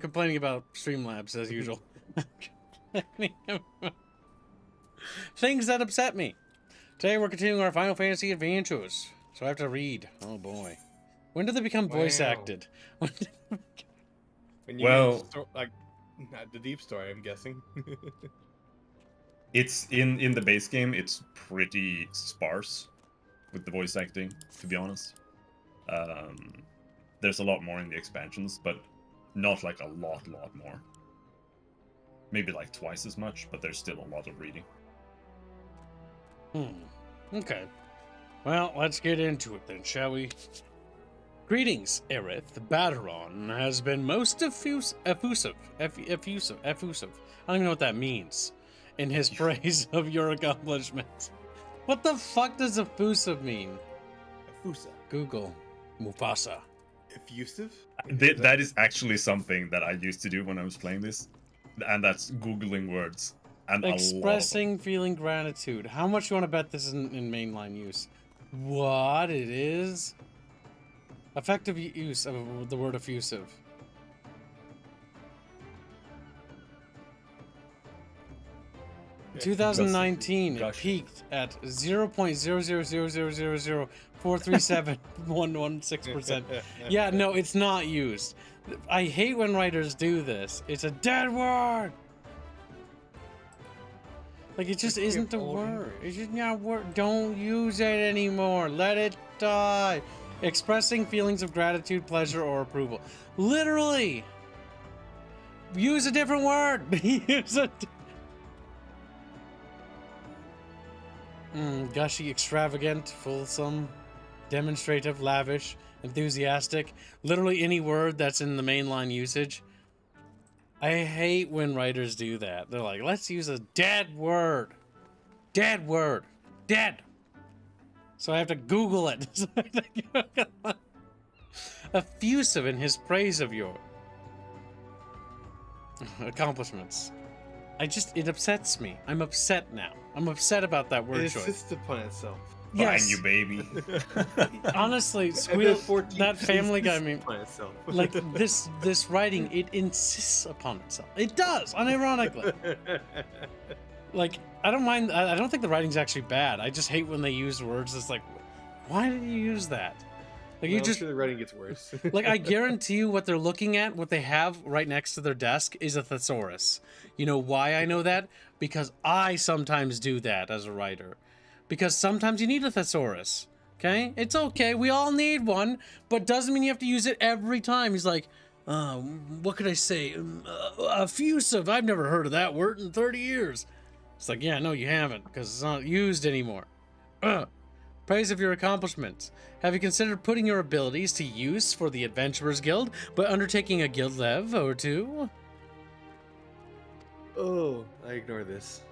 complaining about Streamlabs as usual. Things that upset me. Today we're continuing our Final Fantasy adventures, so I have to read. Oh boy, when did they become voice acted? When you like the deep story, I'm guessing. It's in the base game. It's pretty sparse with the voice acting, to be honest. There's a lot more in the expansions, but not like a lot more. Maybe like twice as much, but there's still a lot of reading. Okay. Well, let's get into it then, shall we? Greetings, Aerith. Bateron has been most effusive. I don't even know what that means. In his praise of your accomplishments. What the fuck does effusive mean? Effusa. Google. Mufasa. Effusive? That is actually something that I used to do when I was playing this. And that's Googling words. And expressing feeling gratitude. How much you want to bet this is in mainline use? What it is? Effective use of the word effusive. In 2019, it peaked at 0.0000004371116%. Yeah, no, it's not used. I hate when writers do this. It's a dead word. Like, it just isn't a word. It's just not a word. Don't use it anymore. Let it die. Expressing feelings of gratitude, pleasure, or approval. Literally. Use a different word. Use a... Gushy, extravagant, fulsome, demonstrative, lavish, enthusiastic. Literally any word that's in the mainline usage. I hate when writers do that. They're like, let's use a dead word. Dead word. Dead. So I have to Google it. Effusive in his praise of your accomplishments. It upsets me. I'm upset now. I'm upset about that word choice. It insists upon itself. Yes. Find you, baby. Honestly, Squeal, that Family Guy meme, like this writing, it insists upon itself. It does, unironically. Like, I don't mind. I don't think the writing's actually bad. I just hate when they use words that's like, why did you use that? Like, I'm sure the writing gets worse. Like, I guarantee you what they're looking at, what they have right next to their desk is a thesaurus. You know why I know that? Because I sometimes do that as a writer. Because sometimes you need a thesaurus, okay? It's okay, we all need one, but doesn't mean you have to use it every time. He's like, what could I say? Effusive, I've never heard of that word in 30 years. It's like, yeah, no, you haven't, because it's not used anymore. Praise of your accomplishments. Have you considered putting your abilities to use for the Adventurers Guild by undertaking a guild lev or two? Oh, I ignore this.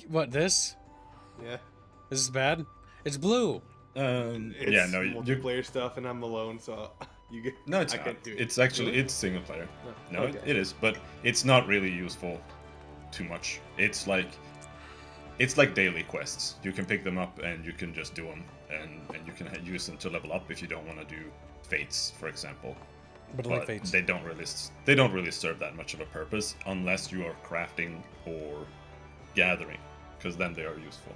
What, this? Yeah. This is bad? It's blue. It's yeah, no, multiplayer stuff, and I'm alone, so you get. No, it's I not. can't do it. It's actually it's single player. No, okay. it is, but it's not really useful too much. It's like daily quests. You can pick them up and you can just do them, and you can use them to level up if you don't want to do fates, for example. But like fates, they don't really serve that much of a purpose unless you are crafting or gathering, because then they are useful.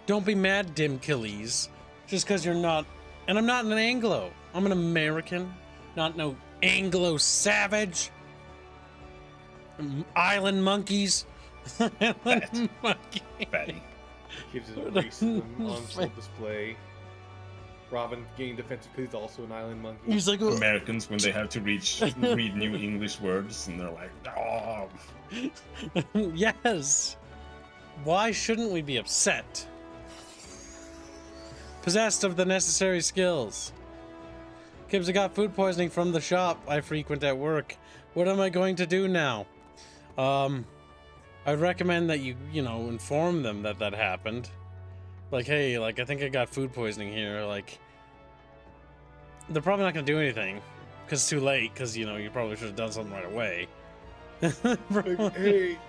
Don't be mad, Dimkillies, just because you're not. And I'm not an Anglo. I'm an American, not no Anglo savage. Island monkeys. Island monkey. Fatty. Gives his racism on full display. Robin gaining defensive because he's also an island monkey. He's like, oh. Americans, when they have to read new English words, and they're like, oh. Yes. Why shouldn't we be upset? Possessed of the necessary skills. Kibbs, I got food poisoning from the shop I frequent at work. What am I going to do now? I'd recommend that you inform them that happened. Like, hey, like, I think I got food poisoning here. Like, they're probably not going to do anything because it's too late, because, you probably should have done something right away. Like, hey,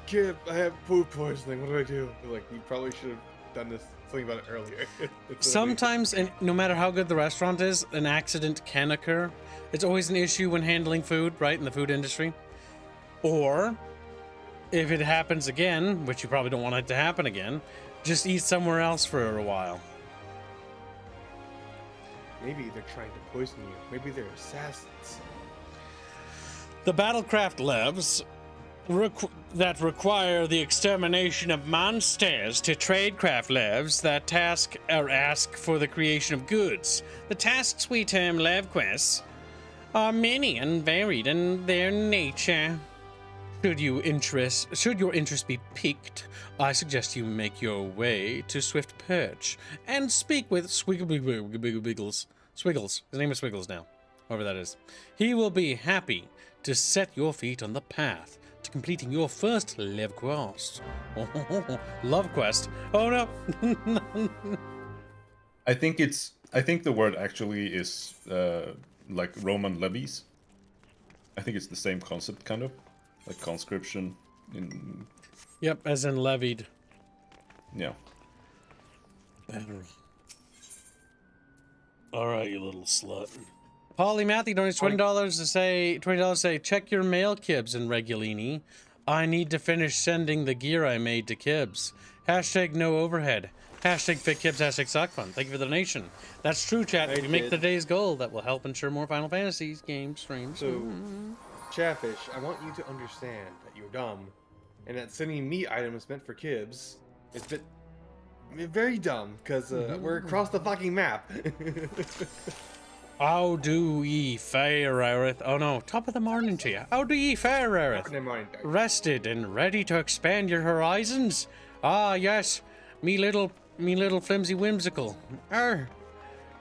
kid, I have food poisoning. What do I do? They're like, you probably should have done this something about it earlier. Sometimes, and no matter how good the restaurant is, an accident can occur. It's always an issue when handling food, right, in the food industry. Or, if it happens again, which you probably don't want it to happen again, just eat somewhere else for a while. Maybe they're trying to poison you. Maybe they're assassins. The battlecraft levs that require the extermination of monsters to tradecraft levs that ask for the creation of goods. The tasks we term Levequests are many and varied in their nature. Should your interest be piqued, I suggest you make your way to Swift Perch and speak with Swiggles. His name is Swiggles now, whoever that is. He will be happy to set your feet on the path to completing your first Levequest. Love quest. Oh no. I think the word actually is like Roman levies. I think it's the same concept, kind of like conscription. Yep, as in levied. Yeah. Better. All right, you little slut. Polly Matthew donates $20 to say, check your mail, Kibs and Regulini. I need to finish sending the gear I made to Kibs. Hashtag no overhead. Hashtag fit Kibs, hashtag suck fun. Thank you for the donation. That's true, chat. If you make the day's goal, that will help ensure more Final Fantasy games streams. So, Chatfish, I want you to understand that you're dumb, and that sending me items meant for Kibs is very dumb, because we're across the fucking map. How do ye fare, Aerith? Oh no, top of the morning to you. How do ye fare, Aerith? Rested and ready to expand your horizons? Ah, yes, me little flimsy whimsical.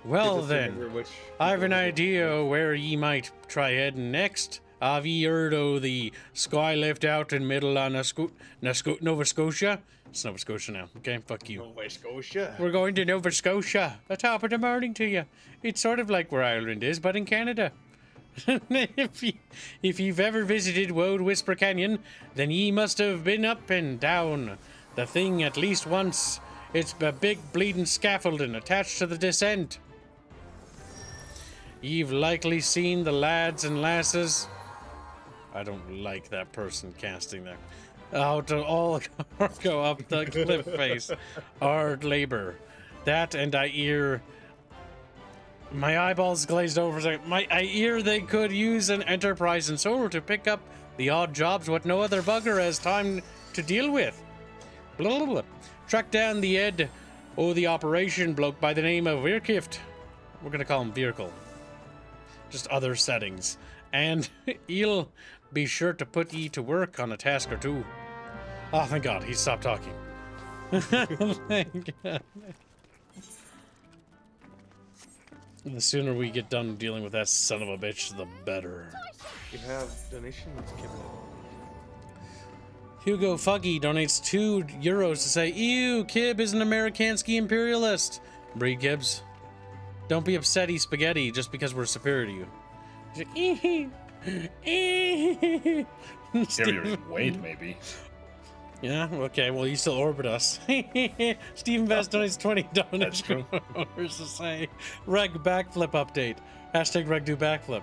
Well then, I've an idea where ye might try heading next. Have ye heard o' the skylift out in middle of Nova Scotia? It's Nova Scotia now, okay? Fuck you. Nova Scotia? We're going to Nova Scotia. The top of the morning to you. It's sort of like where Ireland is, but in Canada. If you've ever visited Woad Whisper Canyon, then ye must have been up and down the thing at least once. It's a big bleeding scaffolding attached to the descent. You've likely seen the lads and lasses. I don't like that person casting there. How to all go up the cliff face. Hard labor. That and I hear... My eyeballs glazed over. I hear they could use an enterprise and solar to pick up the odd jobs what no other bugger has time to deal with. Blah, blah, blah. Track down the head of the operation bloke by the name of Virkift. We're gonna call him Vehicle. Just other settings. And he'll be sure to put ye to work on a task or two. Oh, thank God, he stopped talking. Thank God. And the sooner we get done dealing with that son of a bitch, the better. You have donations, Kibble. Hugo Fuggy donates €2 to say, ew, Kib is an Amerikanski imperialist. Breed Gibbs. Don't be upsetty spaghetti just because we're superior to you. He's like, Superior in weight, maybe. Yeah, okay, well, you still orbit us. Stephen Vest donates $20 That's true. to say, Reg backflip update. Hashtag Reg do backflip.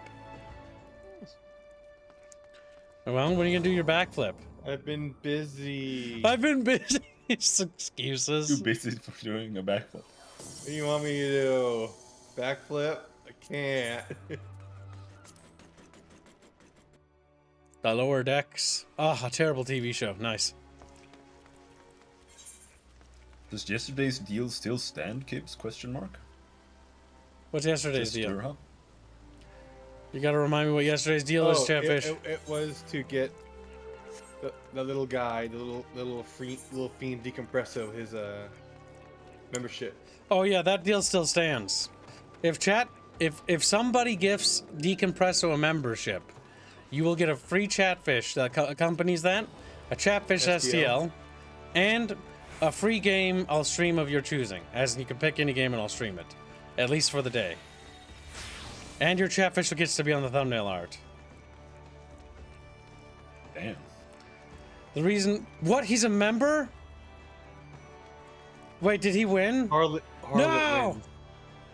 Well, when are you gonna do your backflip? I've been busy. I've been busy. Excuses. Too busy for doing a backflip. What do you want me to do? Backflip? I can't. The Lower Decks. Ah, a terrible TV show. Nice. Does yesterday's deal still stand, Kibs? Question mark. What's yesterday's Just deal? stir, huh? You gotta remind me what yesterday's deal is, Chatfish. It was to get the little guy, the little fiend decompresso, his membership. Oh yeah, that deal still stands. If somebody gifts Decompresso a membership, you will get a free Chatfish that accompanies that, a Chatfish STL, and a free game I'll stream of your choosing. As in, you can pick any game and I'll stream it, at least for the day. And your Chatfish gets to be on the thumbnail art. Damn. The reason... What? He's a member? Wait, did he win? Harlot No! wins.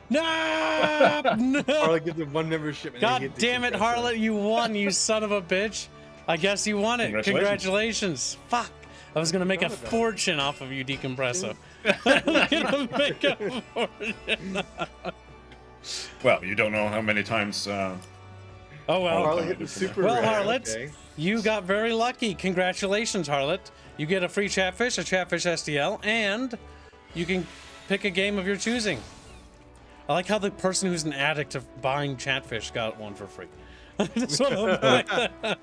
No! No! Harlot gives him 1 membership. And God damn it, Harlot, you won, you son of a bitch. I guess you won it. Congratulations. Fuck. I was gonna make a fortune off of you, Decompresso. I'm gonna make a fortune. Well, you don't know how many times. Oh well. Harlot hit the super Well, rare. Harlot, Okay. you got very lucky. Congratulations, Harlot. You get a free Chatfish, a Chatfish STL, and you can pick a game of your choosing. I like how the person who's an addict of buying Chatfish got one for free. That's what I'm like.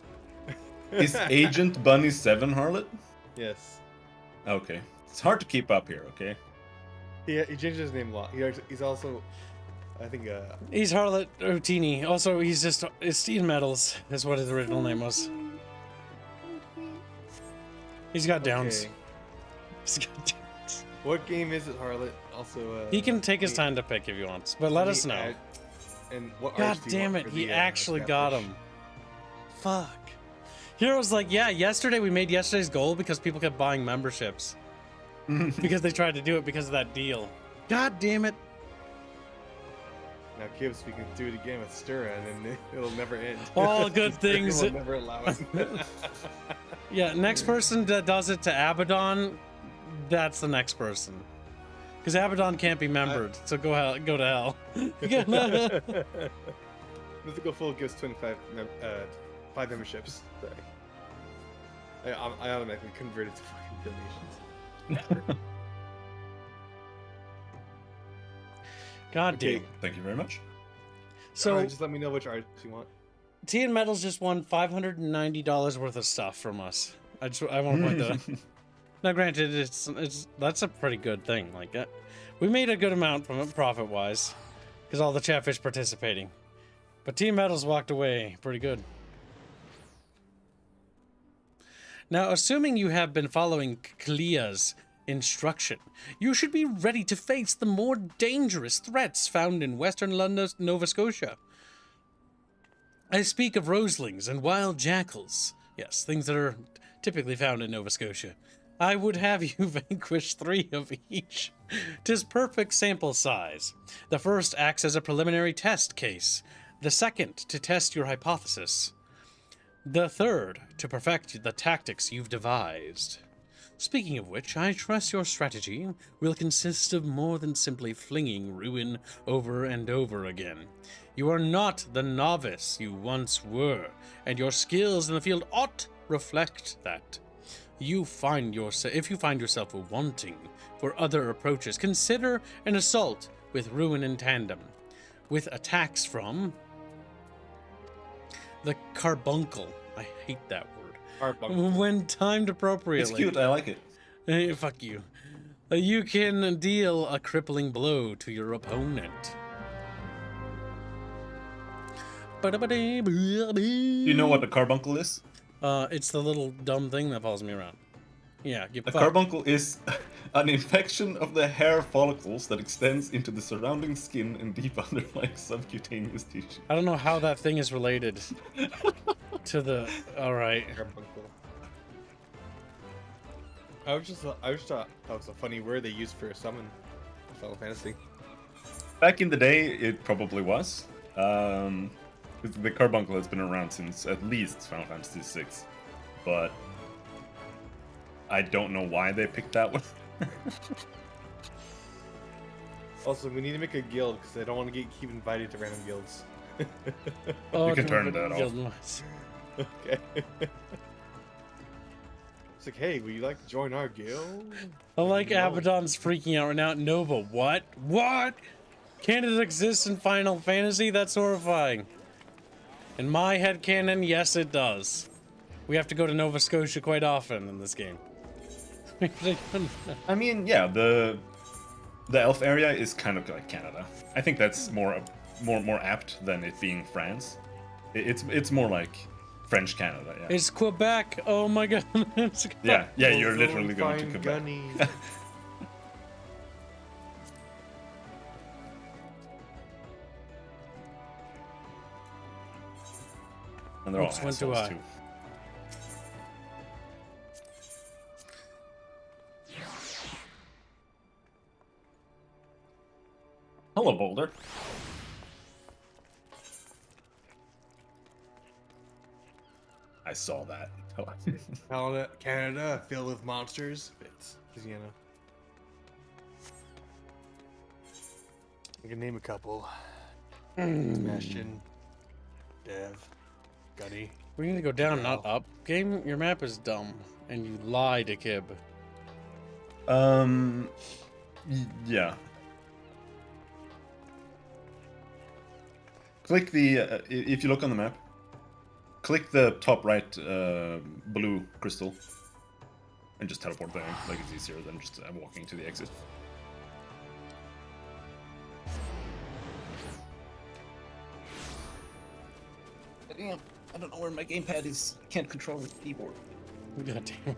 Is Agent Bunny 7 Harlot? Yes. Okay. It's hard to keep up here, okay? He changed his name a lot. He's also, I think, He's Harlot Rotini. Also, he's just Steam Metals is what his original name was. He's got downs. Okay. He's got downs. What game is it, Harlot? Also, He can take his time to pick if he wants, but let us know. And what God arts do you damn want it, for he the, actually got Catfish? him. Fuck. Hero's like, yeah, yesterday we made yesterday's goal because people kept buying memberships. Because they tried to do it because of that deal. God damn it. Now, Gibbs, we can do it again with Stura, and then it'll never end. All good things. Will never allow us. Yeah, next person that does it to Abaddon, that's the next person. Because Abaddon can't be membered, so go to hell. Mythical Fool gives 5 memberships. Sorry. I automatically converted to fucking donations. God Okay. damn. Thank you very much. So Alright, just let me know which arts you want. T and Metals just won $590 worth of stuff from us. I want to point that out. Now, granted, that's a pretty good thing. Like, we made a good amount from it profit-wise, because all the Chatfish participating. But Team Metals walked away pretty good. Now, assuming you have been following Klea's instruction, you should be ready to face the more dangerous threats found in western London, Nova Scotia. I speak of roselings and wild jackals. Yes, things that are typically found in Nova Scotia. I would have you vanquish 3 of each. 'Tis perfect sample size. The first acts as a preliminary test case. The second, to test your hypothesis. The third, to perfect the tactics you've devised. Speaking of which, I trust your strategy will consist of more than simply flinging ruin over and over again. You are not the novice you once were, and your skills in the field ought reflect that. If you find yourself wanting for other approaches, consider an assault with ruin in tandem, with attacks from the carbuncle. I hate that word. Carbuncle. When timed appropriately. It's cute, I like it. Hey, fuck you. You can deal a crippling blow to your opponent. You know what a carbuncle is? It's the little dumb thing that follows me around. Yeah, you A fuck. carbuncle is an infection of the hair follicles that extends into the surrounding skin and deep underlying subcutaneous tissue. I don't know how that thing is related to the. All right. Carbuncle. I just thought that was a funny word they used for summon in Final Fantasy. Back in the day, it probably was. The carbuncle has been around since at least Final Fantasy VI, but I don't know why they picked that one. Also, we need to make a guild because I don't want to keep invited to random guilds. Oh, You can turn the that off. guild noise. Okay. It's like, hey, would you like to join our guild? I like No. Abaddon's freaking out right now. Nova, what? What? Can it exist in Final Fantasy? That's horrifying. In my headcanon, yes, it does. We have to go to Nova Scotia quite often in this game. I mean, yeah, the elf area is kind of like Canada. I think that's more apt than it being France. It's more like French Canada. Yeah. It's Quebec. Oh my god. Yeah, you're Go literally going to find Quebec. Gunny. And they're all Oops, went too assholes high. too. Hello, Boulder. I saw that. Canada filled with monsters. It's you know. I can name a couple. Sebastian, Dev, Gunny. We need to go down, Admiral. not up. Game, your map is dumb, and you lie to Kib. Yeah. Click the, if you look on the map, click the top right blue crystal and just teleport there. Like, it's easier than just walking to the exit. Damn, I don't know where my gamepad is. I can't control the keyboard. God damn.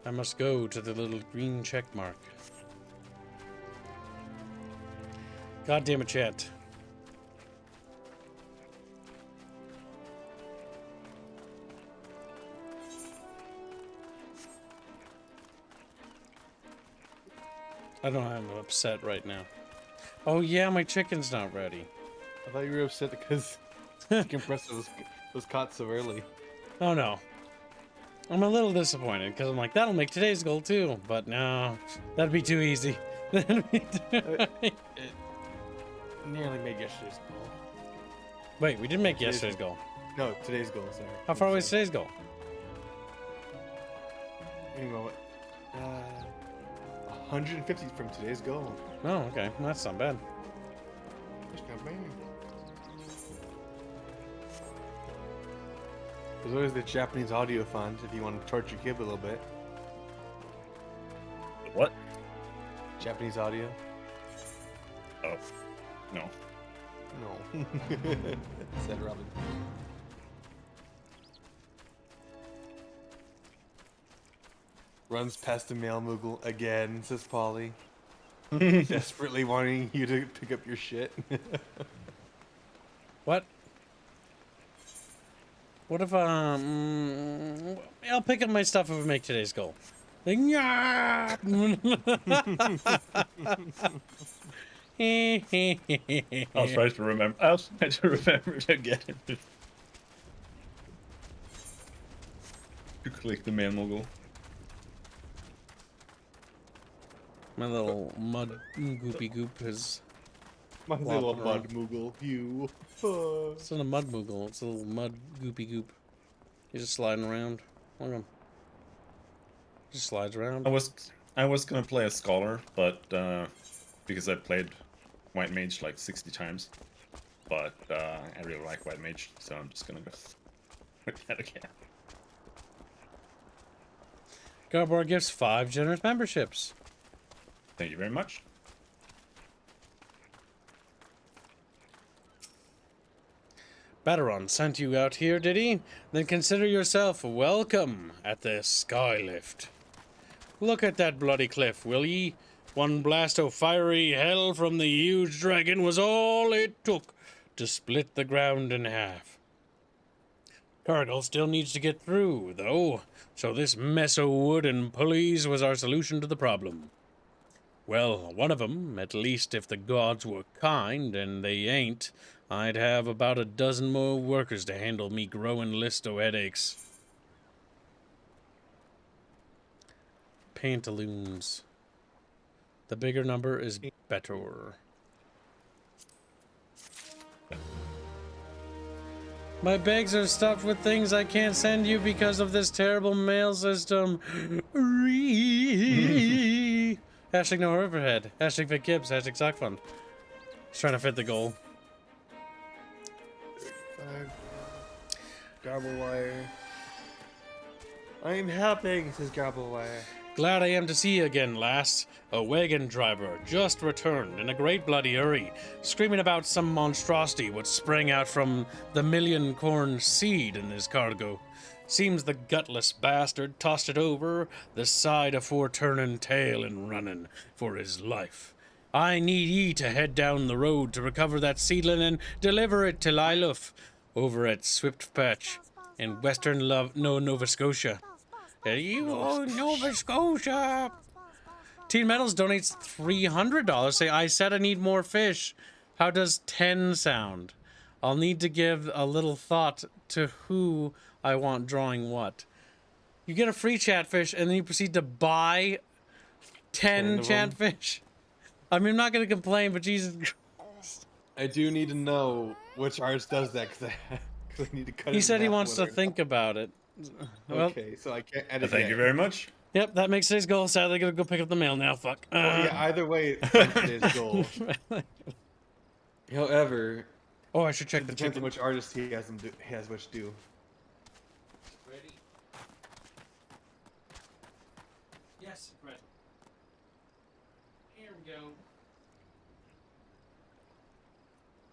I must go to the little green check mark. God damn it, chat. I don't know, I'm upset right now. Oh yeah, my chicken's not ready. I thought you were upset because compressor was caught so early. Oh no. I'm a little disappointed because I'm like, that'll make today's goal too. But no, that'd be too easy. That'd be too It nearly made yesterday's goal. Wait, we didn't make yesterday's goal. No, today's goal, sorry. How far away is today's goal? Give me a moment. 150 from today's goal. Oh, okay. Well, that's not bad. That's not bad. There's always the Japanese audio fund if you want to torture Kib a little bit. What? Japanese audio? Oh, no. No. Said Robin. Runs past the male Moogle again, says Polly. Desperately wanting you to pick up your shit. What? What if, I'll pick up my stuff if we make today's goal. I I'll try to remember. I'll try to remember to get it. To click the main Moogle. My little mud goopy goop is... My little Flopping mud Moogle. You. It's not a mud moogle, it's a little mud goopy goop. He's just sliding around. Look at him. Just slides around. I was gonna play a scholar, but because I played White Mage like 60 times, but I really like White Mage, so I'm just gonna go with that again. Garbor gives 5 generous memberships. Thank you very much. Bateron sent you out here, did he? Then consider yourself welcome at the Skylift. Look at that bloody cliff, will ye? One blast of fiery hell from the huge dragon was all it took to split the ground in half. Cargill still needs to get through, though, so this mess of wood and pulleys was our solution to the problem. Well, one of 'em, at least if the gods were kind, and they ain't, I'd have about a dozen more workers to handle me growing list of headaches. Pantaloons. The bigger number is better. My bags are stuffed with things I can't send you because of this terrible mail system. Hashtag no overhead. Hashtag fit kips. Hashtag sock fund. He's trying to fit the goal. 35. Garble wire. I'm helping, says Garble wire. Glad I am to see you again, lass. A wagon driver just returned in a great bloody hurry, screaming about some monstrosity what sprang out from the million corn seed in his cargo. Seems the gutless bastard tossed it over the side afore turning tail and running for his life. I need ye to head down the road to recover that seedling and deliver it to Liluf over at Swift Patch in Nova Scotia. Nova Scotia. Teen Metals donates $300. Say, I said I need more fish. How does 10 sound? I'll need to give a little thought to who I want drawing what. You get a free chatfish, and then you proceed to buy 10 chatfish. I mean, I'm not going to complain, but Jesus Christ. I do need to know which artist does that, because I need to cut it. He said he in half wants to whether or think about it. not. Well, Okay, so I can't edit Thank yet. you very much. yep, that makes today's goal. Sadly, gotta go pick up the mail now. Fuck. Well, yeah, either way, it's his goal. However, Oh, I should check it the depends chicken. on which artist he has which do. Ready? Yes, ready. Here we go.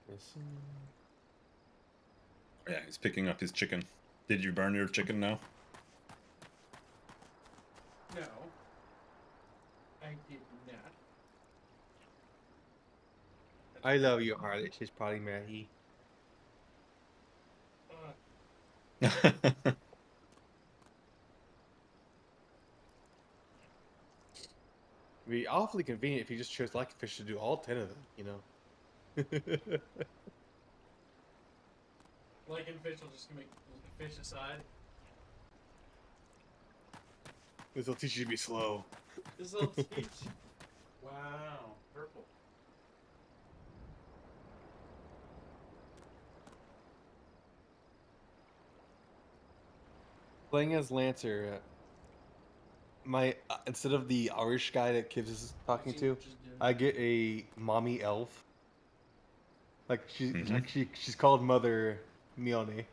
Yes. Yeah, he's picking up his chicken. Did you burn your chicken now? No, I did not. I love you, artist. She's probably Maggie. Uh, It'd be awfully convenient if you just chose Lucky Fish to do all 10 of them, you know? like in fish, I'll just make fish aside. This will teach you to be slow. This little teach. Wow, purple. Playing as Lancer, my instead of the Irish guy that Kibbs is talking to, I get a mommy elf. Like she's called Mother Mione.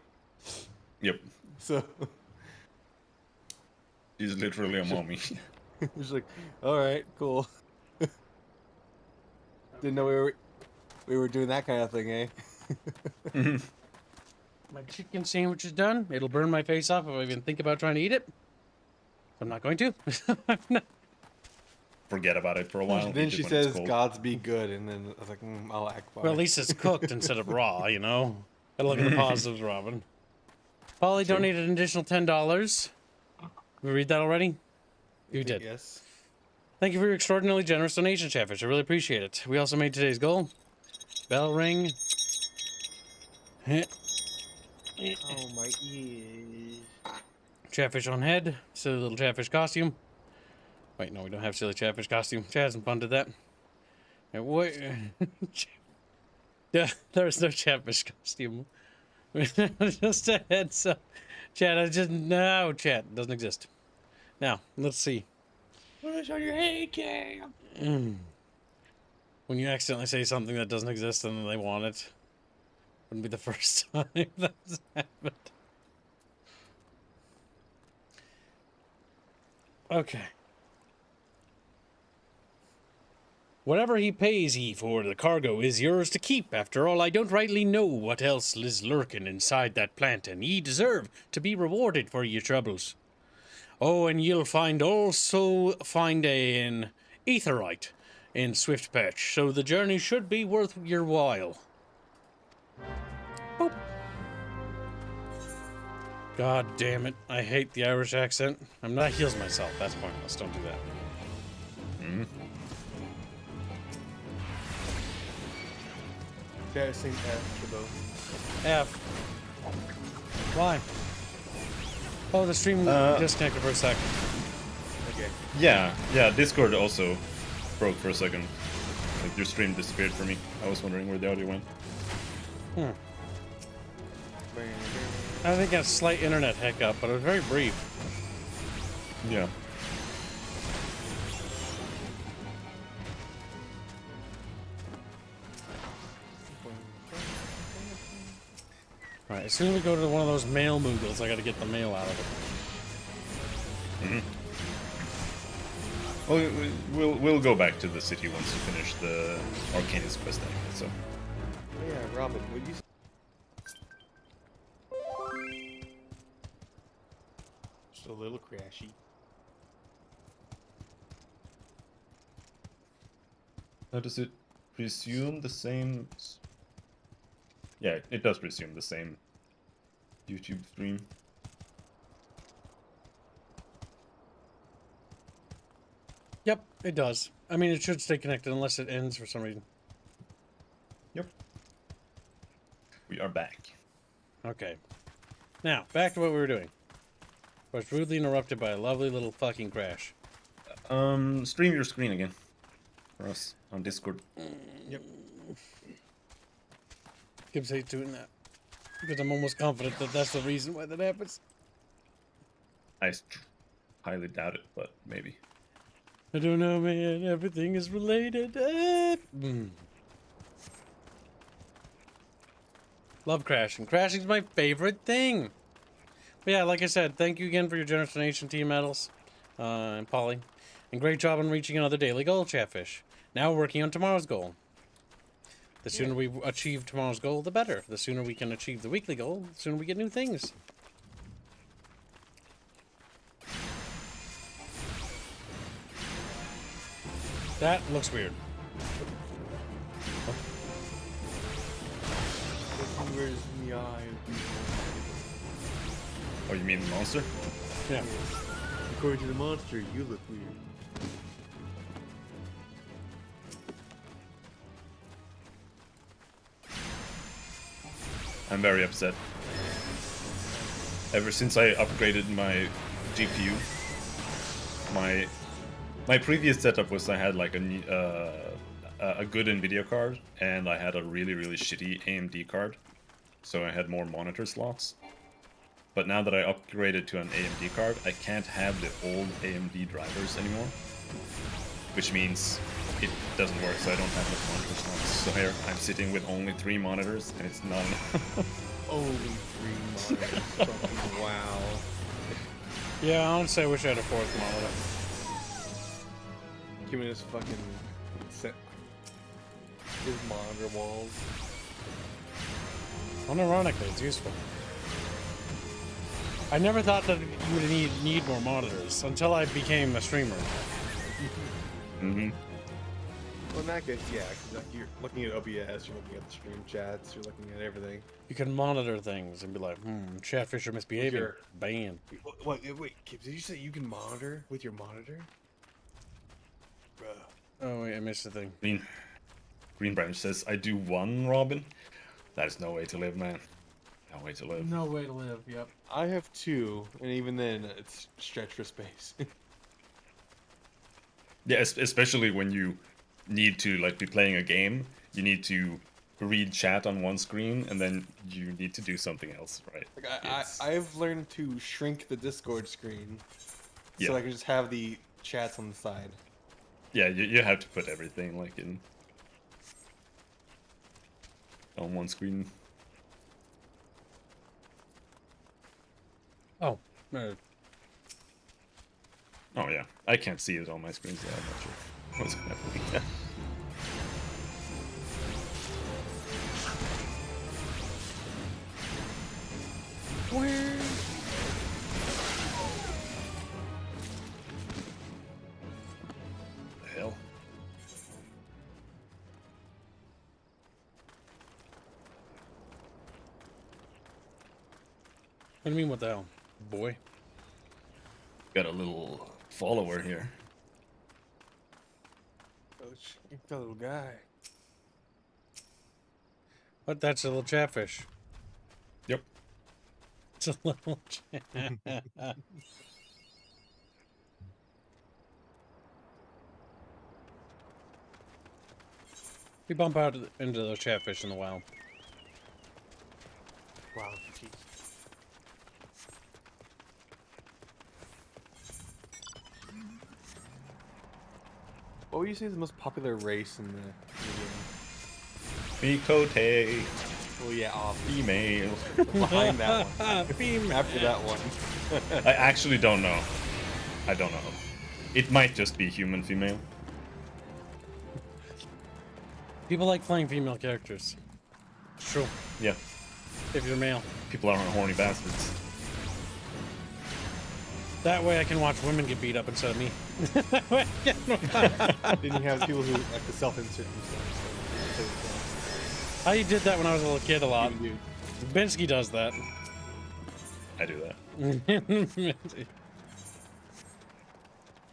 Yep. So He's literally a mommy. she's like, all right, cool. Didn't know we were doing that kind of thing, eh? My chicken sandwich is done. It'll burn my face off if I even think about trying to eat it. I'm not going to. Forget about it for a while. Then eat it she when it's says, cold. "Gods be good," and then I was like, "I'll act fine." Well, at least it's cooked instead of raw, you know? Gotta look at the positives, Robin. Polly True. donated an additional $10. We read that already? You did. Yes. Thank you for your extraordinarily generous donation, Chatfish. I really appreciate it. We also made today's goal. Bell ring. Oh my ears. Chatfish on head. Silly little chatfish costume. Wait, no, we don't have silly chatfish costume. Chad hasn't funded that. Hey, what? Yeah, there's no chatfish costume. Just a heads up. Chad, no, Chad, doesn't exist. Now, let's see. Put this on your head, Cam. When you accidentally say something that doesn't exist and then they want it, wouldn't be the first time that's happened. Okay. Whatever he pays ye for the cargo is yours to keep. After all, I don't rightly know what else is lurking inside that plant, and ye deserve to be rewarded for your troubles. Oh, and you'll also find an etherite in Swift Patch, so the journey should be worth your while. Boop. God damn it. I hate the Irish accent. I'm not heals myself. That's pointless. Don't do that. Yeah, same F for both. F. Why? Oh, the stream disconnected for a second. Okay. Yeah, Discord also broke for a second. Like your stream disappeared for me. I was wondering where the audio went. I think a slight internet hiccup, but it was very brief. Yeah. Alright, as soon as we go to one of those mail Moogles, I gotta get the mail out of it. Well, we'll go back to the city once you finish the Arcanist quest anyway. So Oh, yeah, Robin, would you? Just a little crashy. how does it resume the same? Yeah, it does resume the same YouTube stream. Yep, it does. I mean, it should stay connected unless it ends for some reason. Yep. We are back. Okay. Now, back to what we were doing. I was rudely interrupted by a lovely little fucking crash. Stream your screen again for us on Discord. Yep. Gibbs hates doing that. Because I'm almost confident that that's the reason why that happens. I highly doubt it, but maybe. I don't know, man. Everything is related. Love crashing. Crashing's my favorite thing. But yeah, like I said, thank you again for your generous donation, Team Metals, and Polly. And great job on reaching another daily goal, Chatfish. Now we're working on tomorrow's goal. The sooner we achieve tomorrow's goal, the better. The sooner we can achieve the weekly goal, the sooner we get new things. That looks weird. Where's the eye? Oh, you mean the monster? Yeah. According to the monster, you look weird. I'm very upset. Ever since I upgraded my GPU, my previous setup was I had like a good NVIDIA card, and I had a really shitty AMD card, so I had more monitor slots. But now that I upgraded to an AMD card, I can't have the old AMD drivers anymore, which means it doesn't work, so I don't have enough monitor slots. So here, I'm sitting with only 3 monitors, and it's not enough. Only 3 monitors. Fucking wow. Yeah, I honestly wish I had a 4th monitor. Give me this fucking set. His monitor walls. Unironically, it's useful. I never thought that you would need more monitors until I became a streamer. Mm-hmm. Well, in that case, yeah, 'cause like you're looking at OBS, you're looking at the stream chats, you're looking at everything. You can monitor things and be like, Chatfish are misbehaving. Sure. Ban. Wait, Kip, did you say you can monitor with your monitor? Bruh. Oh, wait, I missed the thing. Green Branch says, I do 1, Robin. That is no way to live, man. No way to live. No way to live, yep. I have 2, and even then, it's stretched for space. Yeah, especially when you need to like be playing a game, you need to read chat on one screen, and then you need to do something else, right? Like I've learned to shrink the Discord screen, Yeah. so I can just have the chats on the side. Yeah, you have to put everything like on one screen. Oh, Oh yeah, I can't see it on my screen, so I'm not sure what's happening. where? The hell? What do you mean, what the hell? Boy. Got a little follower here. Oh, that little guy. What? That's a little Chatfish. Yep. It's a little chat. We bump out into those Chatfish in the wild. Wow, jeez. What would you say is the most popular race in the game? Mikote. Well, yeah, obviously. Female. Behind that one. Female. After that one. I actually don't know. I don't know. It might just be human female. People like playing female characters. It's true. Yeah. If you're male. People aren't horny bastards. That way I can watch women get beat up instead of me. That way I can- Then you have people who like to self-insert themselves. I did that when I was a little kid a lot. Dude. Binsky does that. I do that.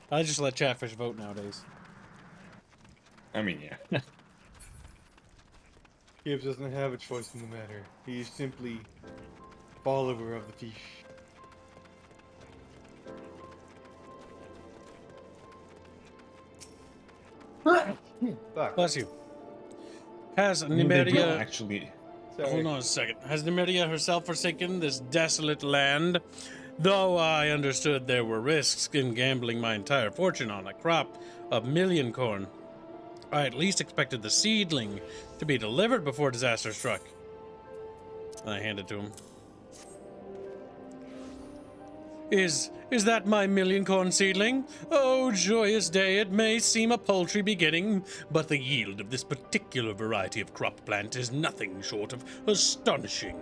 I just let Chatfish vote nowadays. I mean, yeah. Gibbs doesn't have a choice in the matter. He is simply a follower of the fish. Fuck. Bless you. Has I mean, they do Nymeria... actually. Sorry. Hold on a second. Has Nymeria herself forsaken this desolate land? Though I understood there were risks in gambling my entire fortune on a crop of million corn, I at least expected the seedling to be delivered before disaster struck. I hand it to him. Is that my million corn seedling? Oh, joyous day, it may seem a paltry beginning, but the yield of this particular variety of crop plant is nothing short of astonishing.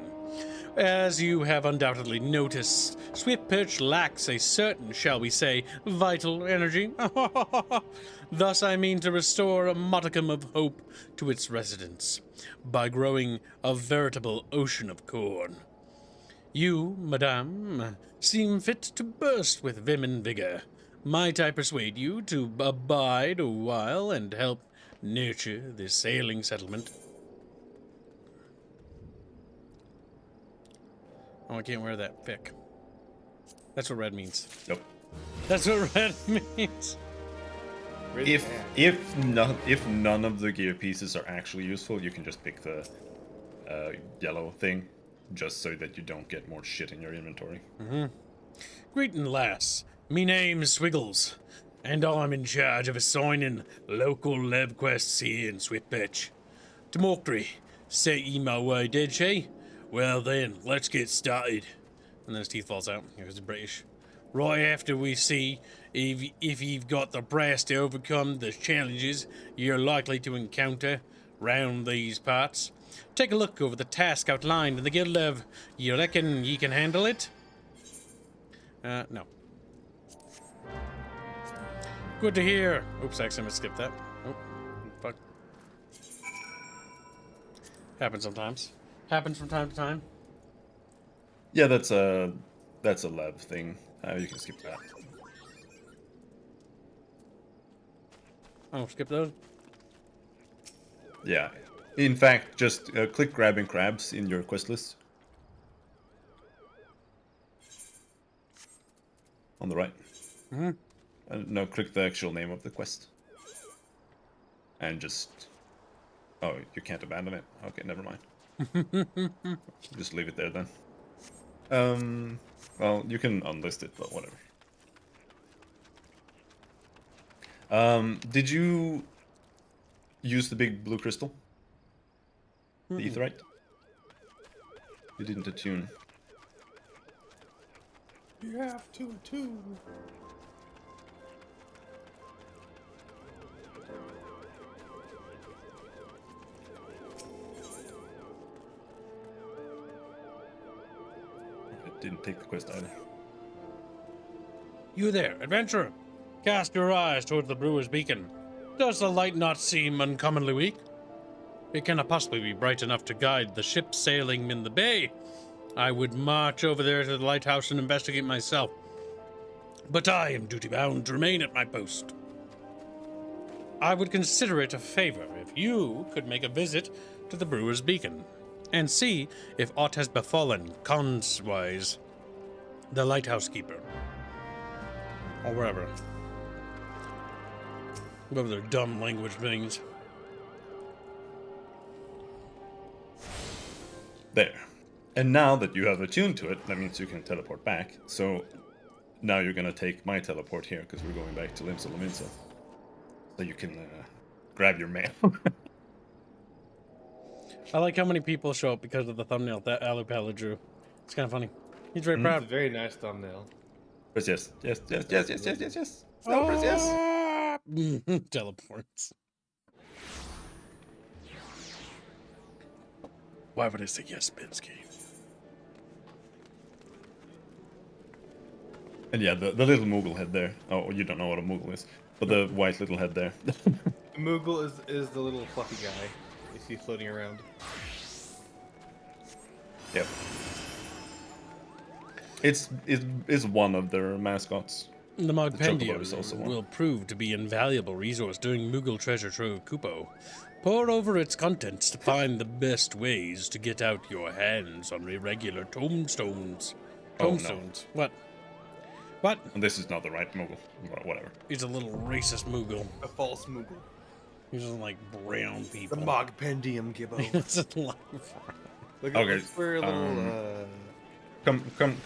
As you have undoubtedly noticed, Swift Perch lacks a certain, shall we say, vital energy. Thus I mean to restore a modicum of hope to its residents by growing a veritable ocean of corn. You, madame, seem fit to burst with vim and vigor. Might I persuade you to abide a while and help nurture this sailing settlement? Oh, I can't wear that pick. That's what red means. Nope. That's what red means. If none of the gear pieces are actually useful, you can just pick the yellow thing, just so that you don't get more shit in your inventory. Greetin', lass. Me name's Swiggles, and I'm in charge of assigning local Levequests here in Swiftbetch. Democry, set ye my way, did she? Well then, let's get started. And then his teeth falls out. Here's the British. Right after we see if you've got the brass to overcome the challenges you're likely to encounter round these parts, take a look over the task outlined in the Guild Lev. You reckon ye can handle it? No. Good to hear. Oops, I accidentally skipped that. Oh, fuck. Happens sometimes. Happens from time to time. Yeah, that's a lev thing. You can skip that. Oh, skip those? Yeah. In fact, just click grabbing crabs in your quest list. On the right. No, click the actual name of the quest. And just... Oh, you can't abandon it? Okay, never mind. Just leave it there then. Well, you can unlist it, but whatever. Did you use the big blue crystal? The etherite? You didn't attune. You have to too. It didn't take the quest either. You there, adventurer. Cast your eyes toward the brewer's beacon. Does the light not seem uncommonly weak? It cannot possibly be bright enough to guide the ship sailing in the bay. I would march over there to the lighthouse and investigate myself. But I am duty-bound to remain at my post. I would consider it a favor if you could make a visit to the brewer's beacon and see if aught has befallen conswise the lighthouse keeper. Or wherever. Whatever their dumb language means. There. And now that you have attuned to it, that means you can teleport back. So now you're gonna take my teleport here, because we're going back to Limsa Laminsa. So you can grab your mail. I like how many people show up because of the thumbnail that Alupala drew. It's kind of funny. He's very proud. It's a very nice thumbnail. Press yes. Yes. No, press yes. Teleports. Why would I say yes, Binsky? And yeah, the little Moogle head there. Oh, you don't know what a Moogle is. But the white little head there. Moogle is the little fluffy guy you see floating around. Yep. It's one of their mascots. The chocobo is also Mogpendium one. will prove to be an invaluable resource during Moogle Treasure Trove Kupo. Pore over its contents to find the best ways to get out your hands on irregular tombstones. Oh, no. Tombstones. What? What? And this is not the right Moogle. Whatever. He's a little racist Moogle. A false Moogle. He doesn't like brown The people. Mogpendium, Gibbo. It's a lot. Look Okay, at where a little.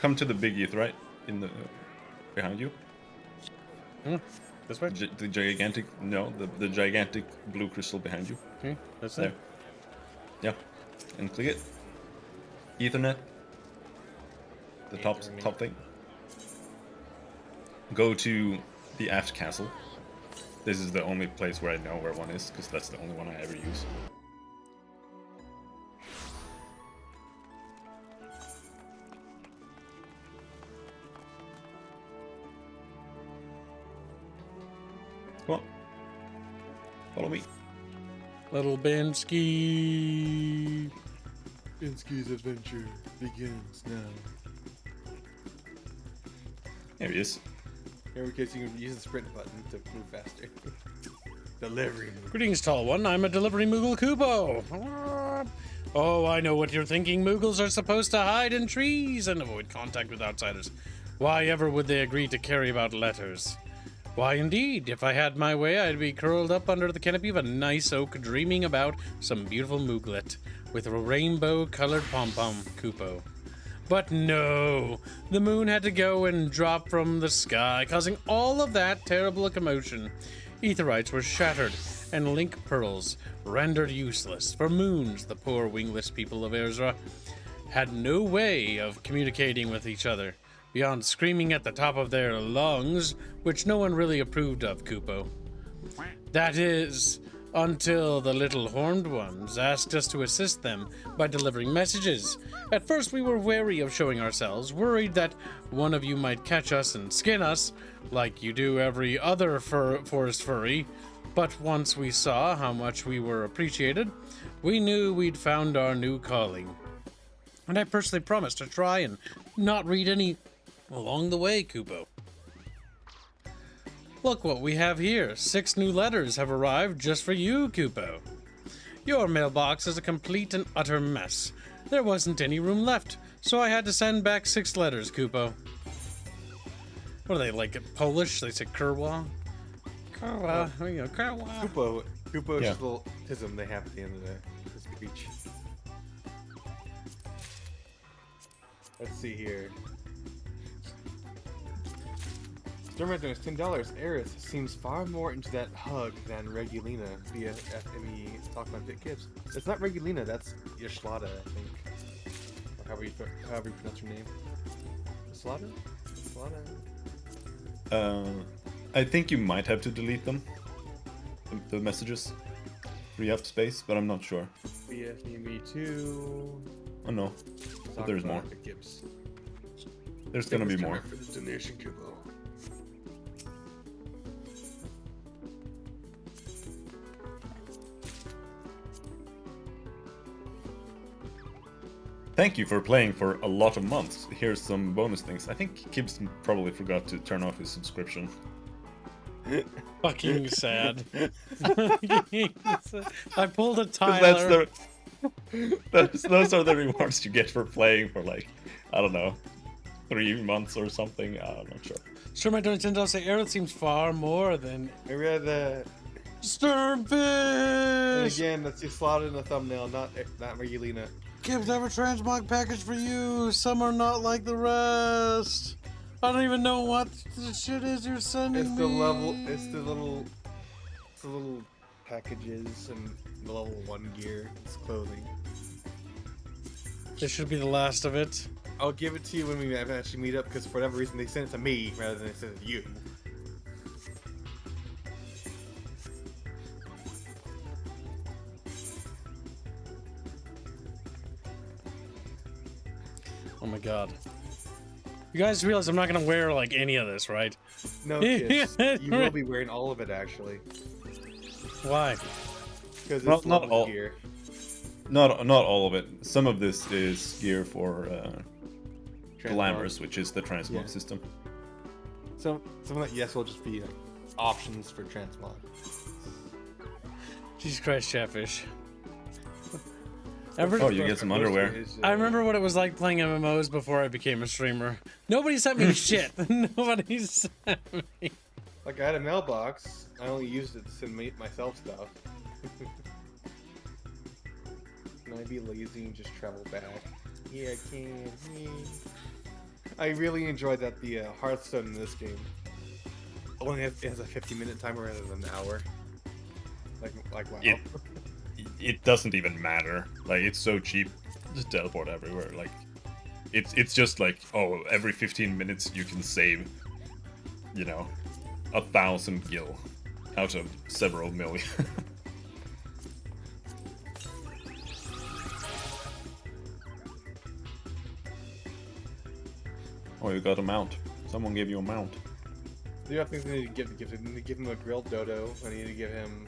Come to the big ETH, right? In the behind you. This way? The gigantic, no, the gigantic blue crystal behind you. Okay, that's There. it. Yeah, and click it. Ethernet. The top thing. Go to the aft castle. This is the only place where I know where one is, because that's the only one I ever use. Come on. Follow me. Little Binsky. Binsky's adventure begins now. There he is. In every case, you can use the sprint button to move faster. Delivery. Greetings, tall one. I'm a delivery Moogle Kupo. Oh, I know what you're thinking. Moogles are supposed to hide in trees and avoid contact with outsiders. Why ever would they agree to carry about letters? Why, indeed, if I had my way, I'd be curled up under the canopy of a nice oak, dreaming about some beautiful Mooglet with a rainbow-colored pom-pom, Kupo. But no, the moon had to go and drop from the sky, causing all of that terrible commotion. Aetherites were shattered, and link pearls rendered useless, for moons, the poor wingless people of Erzra, had no way of communicating with each other, beyond screaming at the top of their lungs, which no one really approved of, Kupo. That is, until the little horned ones asked us to assist them by delivering messages. At first we were wary of showing ourselves, worried that one of you might catch us and skin us, like you do every other forest furry. But once we saw how much we were appreciated, we knew we'd found our new calling. And I personally promised to try and not read any along the way, Kupo. Look what we have here. 6 new letters have arrived just for you, Kupo. Your mailbox is a complete and utter mess. There wasn't any room left, so I had to send back 6 letters, Kupo. What are they, like Polish? They say Kurwa? Kurwa, Kurwa. Kupo's Yeah. just a little tism they have at the end of the speech. Let's see here. Stormrunner is $10. Eris seems far more into that hug than Regulina via FME Talk on Fit Kips. It's not Regulina, that's Yashlada, I think. Or however you pronounce her name. Yashlada? Yashlada? I think you might have to delete them. The messages. Free up space, but I'm not sure. BFME 2. Oh no. But there's more. Gibbs. There's gonna be more. For the donation, Kubo. Thank you for playing for a lot of months. Here's some bonus things. I think Kibbs probably forgot to turn off his subscription. Fucking sad. I pulled a Tyler. Those are the rewards you get for playing for, like, I don't know, 3 months or something. I'm not sure. Sure, my Nintendo say Aerith seems far more than Maybe I had the. And Sternfish. again, that's just slotted in the thumbnail, not Regulina. Gibbs have a transmog package for you. Some are not like the rest. I don't even know what the shit is you're sending It's me. the level. It's the little packages and the level 1 gear. It's clothing. This should be the last of it. I'll give it to you when we actually meet up, because for whatever reason they sent it to me rather than they sent it to you. Oh my god. You guys realize I'm not gonna wear like any of this, right? No, kids. You will be wearing all of it actually, Why? because Not it's level all. gear. Not all of it. Some of this is gear for Transmog. Glamorous, which is the transmog Yeah. system. Some of that yes will just be like, options for transmog. Jesus Christ, Chatfish. Oh, you get some underwear. I remember what it was like playing MMOs before I became a streamer. Nobody sent me shit. Nobody sent me. Like I had a mailbox. I only used it to send myself stuff. Can I be lazy and just travel back? Yeah, I can. Yeah. I really enjoyed that the Hearthstone in this game only has a 50-minute timer rather than an hour. Like wow. It doesn't even matter. Like, it's so cheap. Just teleport everywhere. Like, it's just like, oh, every 15 minutes you can save, you know, 1,000 gil out of several million. Oh, you got a mount. Someone gave you a mount. Do you have things I need to give him? I need to give him a grilled dodo. I need to give him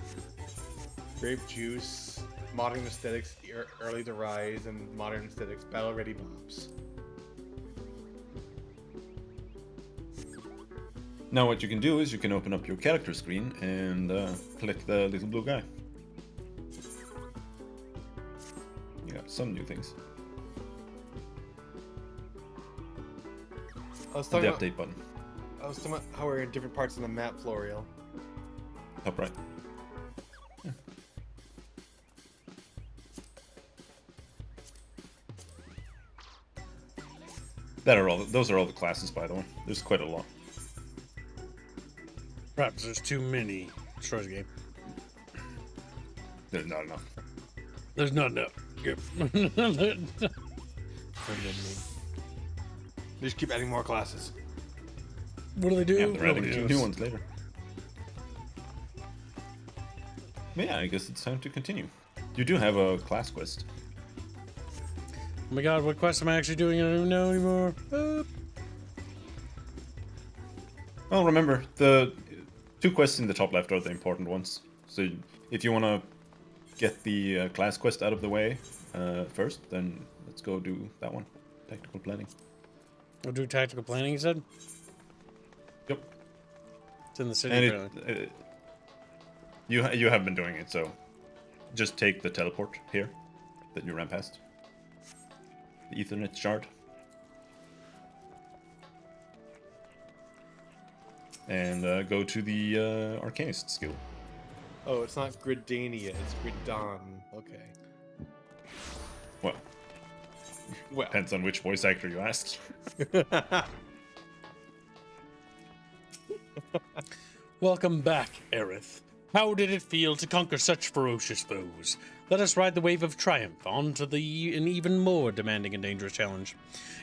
grape juice, modern aesthetics, early to rise, and modern aesthetics, battle ready bombs. Now what you can do is you can open up your character screen and click the little blue guy. You got some new things. I was And talking the update button. I was talking about how we're in different parts of the map, Florial. Top right. Yeah. Those are all the classes, by the way. There's quite a lot. Perhaps there's too many. Destroys the game. There's not enough. There's not enough. Good. They just keep adding more classes. What do they do? Yeah, they're adding Nobody two knows. new ones later. But yeah, I guess it's time to continue. You do have a class quest. Oh my god, what quest am I actually doing? I don't even know anymore. Well, remember, the 2 quests in the top left are the important ones. So if you want to get the class quest out of the way first, then let's go do that one. Tactical planning. We'll do tactical planning, you said? Yep. It's in the city, And apparently. you have been doing it, so just take the teleport here that you ran past. The Ethernet shard. And go to the Arcanist skill. Oh, it's not Gridania, it's Gridon. Okay. Well, Well. depends on which voice actor you ask. Welcome back, Aerith. How did it feel to conquer such ferocious foes? Let us ride the wave of triumph on to an even more demanding and dangerous challenge.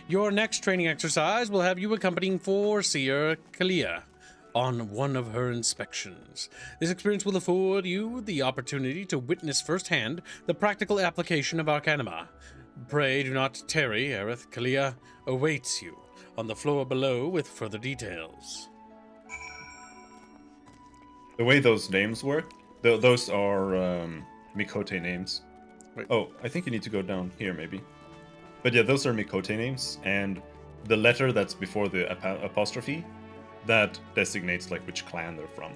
Your next training exercise will have you accompanying Foreseer Kalia on one of her inspections. This experience will afford you the opportunity to witness firsthand the practical application of Arcanima. Pray do not tarry, Aerith. Kalia awaits you on the floor below with further details. The way those names work, those are Mikote names. Wait. Oh, I think you need to go down here, maybe. But yeah, those are Mikote names, and the letter that's before the apostrophe, that designates like which clan they're from.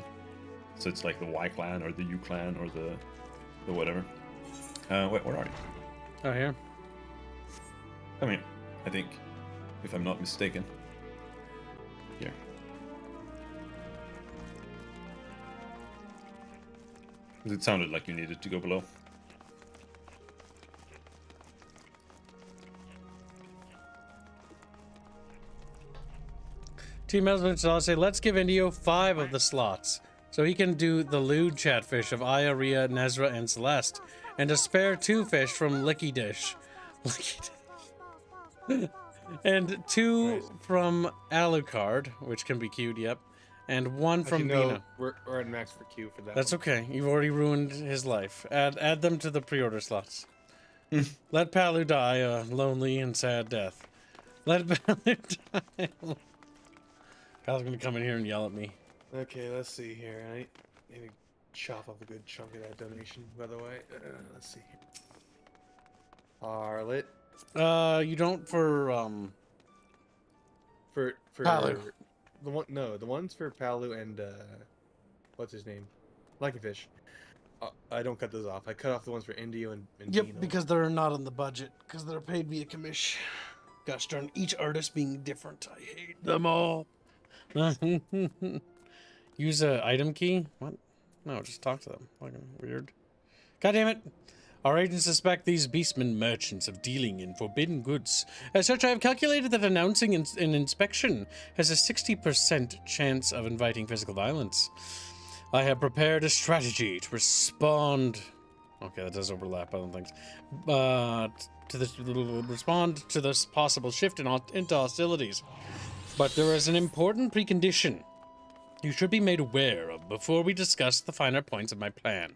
So it's like the Y clan or the U clan or the whatever. Wait, where are you? Oh, here? Come here, I think, if I'm not mistaken. Here. It sounded like you needed to go below. Team Metalman shall say, let's give Indio 5 of the slots, so he can do the lewd chatfish of Aya, Rhea, Nezra, and Celeste, and to spare 2 fish from Licky Dish. And 2 from Alucard, which can be queued, yep. And 1 from Bina. We're at max for Q for that. That's okay. You've already ruined his life. Add them to the pre-order slots. Let Palu die a lonely and sad death. Let Palu die. Pal's gonna come in here and yell at me. Okay, let's see here. I need to chop off a good chunk of that donation, by the way. Let's see here. Harlot. You don't for For Palu. the ones for Palu and what's his name, Levequests. I don't cut those off. I cut off the ones for Indio and Yep, Dino. because they're not on the budget, because they're paid via commission. Gosh darn, each artist being different. I hate them all. Use a item key? What? No, just talk to them. Fucking weird. God damn it. Our agents suspect these beastmen merchants of dealing in forbidden goods. As such, I have calculated that announcing an inspection has a 60% chance of inviting physical violence. I have prepared a strategy to respond. Okay, that does overlap other things. Respond to this possible shift into hostilities. But there is an important precondition you should be made aware of before we discuss the finer points of my plan.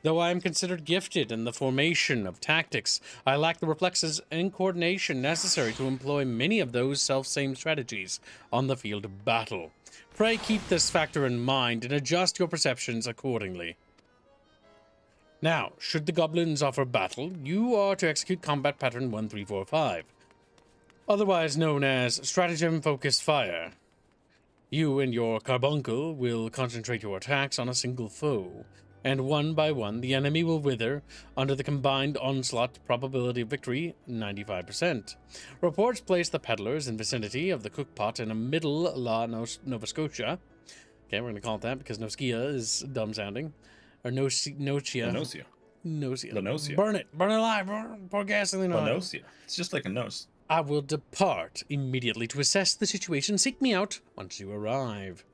Though I am considered gifted in the formation of tactics, I lack the reflexes and coordination necessary to employ many of those self-same strategies on the field of battle. Pray keep this factor in mind and adjust your perceptions accordingly. Now, should the goblins offer battle, you are to execute combat pattern 1345, otherwise known as stratagem-focused fire. You and your carbuncle will concentrate your attacks on a single foe, and one by one the enemy will wither under the combined onslaught. Probability of victory 95%. Reports place the peddlers in vicinity of the cookpot in a middle La Nova Scotia. Okay, we're going to call it that because Noskia is dumb sounding. Or Nocia. Lanosia. Nocia. Lanosia. Burn it alive, pour gasoline on it. Lanosia. It's just like a nose. I will depart immediately to assess the situation. Seek me out once you arrive.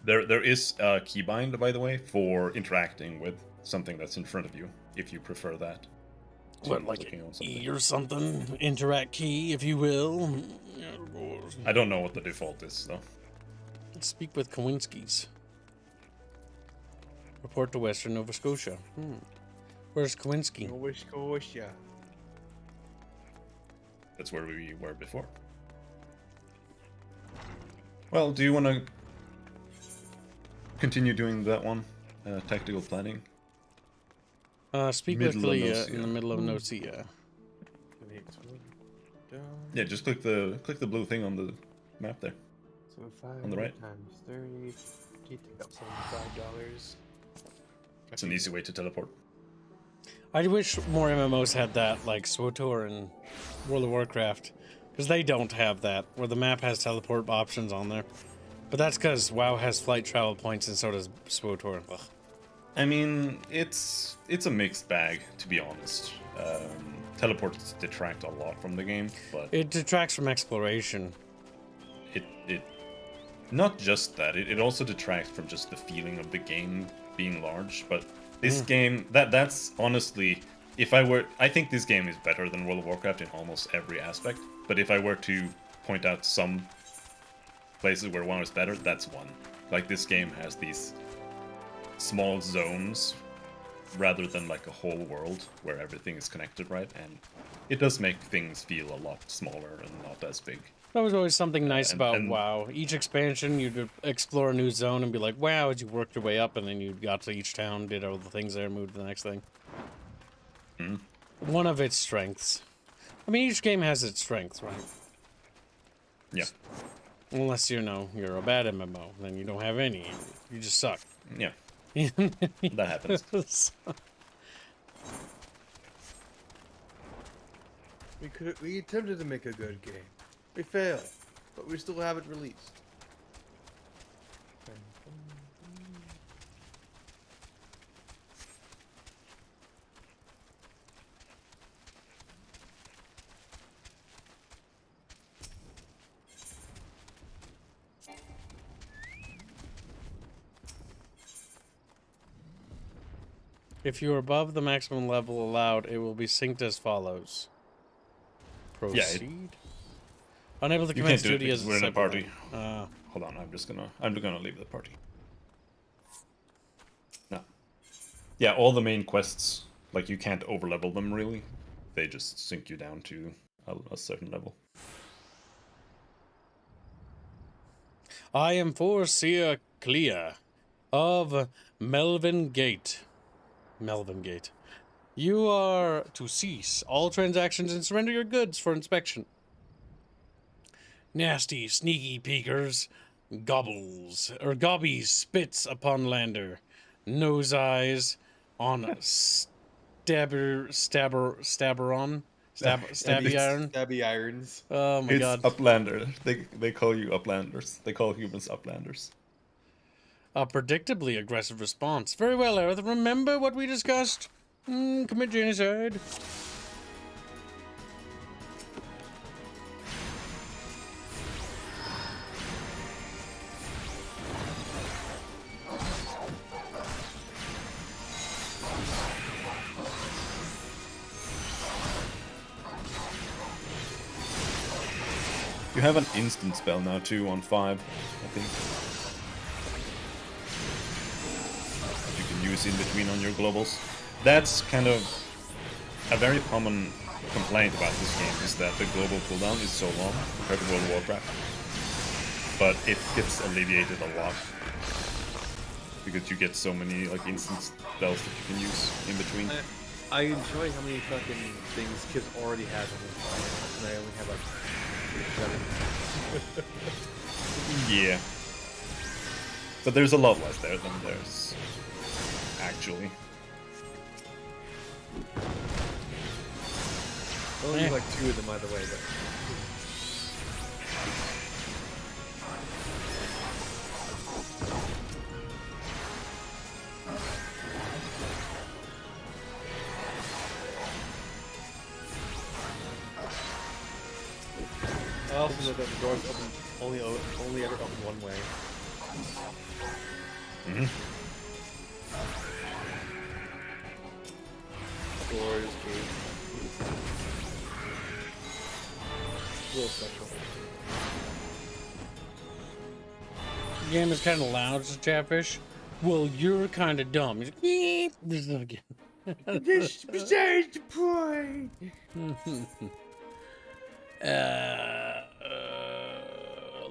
There is a keybind, by the way, for interacting with something that's in front of you, if you prefer that. What, like E or something? Interact key, if you will. I don't know what the default is, though. Speak with Kowinskis. Report to Western Nova Scotia. Where's Kowinski? Nova Scotia. That's where we were before. Well, do you want to continue doing that one? Tactical planning? Speak with Clea in the middle of Nocia. Yeah, just click the blue thing on the map there. So 5 on the right. times 30, you take up $75. It's an easy way to teleport. I wish more MMOs had that, like SWTOR and World of Warcraft, because they don't have that, where the map has teleport options on there. But that's because WoW has flight travel points and so does SWTOR. Ugh. I mean, it's a mixed bag, to be honest. Teleports detract a lot from the game, but It detracts from exploration. it not just that, it also detracts from just the feeling of the game being large. But this game, that's honestly, I think this game is better than World of Warcraft in almost every aspect. But if I were to point out some places where one is better, that's one. Like, this game has these small zones rather than like a whole world where everything is connected, right? And it does make things feel a lot smaller and not as big. That was always something nice about WoW. Each expansion, you'd explore a new zone and be like, wow, as you worked your way up, and then you got to each town, did all the things there, moved to the next thing. One of its strengths. I mean, each game has its strengths, right? Yeah. Unless, you're a bad MMO, then you don't have any. You just suck. Yeah. That happens. We attempted to make a good game. We failed, but we still have it released. If you're above the maximum level allowed, it will be synced as follows. Proceed. Unable to commence duty as we're in a party. Hold on, I'm gonna leave the party. No. Yeah, all the main quests, like, you can't overlevel them really. They just sink you down to a certain level. I am Foreseer Clea of Melvin Gate. You are to cease all transactions and surrender your goods for inspection. Nasty, sneaky peekers, gobbies spits upon lander, nose eyes on stabby iron. Stabby irons. Oh my It's god. Uplander. They call you Uplanders. They call humans Uplanders. A predictably aggressive response. Very well, Aerith. Remember what we discussed? Commit genocide. You have an instant spell now too on 5, I think. You can use in between on your globals. That's kind of a very common complaint about this game, is that the global cooldown is so long compared to World of Warcraft. But it gets alleviated a lot. Because you get so many like instant spells that you can use in between. I enjoy how many fucking things kids already have on this planet, and I only have like 7. Yeah. But there's a lot less there than there's actually. Only like 2 of them either way, but. I also know that the doors open only ever open one way. Doors, gates. A little special. The game is kind of loud, so Chatfish. Well, you're kind of dumb. He's like, "Yeep." This is again. This besides the point.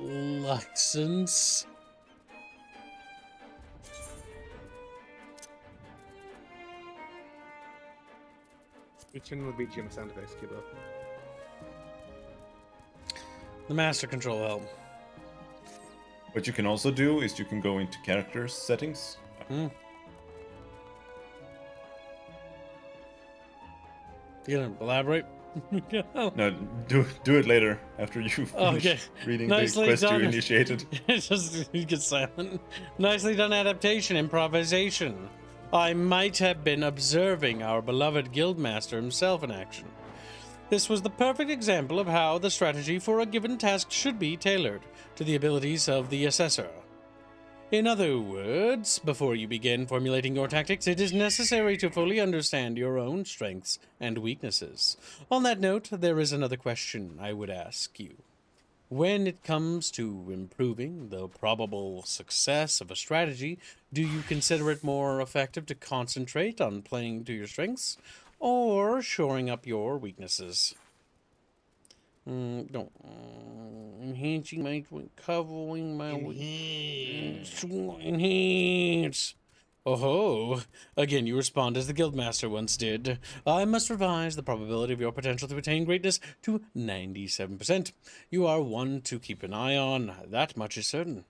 License. Which one would be BGM sound effects, Kibo? The master control help. What you can also do is you can go into character settings. You gonna elaborate? No, do it later after you finish reading Nicely the quest done. you initiated. It's just you get silent. Nicely done adaptation, improvisation. I might have been observing our beloved guildmaster himself in action. This was the perfect example of how the strategy for a given task should be tailored to the abilities of the assessor. In other words, before you begin formulating your tactics, it is necessary to fully understand your own strengths and weaknesses. On that note, there is another question I would ask you. When it comes to improving the probable success of a strategy, do you consider it more effective to concentrate on playing to your strengths or shoring up your weaknesses? Enhancing my covering my enhance. Oh, again you respond as the guildmaster once did. I must revise the probability of your potential to attain greatness to 97%. You are one to keep an eye on, that much is certain.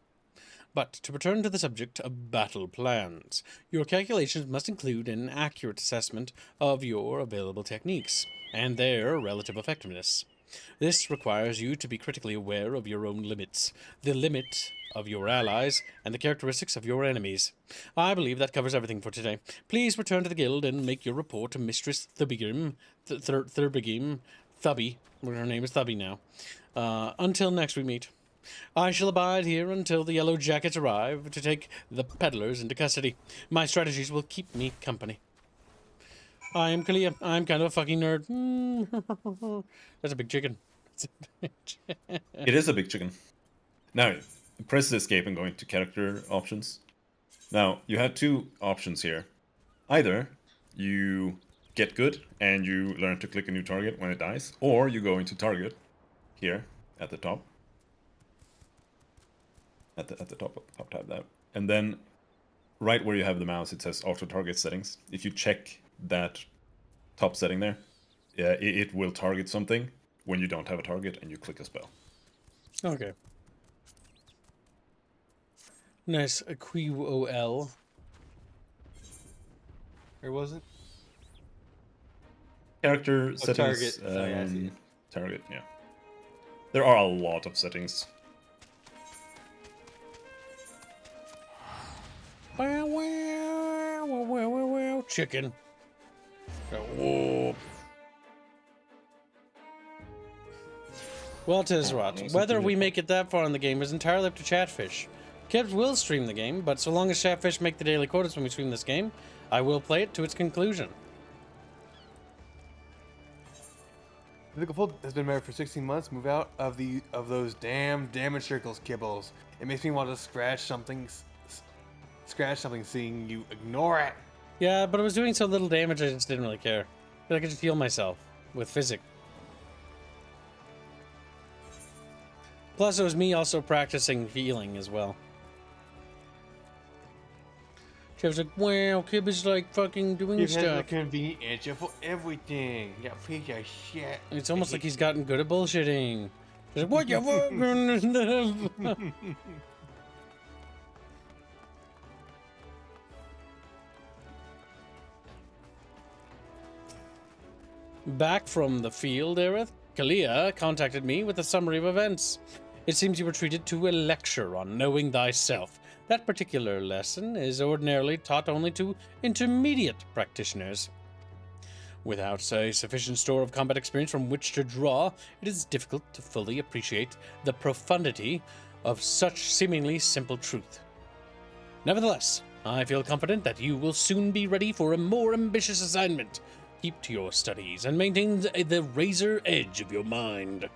But to return to the subject of battle plans, your calculations must include an accurate assessment of your available techniques and their relative effectiveness. This requires you to be critically aware of your own limits, the limit of your allies, and the characteristics of your enemies. I believe that covers everything for today. Please return to the guild and make your report to Mistress Thurbigim, Thubby, her name is Thubby now. Until next we meet. I shall abide here until the yellow jackets arrive to take the peddlers into custody. My strategies will keep me company. I am Kalia. I'm kind of a fucking nerd. That's a big chicken. It is a big chicken. Now, press escape and go into character options. Now, you have 2 options here. Either you get good and you learn to click a new target when it dies, or you go into target here at the top. At the top tab there. And then right where you have the mouse, it says auto target settings. If you check that top setting there, it will target something when you don't have a target and you click a spell. Okay. Nice. QOL. Or was it? Character settings. Target. Oh, yeah, I see it. Target, yeah. There are a lot of settings. Wow, wow, wow, wow, wow, wow. Chicken. Oh. Well, tis rot. Whether we make it that far in the game is entirely up to Chatfish. Kibbs will stream the game, but so long as Chatfish make the daily quotas when we stream this game, I will play it to its conclusion. Levequests has been married for 16 months. Move out of those damn damage circles, Kibbles. It makes me want to scratch something, seeing you ignore it. Yeah, but it was doing so little damage I just didn't really care. I feel like I could heal myself with physic. Plus, it was me also practicing healing as well. She was like, wow, Kib is like fucking doing You've had a stuff. convenient answer for everything. You piece of shit. It's almost like he's gotten good at bullshitting. He's like, what you fucking... Back from the field, Aerith, Kalia contacted me with a summary of events. It seems you were treated to a lecture on knowing thyself. That particular lesson is ordinarily taught only to intermediate practitioners. Without a sufficient store of combat experience from which to draw, it is difficult to fully appreciate the profundity of such seemingly simple truth. Nevertheless, I feel confident that you will soon be ready for a more ambitious assignment. Keep to your studies and maintain the razor edge of your mind.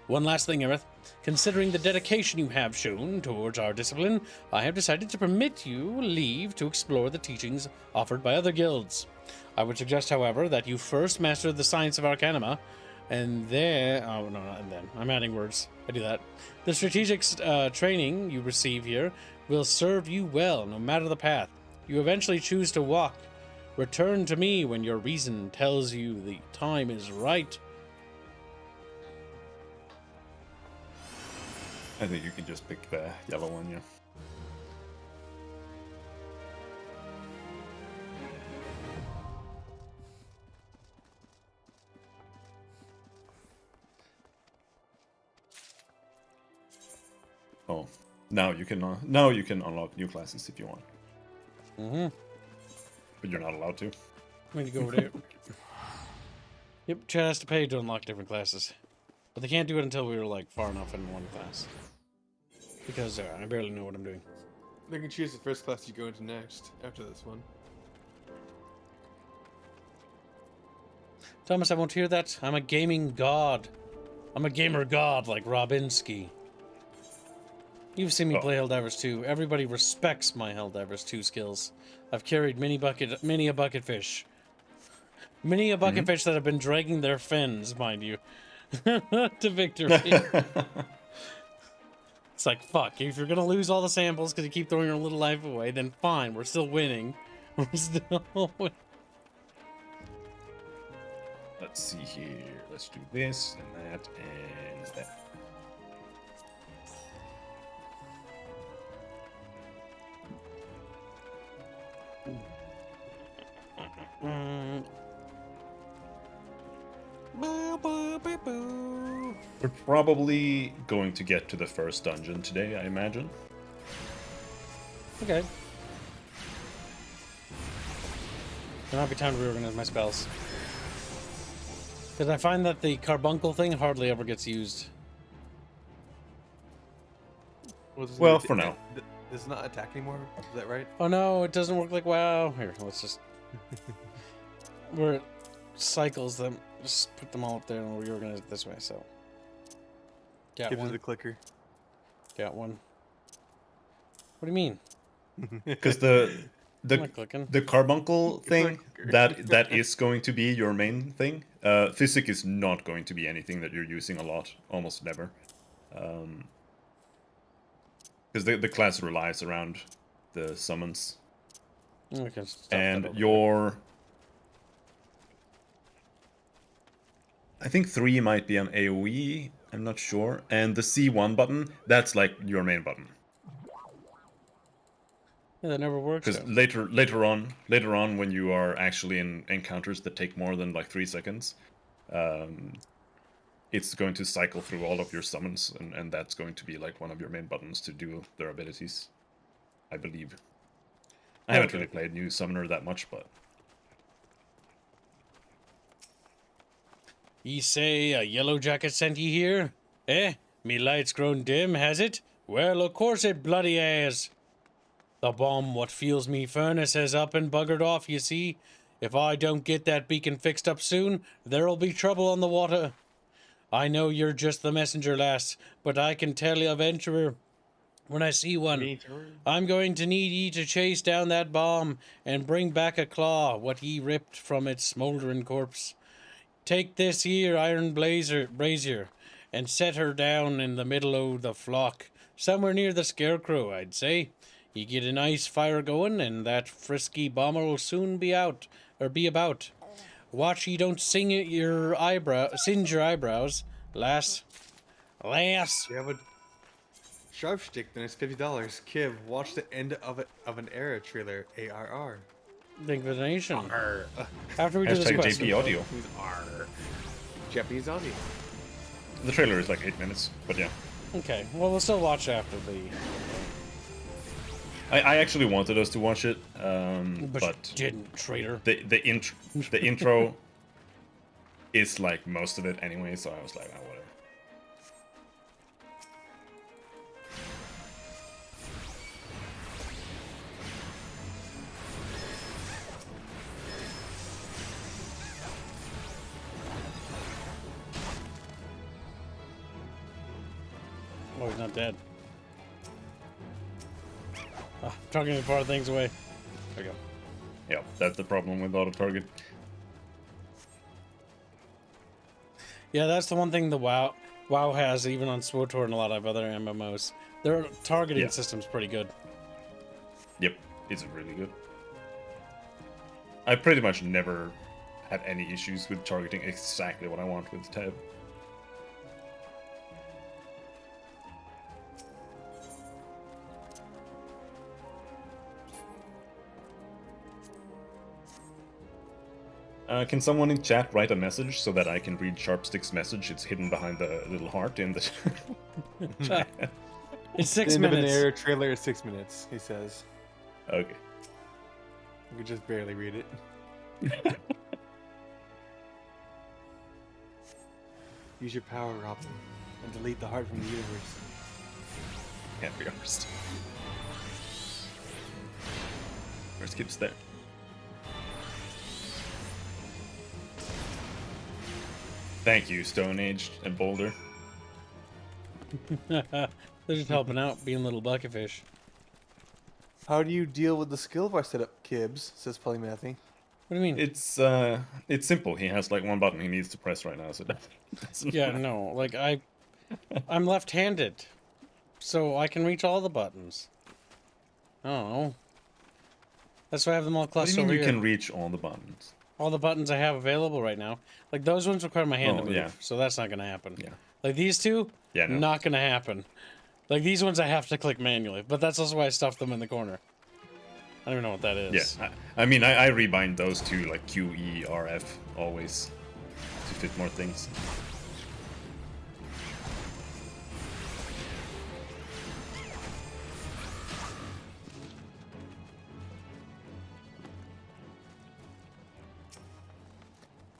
One last thing, Aerith. Considering the dedication you have shown towards our discipline, I have decided to permit you leave to explore the teachings offered by other guilds. I would suggest, however, that you first master the science of Arcanima, and then... Oh, no, not and then. I'm adding words. I do that. The strategic training you receive here will serve you well, no matter the path you eventually choose to walk. Return to me when your reason tells you the time is right. I think you can just pick the yellow one, yeah. Oh, now you can unlock new classes if you want. Mm-hmm. But you're not allowed to. I'm going to go over there. Yep, Chad has to pay to unlock different classes. But they can't do it until we were, like, far enough in one class. Because I barely know what I'm doing. They can choose the first class you go into next, after this one. Thomas, I won't hear that. I'm a gaming god. I'm a gamer god like Robinski. You've seen me play Helldivers 2. Everybody respects my Helldivers 2 skills. I've carried many a bucketfish. Many a bucketfish that have been dragging their fins, mind you, to victory. It's like, fuck, if you're gonna lose all the samples because you keep throwing your little life away, then fine, we're still winning. We're still winning. Let's see here. Let's do this and that and that. We're probably going to get to the first dungeon today, I imagine. Okay. There might be time to reorganize my spells. Because I find that the carbuncle thing hardly ever gets used. Well, for now. Does it not attack anymore? Is that right? Oh no, it doesn't work like WoW. Here, let's just... Where it cycles them. Just put them all up there and we'll reorganize it this way, so... Got Give it one. the clicker. Got one. What do you mean? Because the I'm not clicking. the carbuncle thing, that is going to be your main thing. Physic is not going to be anything that you're using a lot, almost never. Because the class relies around the summons. Okay, And your I think 3 might be an AoE. I'm not sure. And the C1 button, that's like your main button. Yeah, that never works. Because later on, when you are actually in encounters that take more than like 3 seconds, it's going to cycle through all of your summons, and that's going to be like one of your main buttons to do their abilities, I believe. I haven't really played New Summoner that much, but... Ye say a yellow jacket sent ye here? Eh? Me light's grown dim, has it? Well, of course it bloody has. The bomb what fuels me furnace has up and buggered off, you see. If I don't get that beacon fixed up soon, there'll be trouble on the water. I know you're just the messenger, lass, but I can tell you, adventurer, when I see one, I'm going to need ye to chase down that bomb and bring back a claw what ye ripped from its smouldering corpse. Take this here iron brazier and set her down in the middle o' the flock, somewhere near the scarecrow, I'd say. You get a nice fire going, and that frisky bomber'll soon be out, or be about. Watch ye don't singe your eyebrows, lass. Lass! You have a sharp stick, then it's $50. Kiv, watch the end of an era trailer. ARR. Think of the nation. After we do this Hashtag quest. JP Audio. Who's R? Japanese audio. The trailer is like 8 minutes, but yeah. Okay, well, we'll still watch after the... I actually wanted us to watch it, But but you didn't, traitor. the intro is like most of it anyway, so I was like, oh, whatever. Oh, he's not dead. Targeting far things away. There we go. Yeah, that's the problem with auto target. Yeah, that's the one thing the WoW has, even on SWTOR and a lot of other MMOs. Their targeting system's pretty good. Yep, it's really good. I pretty much never had any issues with targeting exactly what I want with Tab. Can someone in chat write a message so that I can read Sharpstick's message? It's hidden behind the little heart in the... It's 6 The end of an minutes. era trailer is 6 minutes, he says. Okay. You can just barely read it. Use your power, Robin, and delete the heart from the universe. Can't be honest. Where's Kip's there? Thank you, Stone Age and Boulder. They're just helping out, being little bucketfish. How do you deal with the skill bar setup, Kibbs? Says Polymathy. What do you mean? It's simple. He has like one button he needs to press right now, so doesn't Yeah, matter. no, like I'm left-handed, so I can reach all the buttons. I don't know. That's why I have them all What do you clustered mean over you here. can reach all the buttons? All the buttons I have available right now. Like, those ones require my hand to Oh, move, yeah. so that's not going to happen. Yeah. Like, these two, Yeah, no. not going to happen. Like, these ones I have to click manually, but that's also why I stuffed them in the corner. I don't even know what that is. Yeah, I mean, I rebind those two like Q, E, R, F always to fit more things.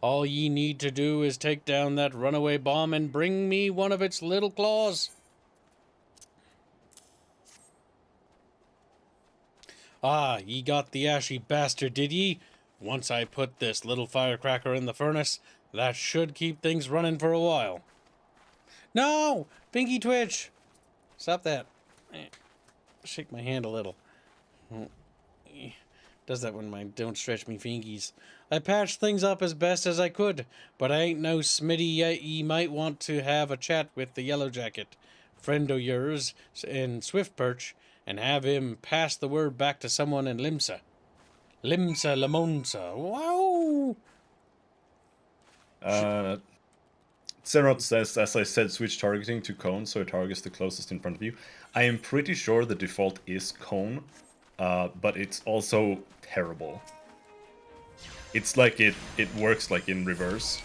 All ye need to do is take down that runaway bomb and bring me one of its little claws. Ah, ye got the ashy bastard, did ye? Once I put this little firecracker in the furnace, that should keep things running for a while. No! Pinky twitch! Stop that. Shake my hand a little. Does that when my don't stretch me fingies. I patched things up as best as I could, but I ain't no Smitty yet. Ye might want to have a chat with the Yellow Jacket, friend o' yours in Swift Perch, and have him pass the word back to someone in Limsa. Limsa Lamonsa. Wow! Serot says, as I said, switch targeting to cone so it targets the closest in front of you. I am pretty sure the default is cone, but it's also terrible. It's like it works like in reverse.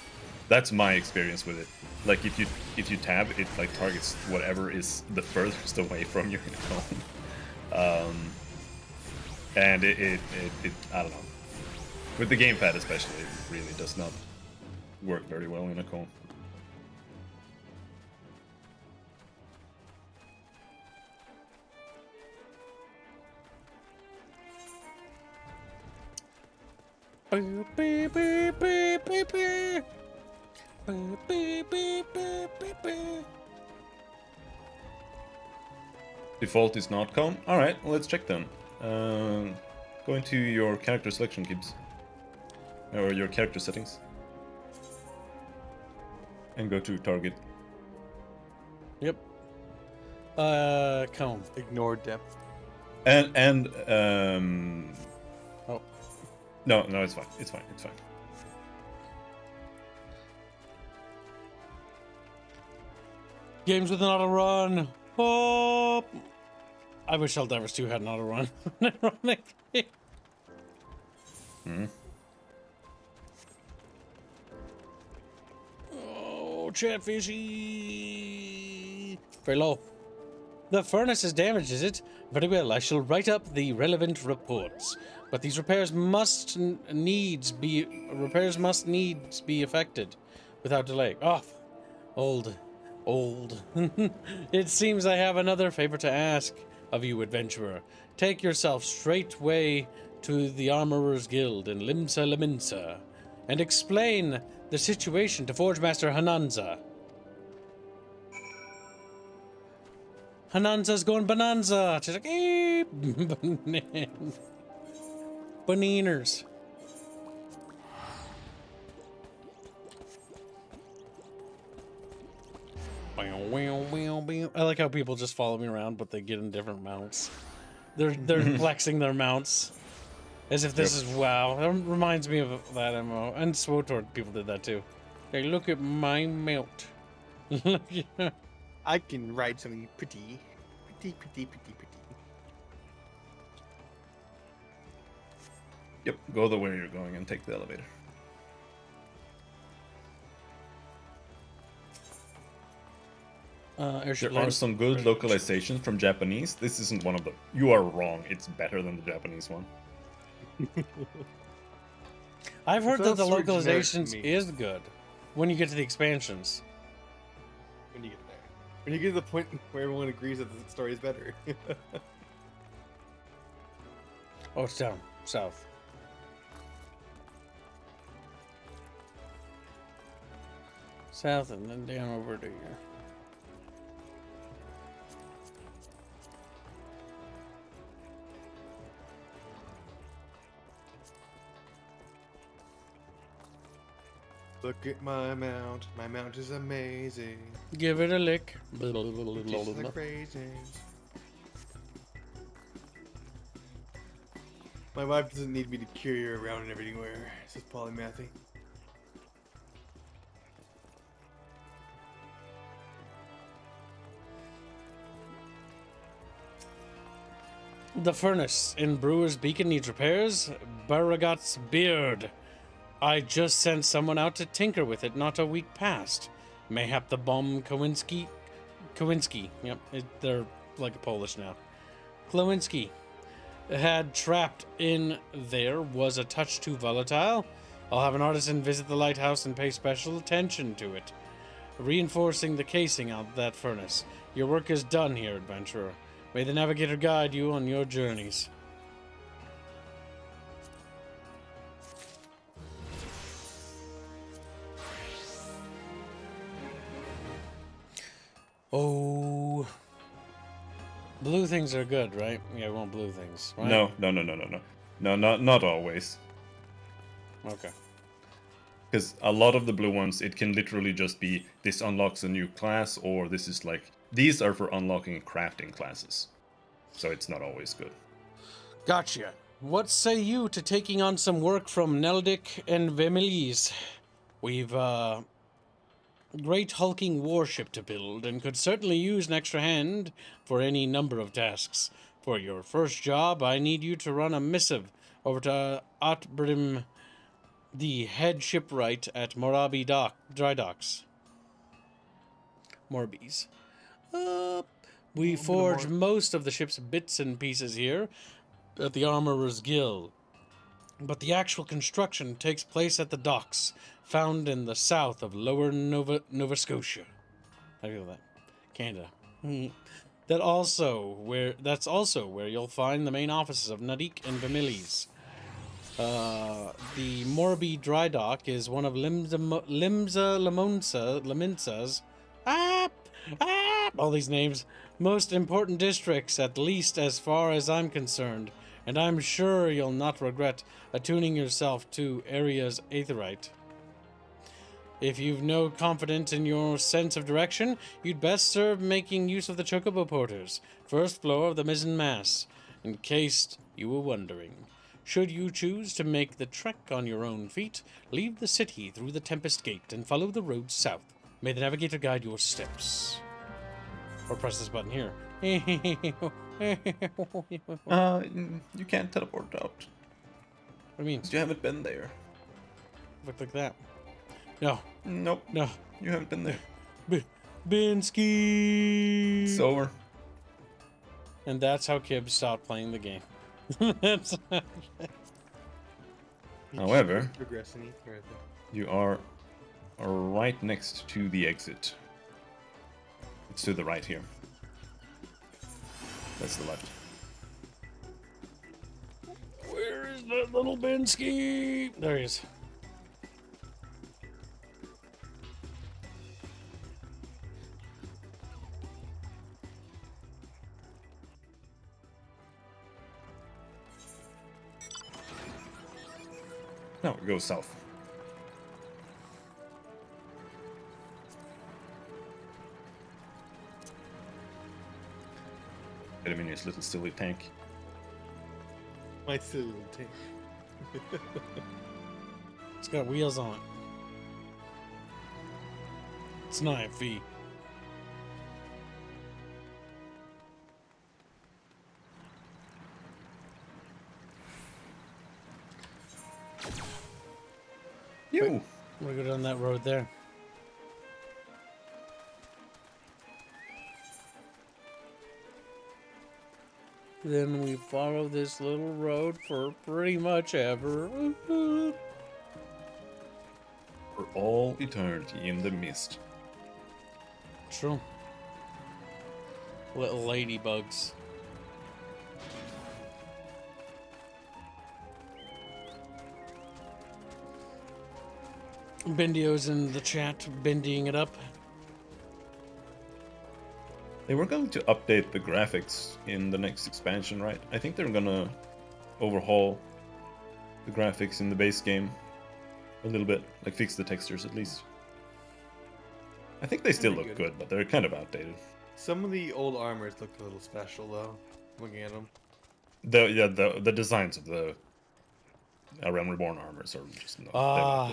That's my experience with it. Like if you tab, it like targets whatever is the furthest away from you in cone. And it I don't know. With the gamepad especially, it really does not work very well in a cone. Default is not cone. Alright, well, let's check then. Go into your character selection, Gibbs. Or your character settings. And go to target. Yep. Cone. Ignore depth. And Oh. No, it's fine. It's fine. It's fine. Games with an auto run. Oh, I wish Helldivers 2 had an auto run. Ironically. Oh, chatfishy. Very low. The furnace is damaged, is it? Very well, I shall write up the relevant reports. But these repairs must needs be effected without delay. Oh, old. It seems I have another favor to ask of you, adventurer. Take yourself straightway to the Armorer's Guild in Limsa Leminsa and explain the situation to Forgemaster Hananza. Hananza's going bonanza. She's like, eh, bananas. I like how people just follow me around, but they get in different mounts. They're flexing their mounts as if this is WoW. That reminds me of that MMO. And SWTOR people did that too. Hey, look at my mount. I can ride something pretty. Yep, go the way you're going and take the elevator. There are some good localizations from Japanese. This isn't one of them. You are wrong. It's better than the Japanese one. I've heard that the Sounds sort of generic to localizations me. is good when you get to the expansions. When you get there. When you get to the point where everyone agrees that the story is better. Oh, it's down south. South and then down over to here. Look at my mount. My mount is amazing. Give it a lick. Just like crazy. My wife doesn't need me to carry her around and everywhere. Says Polymathy. The furnace in Brewer's Beacon needs repairs. Barragat's beard. I just sent someone out to tinker with it not a week past. Mayhap the bomb Kowinski. Yep, they're like Polish now. Klowinski had trapped in there was a touch too volatile. I'll have an artisan visit the lighthouse and pay special attention to it, reinforcing the casing of that furnace. Your work is done here, adventurer. May the navigator guide you on your journeys. Oh, blue things are good, right? Yeah, we want blue things, right? No, not always. Okay. Because a lot of the blue ones, it can literally just be this unlocks a new class, or this is like these are for unlocking crafting classes, so it's not always good. Gotcha. What say you to taking on some work from Neldik and Vemilis? We've great hulking warship to build and could certainly use an extra hand for any number of tasks. For your first job, I need you to run a missive over to Atbrim, the head shipwright at Morabi Dry Docks. Morbies. We forge most of the ship's bits and pieces here at the Armorer's Guild, but the actual construction takes place at the docks found in the south of Lower Nova Scotia. How do you feel that? Canada. That's also where you'll find the main offices of Nadik and Vermillies. The Morbi Dry Dock is one of Laminsa's all these names, most important districts, at least as far as I'm concerned, and I'm sure you'll not regret attuning yourself to Area's Aetherite. If you've no confidence in your sense of direction, you'd best serve making use of the Chocobo Porters, first floor of the mizzen mast, in case you were wondering. Should you choose to make the trek on your own feet, leave the city through the Tempest Gate and follow the road south. May the navigator guide your steps. Or press this button here. You can't teleport out. What do you mean? You haven't been there. Look like that. No. Nope. No. You haven't been there. Binsky! It's over. And that's how Kib stopped playing the game. However, Progressing right there. you are right next to the exit. It's to the right here. That's the left. Where is that little Binsky? There he is. No, it goes south. Get him in his little silly tank. My silly little tank. It's got wheels on it. It's not a fee. You. I'm gonna go down that road there. Then we follow this little road for pretty much ever. For all eternity in the mist. True. Little ladybugs. Bendio's in the chat, bendying it up. They were going to update the graphics in the next expansion, right? I think they're gonna overhaul the graphics in the base game a little bit, like fix the textures at least. I think they still look good, but they're kind of outdated. Some of the old armors look a little special though. Looking at them. The designs of the Realm Reborn armors are just not.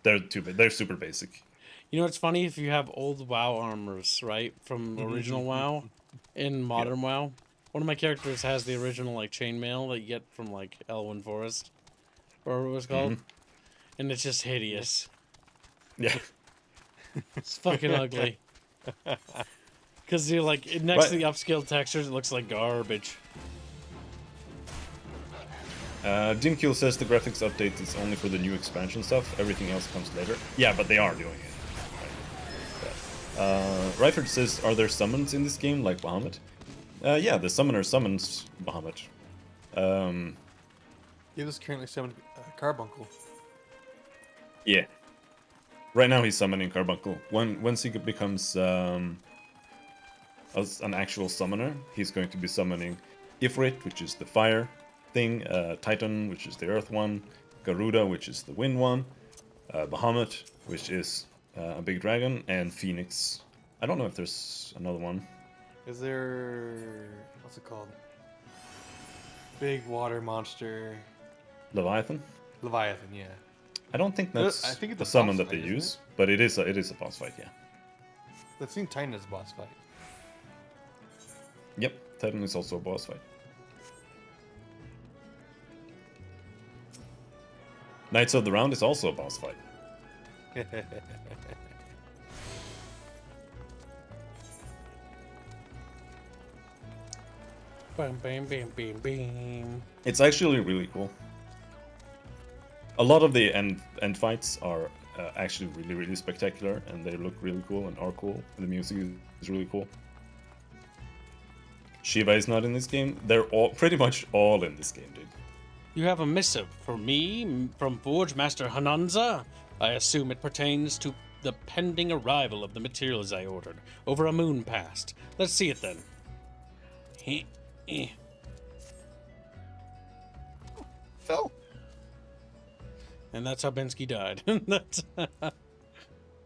They're too big. They're super basic. You know what's funny? If you have old WoW armors, right, from original WoW, in modern WoW, one of my characters has the original like chainmail that you get from like Elwyn Forest, or what it was called, and it's just hideous. Yeah. It's fucking ugly. Because you're like next to the upscaled textures, it looks like garbage. Dimkill says the graphics update is only for the new expansion stuff. Everything else comes later. Yeah, but they are doing it. Ryford says, are there summons in this game like Bahamut? Yeah, the summoner summons Bahamut. He was currently summoned Carbuncle. Yeah. Right now he's summoning Carbuncle. Once he becomes an actual summoner, he's going to be summoning Ifrit, which is the fire thing, Titan, which is the earth one, Garuda, which is the wind one, Bahamut, which is a big dragon, and Phoenix. I don't know if there's another one. Is there... what's it called? Big water monster. Leviathan? Leviathan, yeah. I don't think that's I think it's the a summon boss that they fight, isn't use, but it is a boss fight, yeah. That seemed Titan as a boss fight. Yep, Titan is also a boss fight. Knights of the Round is also a boss fight. Bam, bam, bam, bam, bam. It's actually really cool. A lot of the end fights are actually really spectacular, and they look really cool and are cool. And the music is really cool. Shiva is not in this game. They're all pretty much all in this game, dude. You have a missive for me from Forge Master Hananza. I assume it pertains to the pending arrival of the materials I ordered over a moon past. Let's see it then. Phil. And that's how Bensky died. That's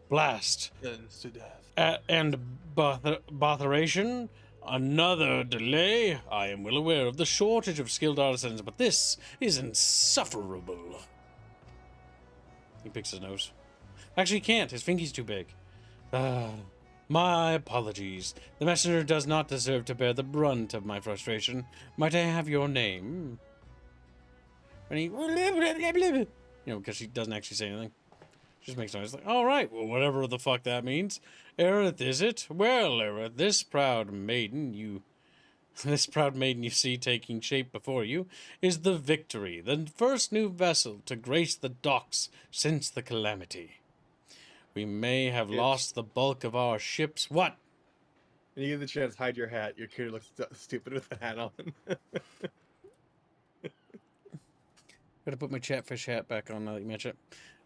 blast. To death. And botheration. Another delay. I am well aware of the shortage of skilled artisans, but this is insufferable. He picks his nose. Actually, he can't. His fingy's too big. My apologies. The messenger does not deserve to bear the brunt of my frustration. Might I have your name? And he... You know, because she doesn't actually say anything. She just makes noise like, all right, well, whatever the fuck that means. Aerith, is it? Well, Aerith, this proud maiden you see taking shape before you is the Victory, the first new vessel to grace the docks since the calamity. We may have lost the bulk of our ships. What? When you get the chance, hide your hat. Your character looks stupid with the hat on. Gotta put my chatfish hat back on now that you mention it.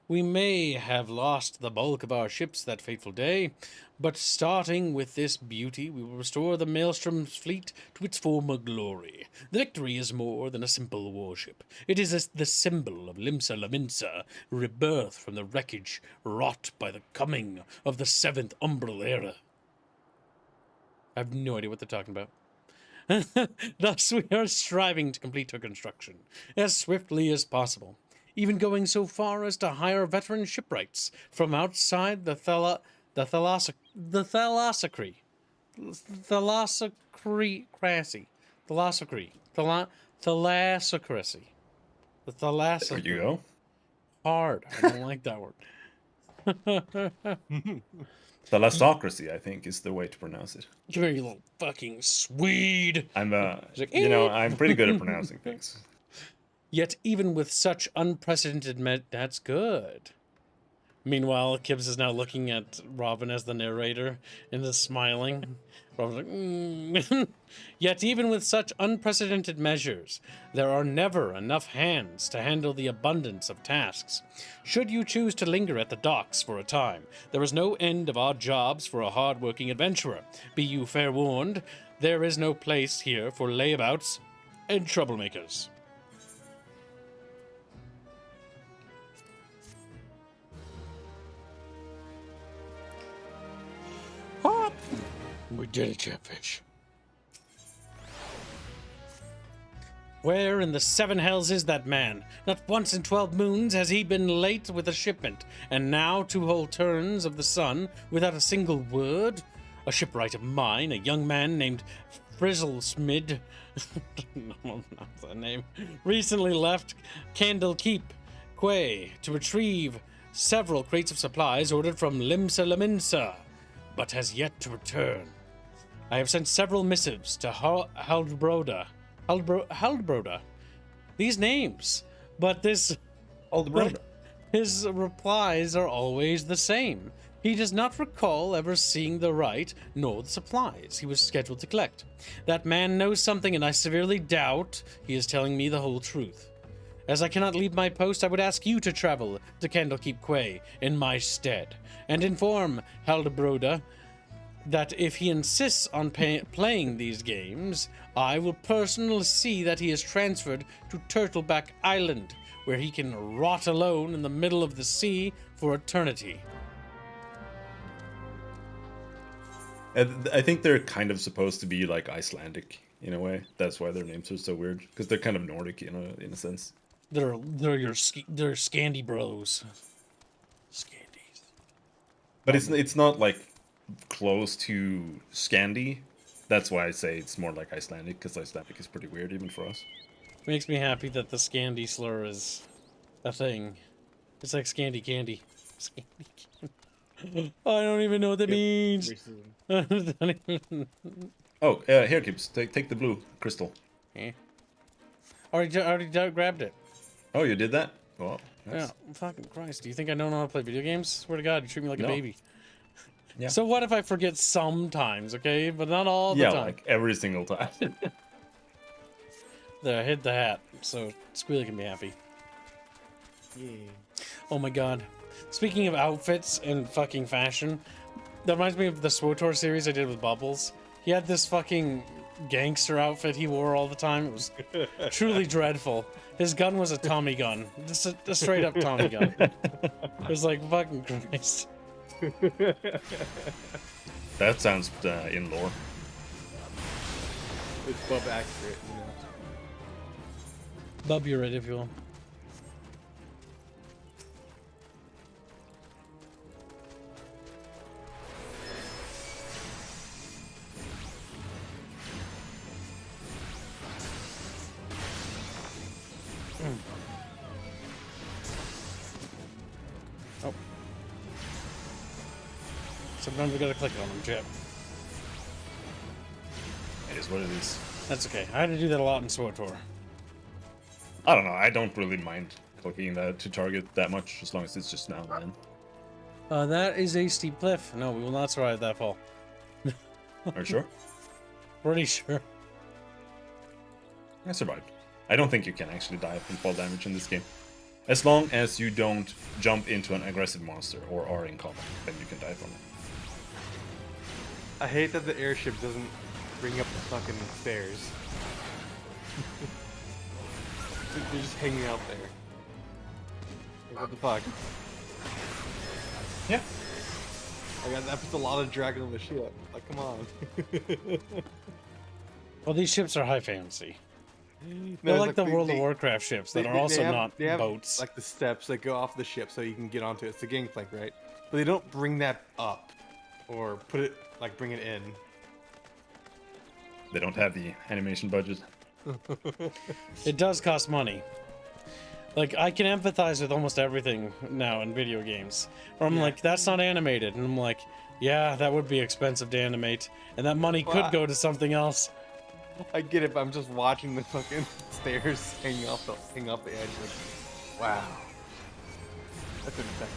We may have lost the bulk of our ships that fateful day, but starting with this beauty, we will restore the Maelstrom's fleet to its former glory. The Victory is more than a simple warship. It is the symbol of Limsa Laminsa, rebirth from the wreckage wrought by the coming of the 7th Umbral Era. I have no idea what they're talking about. Thus, we are striving to complete her construction as swiftly as possible, even going so far as to hire veteran shipwrights from outside the thalassocracy. There you go. Hard. I don't like that word. Thalassocracy, I think, is the way to pronounce it. Come here, you little fucking Swede. I'm, like, I'm pretty good at pronouncing things. Yet even with such unprecedented that's good. Meanwhile, Kibbs is now looking at Robin as the narrator and is smiling. Robin's like, Yet even with such unprecedented measures, there are never enough hands to handle the abundance of tasks. Should you choose to linger at the docks for a time, there is no end of odd jobs for a hard-working adventurer. Be you fair warned, there is no place here for layabouts and troublemakers. We did it, Chatfish. Where in the 7 hells is that man? Not once in 12 moons has he been late with a shipment, and now 2 whole turns of the sun without a single word? A shipwright of mine, a young man named Frizzlesmid, no, not that name, recently left Candle Keep, Quay, to retrieve several crates of supplies ordered from Limsa Laminsa, but has yet to return. I have sent several missives to Haldbroda. These names, but his replies are always the same. He does not recall ever seeing the right nor the supplies he was scheduled to collect. That man knows something, and I severely doubt he is telling me the whole truth. As I cannot leave my post, I would ask you to travel to Candlekeep Quay in my stead, and inform Haldbroda that if he insists on playing these games, I will personally see that he is transferred to Turtleback Island, where he can rot alone in the middle of the sea for eternity. I think they're kind of supposed to be like Icelandic in a way. That's why their names are so weird, because they're kind of Nordic in a sense. They're they're Scandi bros. Scandis. But it's not like close to Scandi. That's why I say it's more like Icelandic, because Icelandic is pretty weird even for us. Makes me happy that the Scandi slur is a thing. It's like Scandi candy. Scandi candy. I don't even know what that means. Oh, here, Gibbs. Take the blue crystal. Eh. Already grabbed it. Oh, you did that? Well, Yeah, fucking Christ. Do you think I don't know how to play video games? Swear to God, you treat me like a No. baby. Yeah. So what if I forget sometimes, okay? But not all the Yeah, time. like every single time. There, I hit the hat, so Squealy can be happy. Yeah. Oh my God. Speaking of outfits and fucking fashion, that reminds me of the SWTOR series I did with Bubbles. He had this fucking gangster outfit he wore all the time. It was truly dreadful. His gun was a Tommy gun. Just a straight up Tommy gun. It was like, fucking Christ. That sounds in lore. It's bub accurate, you know. Bub, you're right, if you will. Oh. Sometimes we gotta click on them, Jeb. It is what it is. That's okay. I had to do that a lot in SWTOR. I don't know. I don't really mind clicking that to target that much, as long as it's just now and then. That is a steep cliff. No, we will not survive that fall. Are you sure? Pretty sure. I survived. I don't think you can actually die from fall damage in this game. As long as you don't jump into an aggressive monster or are in combat, then you can die from it. I hate that the airship doesn't bring up the fucking stairs. They're just hanging out there. Like, what the fuck? Yeah. That puts a lot of drag on the ship. Like, come on. Well, these ships are high fantasy. No, They're it's like the World of they- Warcraft ships that they- are they also have- not they have, boats. like the steps that go off the ship so you can get onto it. It's the gangplank, right? But they don't bring that up or put it like bring it in. They don't have the animation budget. It does cost money. Like, I can empathize with almost everything now in video games. Where I'm Yeah. like, that's not animated. And I'm like, yeah, that would be expensive to animate. And that money Well, could go to something else. I get it, but I'm just watching the fucking stairs hanging off the edge. Like, wow, that's insane.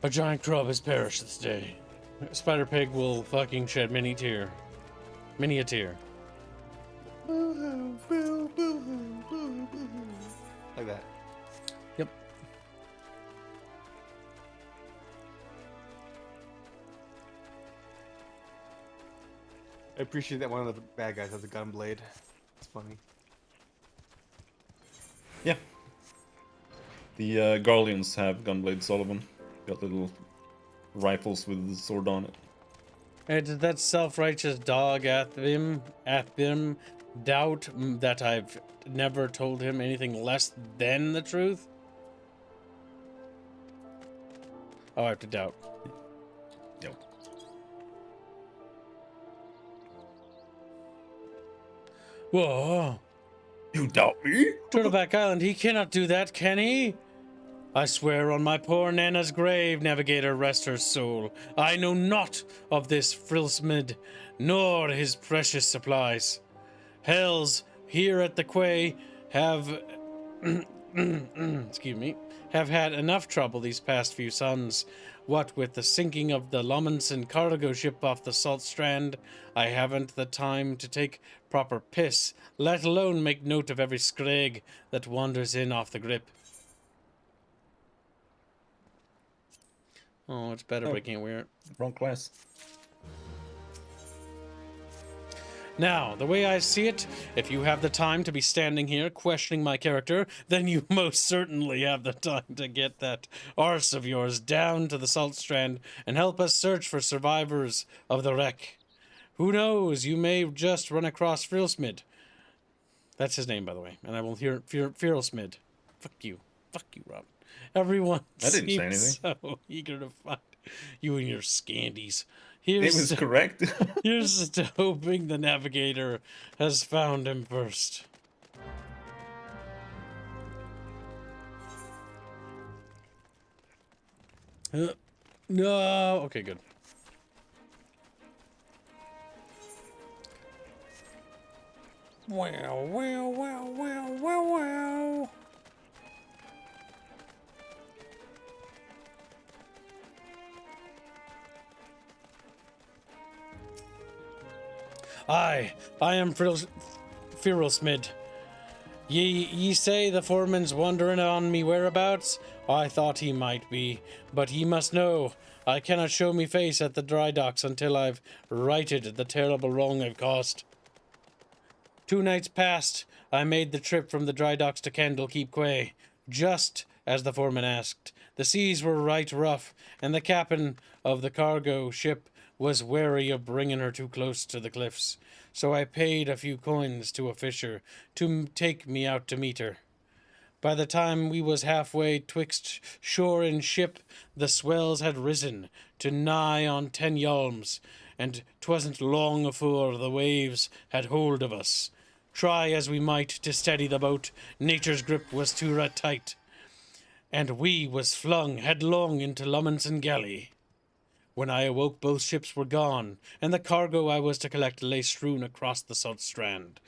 A giant crab has perished this day. Spider Pig will fucking shed many a tear. Many a tear. Boo-hoo, boo, boo-hoo, boo, boo-hoo. Like that. Yep. I appreciate that one of the bad guys has a gun blade. It's funny. Yeah. The Garleans have gunblades, all of them. Got little rifles with the sword on it. And did that self-righteous dog Athim doubt that I've never told him anything less than the truth? Oh, I have to doubt. Yep. Whoa. You doubt me? Turtleback Island, he cannot do that, can he? I swear on my poor Nana's grave, Navigator, rest her soul. I know not of this Frilsmid, nor his precious supplies. Hells here at the quay have, excuse me, have had enough trouble these past few suns. What with the sinking of the Lommenson cargo ship off the Salt Strand, I haven't the time to take proper piss, let alone make note of every scrag that wanders in off the grip. Oh, it's better, but I can't wear it. Wrong class. Now, the way I see it, if you have the time to be standing here questioning my character, then you most certainly have the time to get that arse of yours down to the Salt Strand and help us search for survivors of the wreck. Who knows? You may just run across Frilsmid. That's his name, by the way. And I will hear Frilsmid. Fuck you. Fuck you, Robin. Everyone I didn't say seems anything. so eager to find you and your scandies. It Here's was correct. here's to hoping the navigator has found him first. No. Okay, good. Wow, wow, wow, wow, wow, wow. I am Firosmid. Ye say the foreman's wondering on me whereabouts? I thought he might be, but ye must know, I cannot show me face at the dry docks until I've righted the terrible wrong I've caused. 2 nights past, I made the trip from the dry docks to Candlekeep Quay, just as the foreman asked. The seas were right rough, and the captain of the cargo ship was wary of bringing her too close to the cliffs, so I paid a few coins to a fisher to take me out to meet her. By the time we was halfway twixt shore and ship, the swells had risen to nigh on 10 yalms, and 'twasn't long afore the waves had hold of us. Try as we might to steady the boat, nature's grip was too tight, and we was flung headlong into Lummonson Galley. When I awoke, both ships were gone, and the cargo I was to collect lay strewn across the salt strand.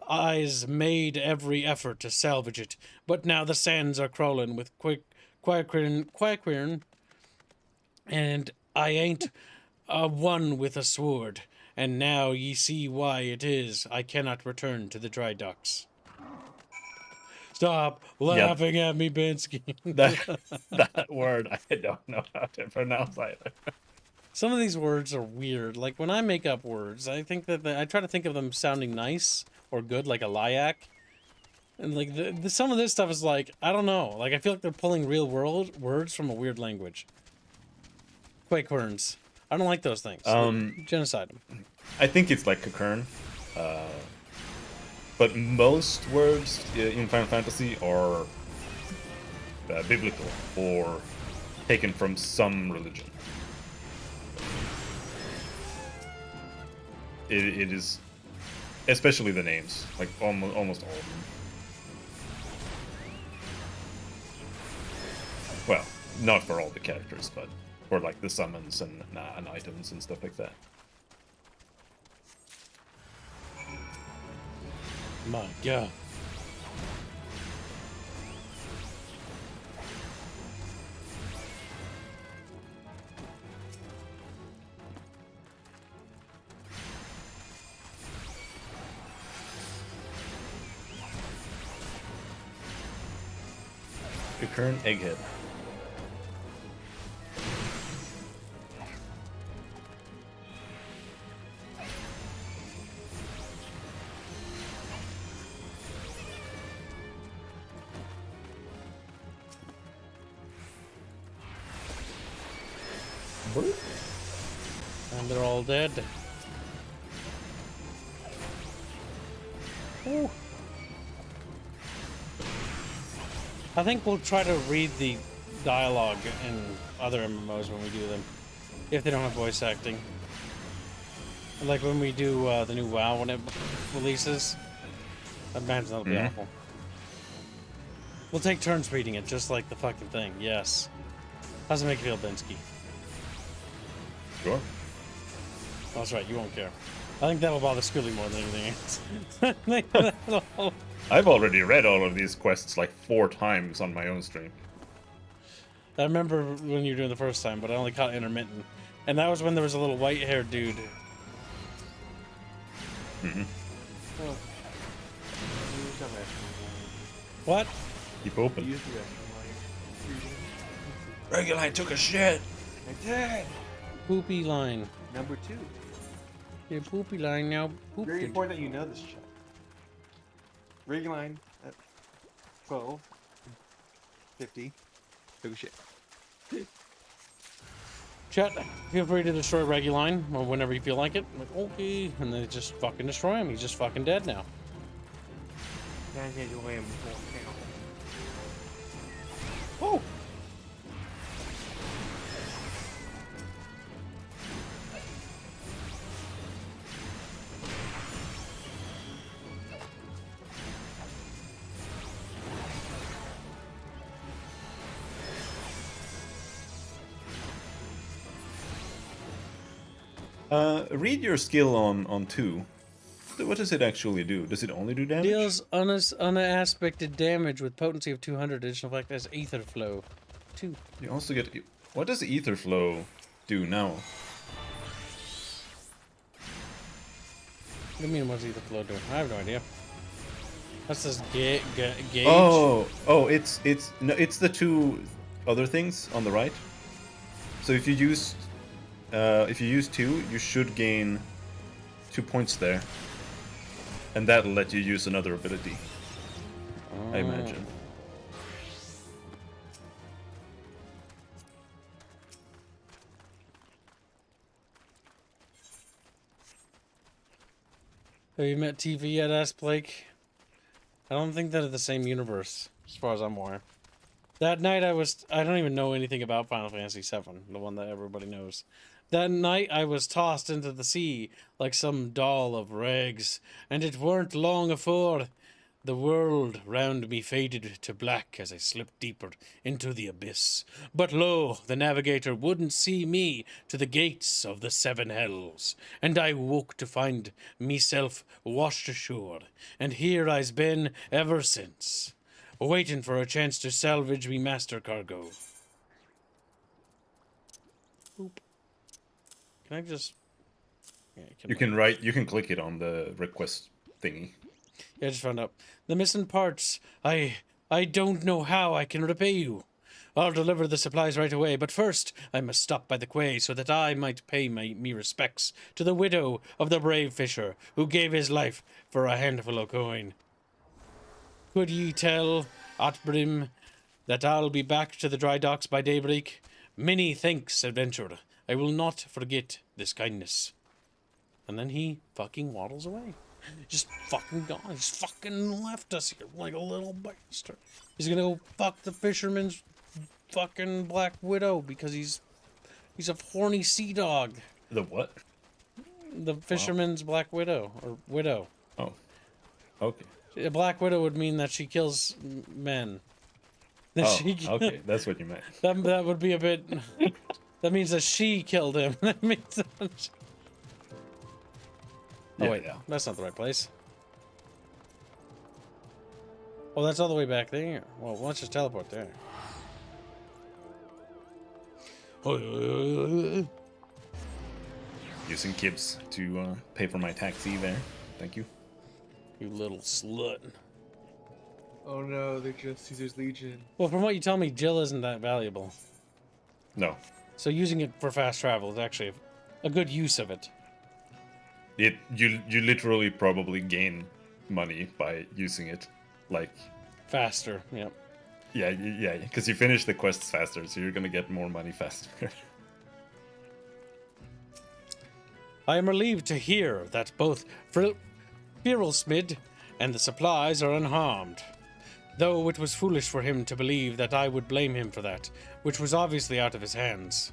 I's made every effort to salvage it, but now the sands are crawling with quaquirn, and I ain't a one with a sword, and now ye see why it is I cannot return to the dry docks. Stop laughing at me, Binsky. that word, I don't know how to pronounce either. Some of these words are weird. Like, when I make up words, I think that I try to think of them sounding nice or good, like a lyak. And, like, some of this stuff is like, I don't know. Like, I feel like they're pulling real world words from a weird language. Quaquirns. I don't like those things. Genocide them. I think it's like Cockern. But most words in Final Fantasy are biblical or taken from some religion. It is, especially the names, like almost all of them. Well, not for all the characters, but for like the summons and items and stuff like that. My God. Recurrent egghead. And they're all dead. Ooh. I think we'll try to read the dialogue in other MMOs when we do them, if they don't have voice acting. Like when we do the new WoW when it releases. I imagine that'll be awful. We'll take turns reading it, just like the fucking thing. Yes. How's it make you feel, Binsky? Sure. Oh, that's right, you won't care. I think that'll bother Scully more than anything else. I've already read all of these quests like 4 times on my own stream. I remember when you were doing the first time, but I only caught intermittent. And that was when there was a little white-haired dude. Mm-hmm. Oh. What? Keep open. Use the restroom while Reguline took a shit. I did. Poopy line. Number 2. Your poopy line now pooped. Very important that you know this, chat. Reguline at 12:50 took a shit. Chat, feel free to destroy Reguline or whenever you feel like it. I'm like, okay. And then just fucking destroy him. He's just fucking dead now. Oh! Read your skill on 2. What does it actually do? Does it only do damage? Deals unaspected damage with potency of 200. Additional effect as ether flow. 2. You also get... What does ether flow do now? What do you mean, what's ether flow doing? I have no idea. That's this gauge. Oh, it's no, it's the 2 other things on the right. So if you use 2, you should gain 2 points there, and that'll let you use another ability. I imagine. Have you met TV yet, asked Blake? I don't think they're the same universe, as far as I'm aware. That night I don't even know anything about Final Fantasy VII, the one that everybody knows. That night I was tossed into the sea like some doll of rags, and it weren't long afore the world round me faded to black as I slipped deeper into the abyss. But lo, the navigator wouldn't see me to the gates of the 7 hells, and I woke to find meself washed ashore, and here I's been ever since, waiting for a chance to salvage me master cargo. Oop. Can I just... Yeah, You can click it on the request thingy. Yeah, I just found out. The missing parts. I don't know how I can repay you. I'll deliver the supplies right away, but first I must stop by the quay so that I might pay me respects to the widow of the brave fisher who gave his life for a handful of coin. Could ye tell Atbrim that I'll be back to the dry docks by daybreak? Many thanks, adventurer. I will not forget this kindness. And then he fucking waddles away. Just fucking gone. He's fucking left us here like a little bastard. He's gonna go fuck the fisherman's fucking black widow because he's a horny sea dog. The what? The fisherman's black widow or widow. Oh, okay. A black widow would mean that she kills men. Okay, that's what you meant. That would be a bit. That means that she killed him. That means that. Oh wait, that's not the right place. Oh, that's all the way back there. Well, let's just teleport there. Using Kibs to pay for my taxi there. Thank you. You little slut. Oh no, they're just Caesar's Legion. Well, from what you tell me, Jill isn't that valuable. No. So using it for fast travel is actually a good use of it. You literally probably gain money by using it, like faster. Yep. Yeah, because you finish the quests faster, so you're gonna get more money faster. I am relieved to hear that both Firelsmid and the supplies are unharmed, though it was foolish for him to believe that I would blame him for that, which was obviously out of his hands.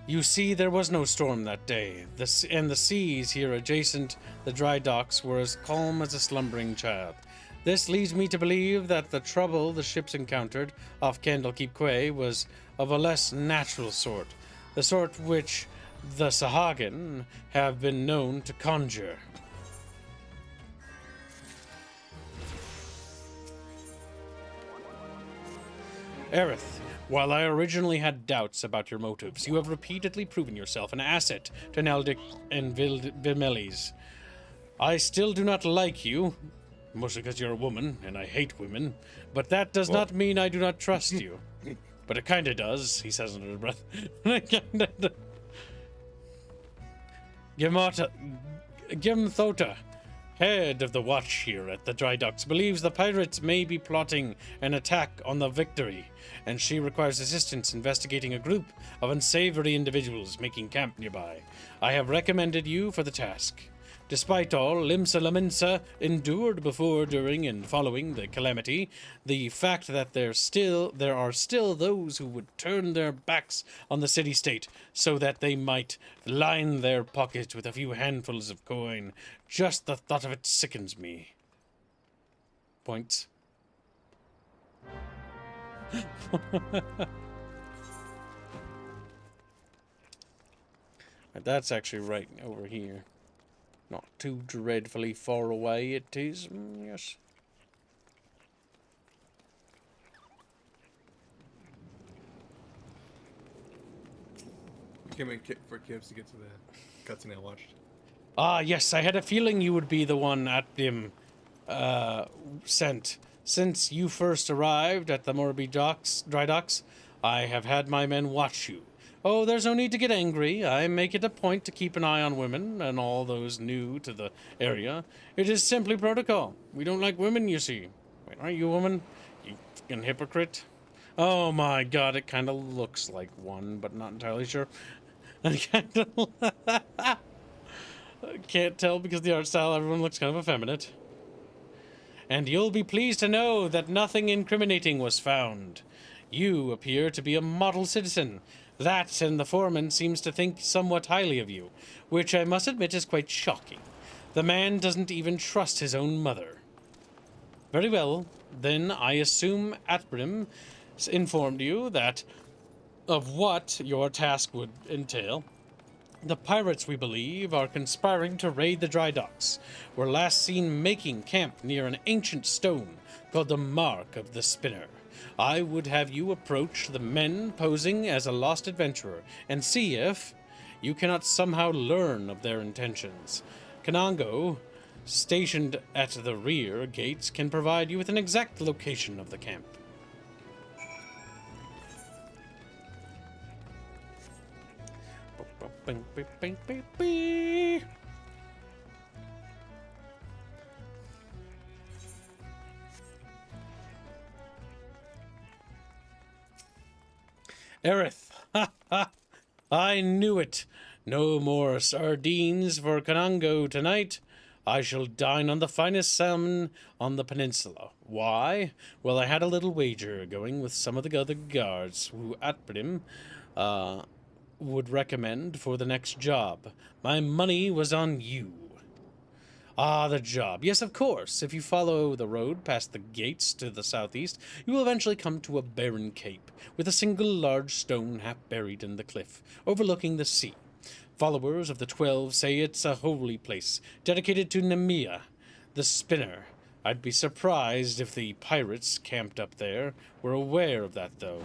You see, there was no storm that day, and the seas here adjacent the dry docks were as calm as a slumbering child. This leads me to believe that the trouble the ships encountered off Candlekeep Quay was of a less natural sort, the sort which the Sahagin have been known to conjure. Aerith, while I originally had doubts about your motives, you have repeatedly proven yourself an asset to Naldic and Vimelis. I still do not like you, mostly because you're a woman, and I hate women, but that does not mean I do not trust you. But it kinda does, he says under his breath. Gimthota, head of the watch here at the dry docks, believes the pirates may be plotting an attack on the Victory, and she requires assistance investigating a group of unsavory individuals making camp nearby. I have recommended you for the task. Despite all Limsa Laminsa endured before, during, and following the calamity, the fact that there are still those who would turn their backs on the city-state so that they might line their pockets with a few handfuls of coin, just the thought of it sickens me. Points. That's actually right over here. Not too dreadfully far away, it is. Yes. Came in for Gibbs to get to the cutscene I watched. Ah, yes, I had a feeling you would be the one Admiral sent. Since you first arrived at the Morby dry docks, I have had my men watch you. Oh, there's no need to get angry. I make it a point to keep an eye on women and all those new to the area. It is simply protocol. We don't like women, you see. Wait, aren't you a woman? You fucking hypocrite. Oh my god, it kind of looks like one, but not entirely sure. I can't tell because the art style, everyone looks kind of effeminate. And you'll be pleased to know that nothing incriminating was found. You appear to be a model citizen. That and the foreman seems to think somewhat highly of you, which I must admit is quite shocking. The man doesn't even trust his own mother. Very well, then I assume Admiral informed you that of what your task would entail. The pirates, we believe, are conspiring to raid the dry docks. Were last seen making camp near an ancient stone called the Mark of the Spinner. I would have you approach the men posing as a lost adventurer and see if you cannot somehow learn of their intentions. Kanango, stationed at the rear gates, can provide you with an exact location of the camp. Aerith, ha ha! I knew it. No more sardines for Kanango tonight. I shall dine on the finest salmon on the peninsula. Why? Well, I had a little wager going with some of the other guards who Admiral would recommend for the next job. My money was on you. Ah, the job. Yes, of course. If you follow the road past the gates to the southeast, you will eventually come to a barren cape, with a single large stone half buried in the cliff, overlooking the sea. Followers of the 12 say it's a holy place, dedicated to Nemea, the spinner. I'd be surprised if the pirates camped up there were aware of that, though.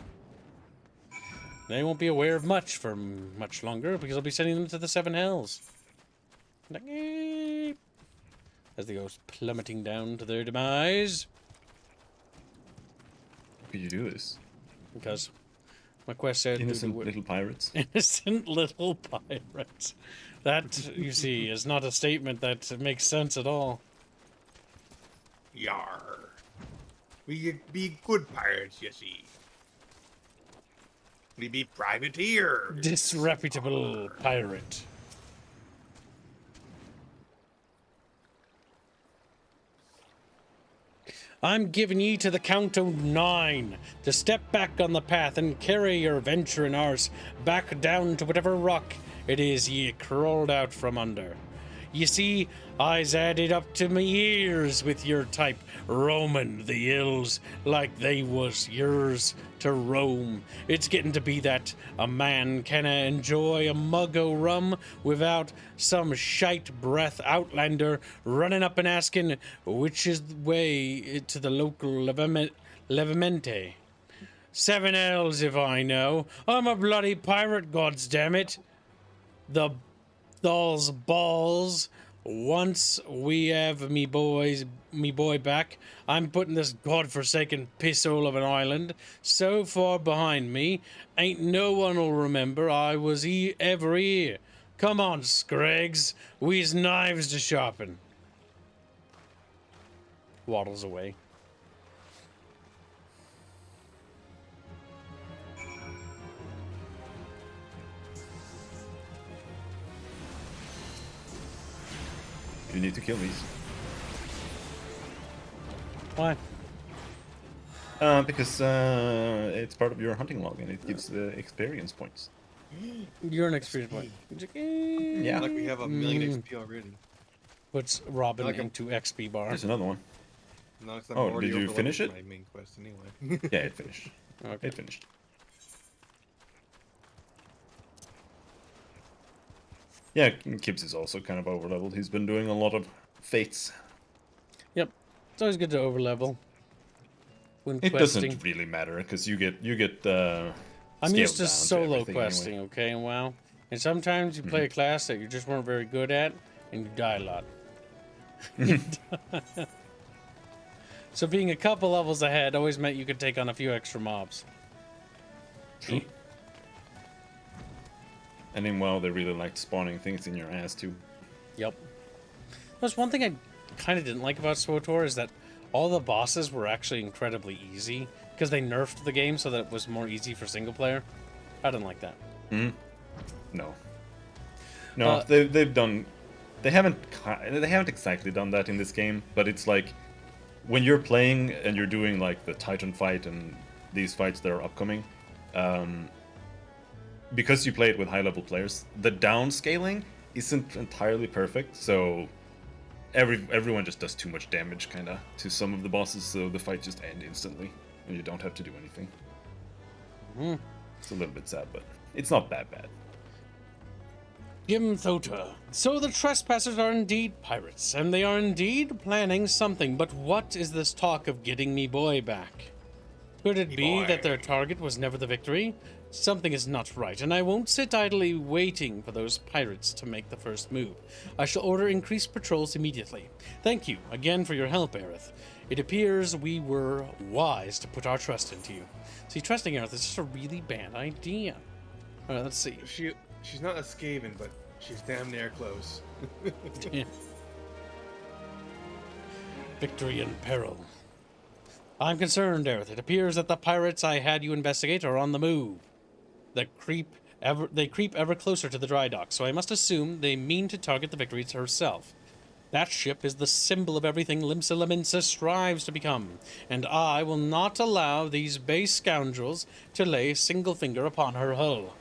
They won't be aware of much for much longer, because I'll be sending them to the Seven Hells. As they go plummeting down to their demise. How could you do this? Because my quest said... Innocent little pirates. Innocent little pirates. That, you see, is not a statement that makes sense at all. Yar. We be good pirates, you see. We be privateers. Disreputable pirate. I'm giving ye to the count of 9 to step back on the path and carry your venture and ours back down to whatever rock it is ye crawled out from under. You see, I's added up to me ears with your type roaming the hills like they was yours to roam. It's getting to be that a man canna enjoy a mug o' rum without some shite breath outlander running up and asking which is the way to the local Levemente. 7 L's if I know. I'm a bloody pirate, goddamn the Those balls. Once we have me boy back, I'm putting this godforsaken pisshole of an island so far behind me, ain't no one'll remember I was ever here. Come on, Scraggs, we's knives to sharpen. waddles away. You need to kill these. Why? Because it's part of your hunting log and it gives experience points. You're an experience point. Yeah. Like we have a million XP already. Puts Robin Like into XP bar. There's another one. No, it's Oh, did you finish it? My main quest anyway. Yeah, it finished. Okay. It finished. Yeah, Kibbs is also kind of overleveled. He's been doing a lot of fates. Yep. It's always good to overlevel when It questing. doesn't really matter because you get I'm used to scaled down solo everything questing, anyway. okay? WoW. And sometimes you play a class that you just weren't very good at, and you die a lot. So being a couple levels ahead always meant you could take on a few extra mobs. True. And in WoW, they really liked spawning things in your ass too. Yep. There's one thing I kind of didn't like about SWTOR is that all the bosses were actually incredibly easy because they nerfed the game so that it was more easy for single player. I didn't like that. No. No, they've done. They haven't exactly done that in this game, but it's like when you're playing and you're doing like the Titan fight and these fights that are upcoming, because you play it with high-level players, the downscaling isn't entirely perfect, so everyone just does too much damage, kind of, to some of the bosses, so the fight just ends instantly, and you don't have to do anything. It's a little bit sad, but it's not that bad. Gimthota. So the trespassers are indeed pirates, and they are indeed planning something, but what is this talk of getting me boy back? Could it be that their target was never the victory? Something is not right, and I won't sit idly waiting for those pirates to make the first move. I shall order increased patrols immediately. Thank you again for your help, Aerith. It appears we were wise to put our trust into you. See, trusting Aerith is just a really bad idea. Alright, let's see. She's not a Skaven, but she's damn near close. Yeah. Victory in peril. I'm concerned, Aerith. It appears that the pirates I had you investigate are on the move. They creep ever closer to the dry dock, so I must assume they mean to target the Victories herself. That ship is the symbol of everything Limsa Laminsa strives to become, and I will not allow these base scoundrels to lay a single finger upon her hull.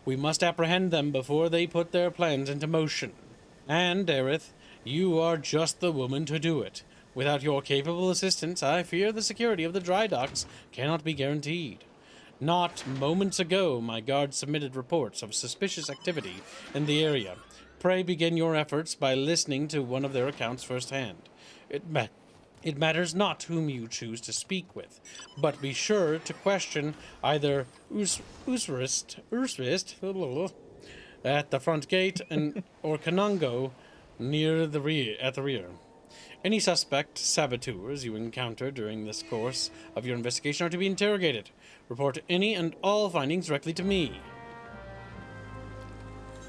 We must apprehend them before they put their plans into motion. And, Aerith, you are just the woman to do it. Without your capable assistance, I fear the security of the dry docks cannot be guaranteed. Not moments ago, my guard submitted reports of suspicious activity in the area. Pray begin your efforts by listening to one of their accounts firsthand. It matters not whom you choose to speak with, but be sure to question either Usrist at the front gate or Kanungo at the rear. Any suspect saboteurs you encounter during this course of your investigation are to be interrogated. Report any and all findings directly to me.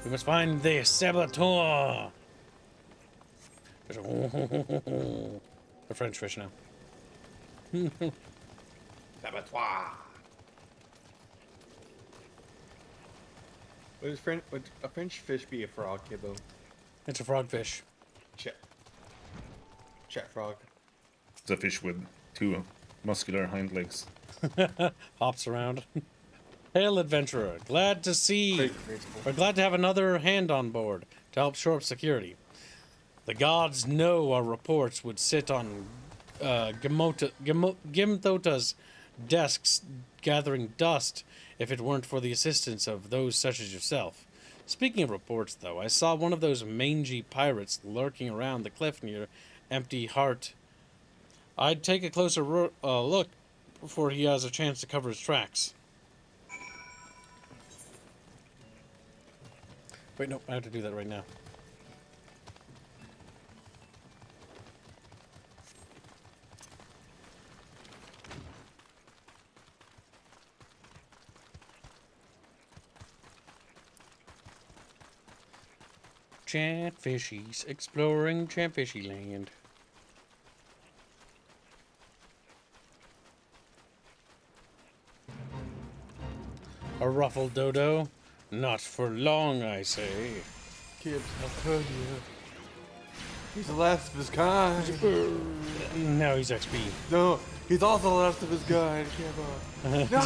We must find the saboteur. The French fish now. Saboteur. Would a French fish be a frog, Kibbo? It's a frogfish. Chat frog. It's a fish with two muscular hind legs. Hops around. Hail, adventurer. Glad to see. We're glad to have another hand on board to help shore up security. The gods know our reports would sit on Gimthota's desks gathering dust if it weren't for the assistance of those such as yourself. Speaking of reports, though, I saw one of those mangy pirates lurking around the cliff near Empty Heart. I'd take a closer look before he has a chance to cover his tracks. Wait, no, I have to do that right now. Chatfishies, exploring Chatfishy land. A ruffled dodo? Not for long, I say. Kids, I'll tell you. He's the last of his kind. Now he's XP. No, he's also the last of his kind. No!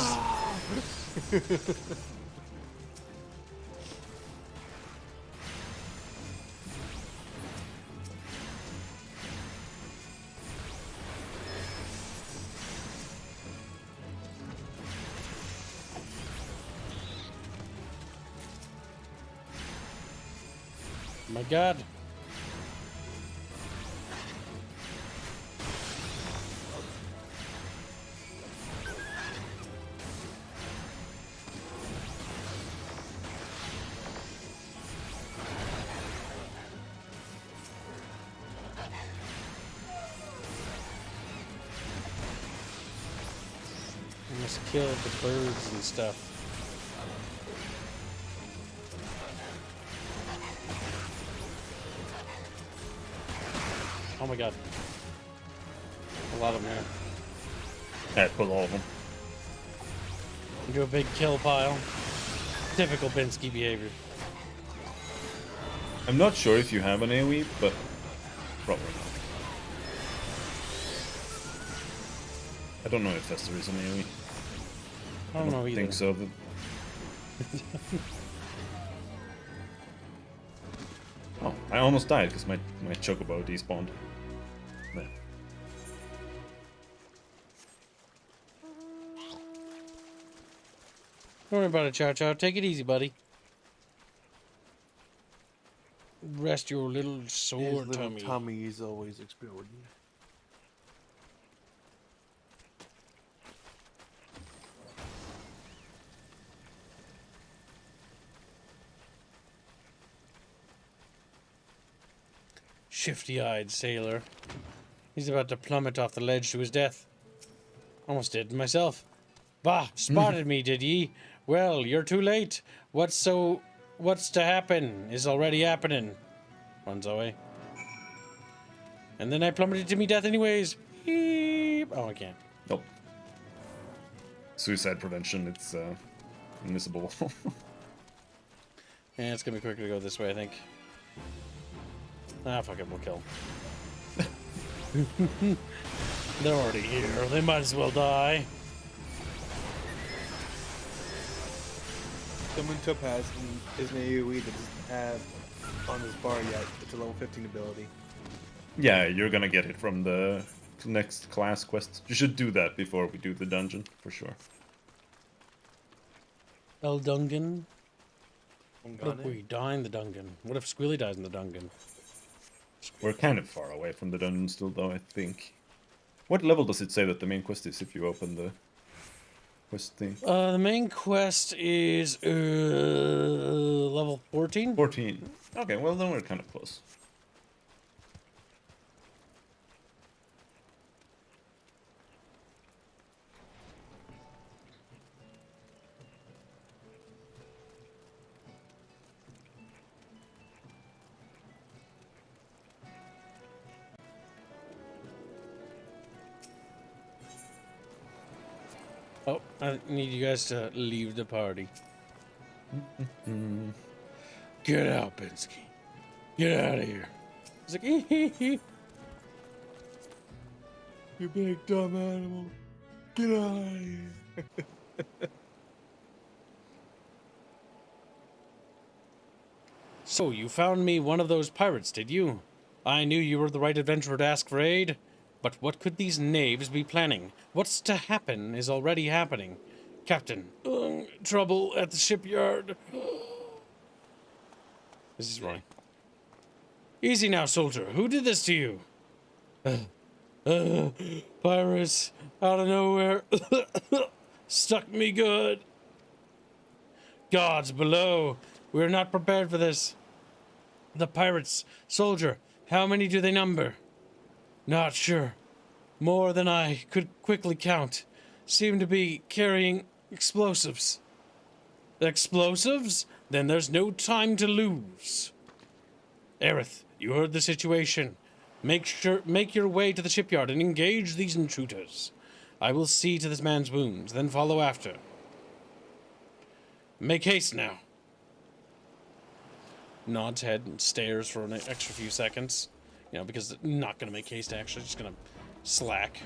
My God. I must kill the birds and stuff. Oh my God. A lot of them here. I pull all of them. Into a big kill pile. Typical Binsky behavior. I'm not sure if you have an AoE, but probably not. I don't know if Fester is an AoE. I don't know either. Think so. Oh, I almost died because my chocobo despawned. There. Don't worry about it, Chow Chow. Take it easy, buddy. Rest your little sore His little tummy. tummy is always exploding. Shifty-eyed sailor. He's about to plummet off the ledge to his death. Almost did myself. Bah, spotted me, did ye? Well, you're too late. What's to happen is already happening. Runs away. And then I plummeted to me death anyways. Beep. Oh, I can't. Nope. Suicide prevention, it's unmissable. Yeah, it's gonna be quicker to go this way, I think. Ah, fuck it, we'll kill. They're already here. They might as well die. Someone Topaz is an AoE that doesn't have on his bar yet. It's a level 15 ability. Yeah, you're gonna get it from the next class quest. You should do that before we do the dungeon, for sure. El Dungan. What if we die in the Dungan? What if Squealy dies in the Dungan? We're kind of far away from the dungeon still, though, I think. What level does it say that the main quest is if you open the quest thing? The main quest is level 14. 14. Okay, well then we're kind of close. Oh, I need you guys to leave the party. Get out, Binsky. Get out of here. He's like, hee. You big dumb animal. Get out of here. So, you found me one of those pirates, did you? I knew you were the right adventurer to ask for aid. But what could these knaves be planning? What's to happen is already happening. Captain, trouble at the shipyard. This is wrong. Easy now, soldier. Who did this to you? Pirates, out of nowhere. Stuck me good. Gods below. We're not prepared for this. The pirates, soldier, how many do they number? Not sure. More than I could quickly count. Seem to be carrying explosives. Explosives? Then there's no time to lose. Aerith, you heard the situation. Make your way to the shipyard and engage these intruders. I will see to this man's wounds, then follow after. Make haste now. Nods head and stares for an extra few seconds. You know, because not gonna make haste actually, just gonna slack.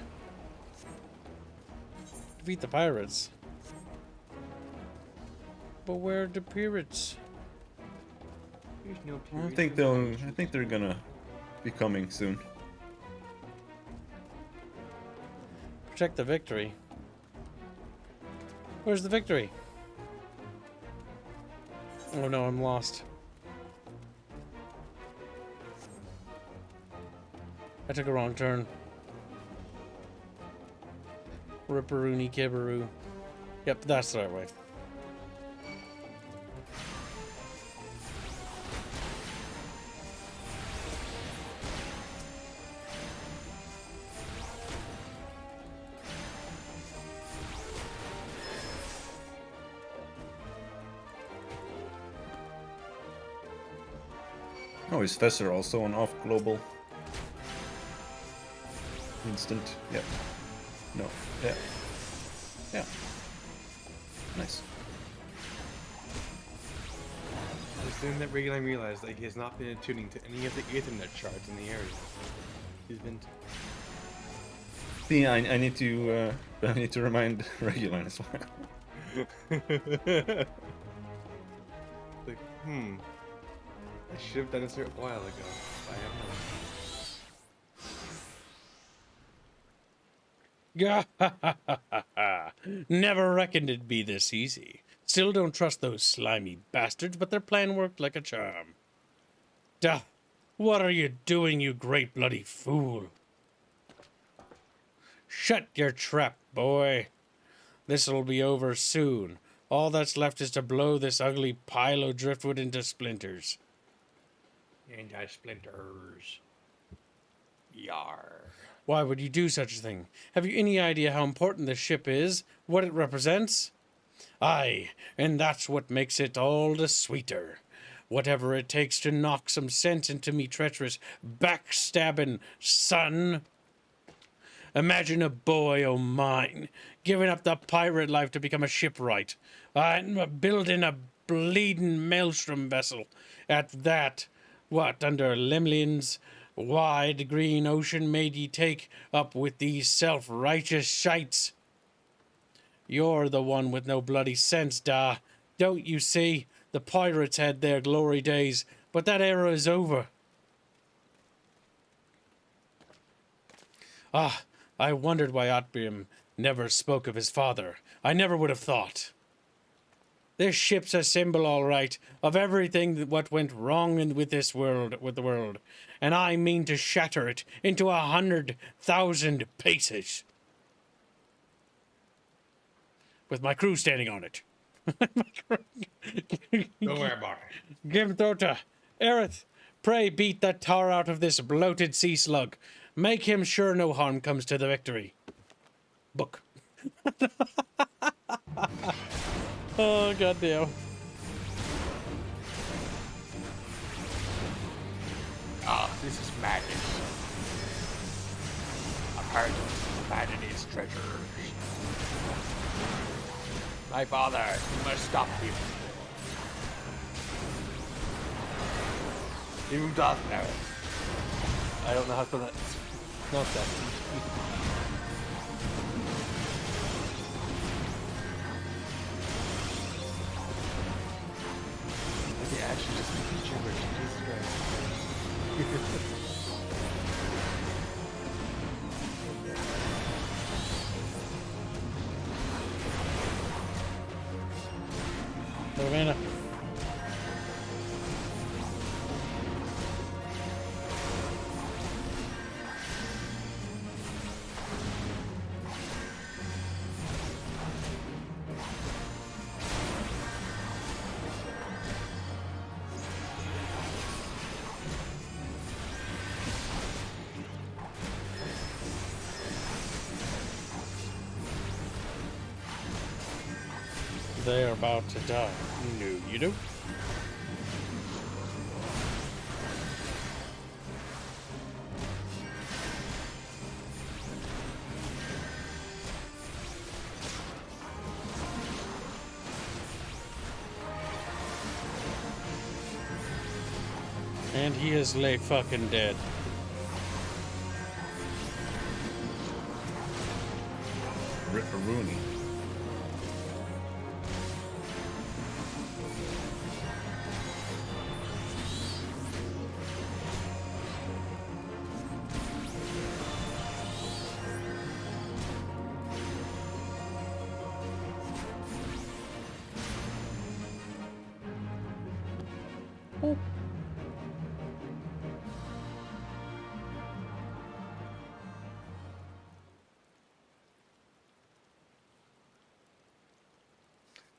Defeat the pirates. But where are the pirates? There's no I period. think they're gonna be coming soon. Protect the victory. Where's the victory? Oh no, I'm lost. I took a wrong turn. Ripperoonie Me. Yep, that's the right way. Oh, is Fesser also on off global? Instant. Yep. No. Yeah. Yeah. Nice. As soon that Reguline realized that he has not been attuning to any of the Ethernet shards in the area. He's been. See, I need to remind Reguline as well. Like, I should have done this a while ago. I have not. Never reckoned it'd be this easy. Still don't trust those slimy bastards, but their plan worked like a charm. Duh! What are you doing, you great bloody fool? Shut your trap, boy. This'll be over soon. All that's left is to blow this ugly pile of driftwood into splinters. Into splinters. Yar. Why would you do such a thing? Have you any idea how important this ship is? What it represents? Aye, and that's what makes it all the sweeter. Whatever it takes to knock some sense into me treacherous, backstabbing son. Imagine a boy o' mine giving up the pirate life to become a shipwright. And building a bleeding maelstrom vessel. At that, what, under Lemlin's wide green ocean made ye take up with these self-righteous shites? You're the one with no bloody sense, da. Don't you see? The pirates had their glory days, but that era is over. Ah, I wondered why Admiral never spoke of his father. I never would have thought. This ship's a symbol, all right, of everything what went wrong with this world, with the world, and I mean to shatter it into 100,000 pieces. With my crew standing on it. Don't worry about it. Gimthota, Aerith, pray beat that tar out of this bloated sea slug. Make him sure no harm comes to the victory. Book. Oh, goddamn. Ah, this is madness. A part of humanity's treasures. My father, you must stop him. He moved off now. I don't know how to pronounce that. Yeah, actually just speak gibberish. Jesus Christ. Savannah. They're about to die. No, you don't. And he is lay fucking dead. Ripperoonie. Oh.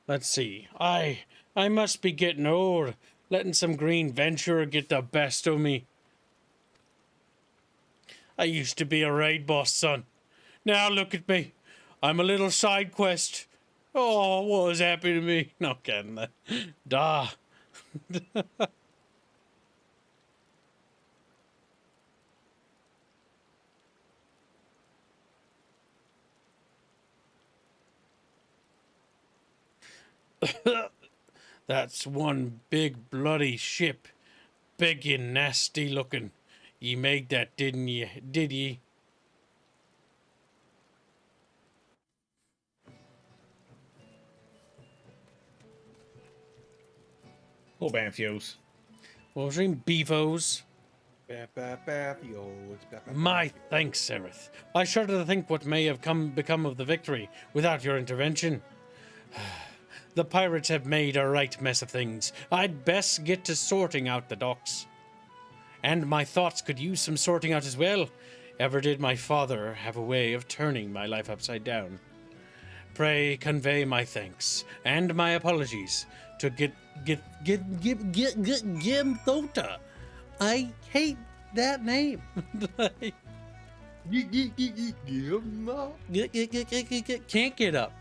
Let's see. I must be getting old, letting some green venture get the best of me. I used to be a raid boss, son. Now look at me. I'm a little side quest. Oh, what has happened to me? Not kidding that. Da. That's one big bloody ship. Big and nasty looking. Ye made that, didn't ye? Did ye? Oh, Banfios. What was in beavos? Yo, My thanks, Sereth. I shudder to think what may have become of the victory without your intervention. The pirates have made a right mess of things. I'd best get to sorting out the docks. And my thoughts could use some sorting out as well. Ever did my father have a way of turning my life upside down? Pray convey my thanks and my apologies to Thota. I hate that name. Can't get up.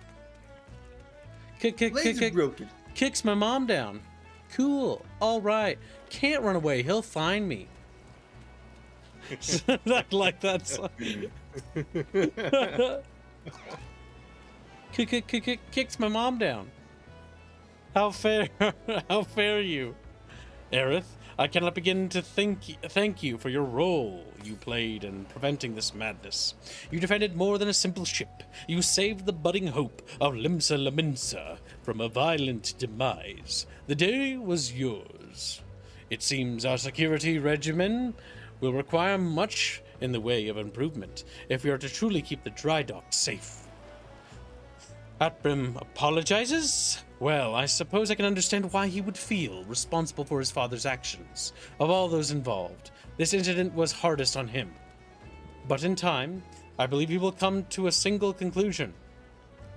Broken. Kicks my mom down. Cool. All right. Can't run away. He'll find me. Not like that song. Kicks my mom down. How fair? How fair are you, Aerith? I cannot begin to thank you for your role you played in preventing this madness. You defended more than a simple ship. You saved the budding hope of Limsa Laminsa from a violent demise. The day was yours. It seems our security regimen will require much in the way of improvement if we are to truly keep the dry dock safe. Atbrim apologizes? Well, I suppose I can understand why he would feel responsible for his father's actions. Of all those involved, this incident was hardest on him. But in time, I believe he will come to a single conclusion.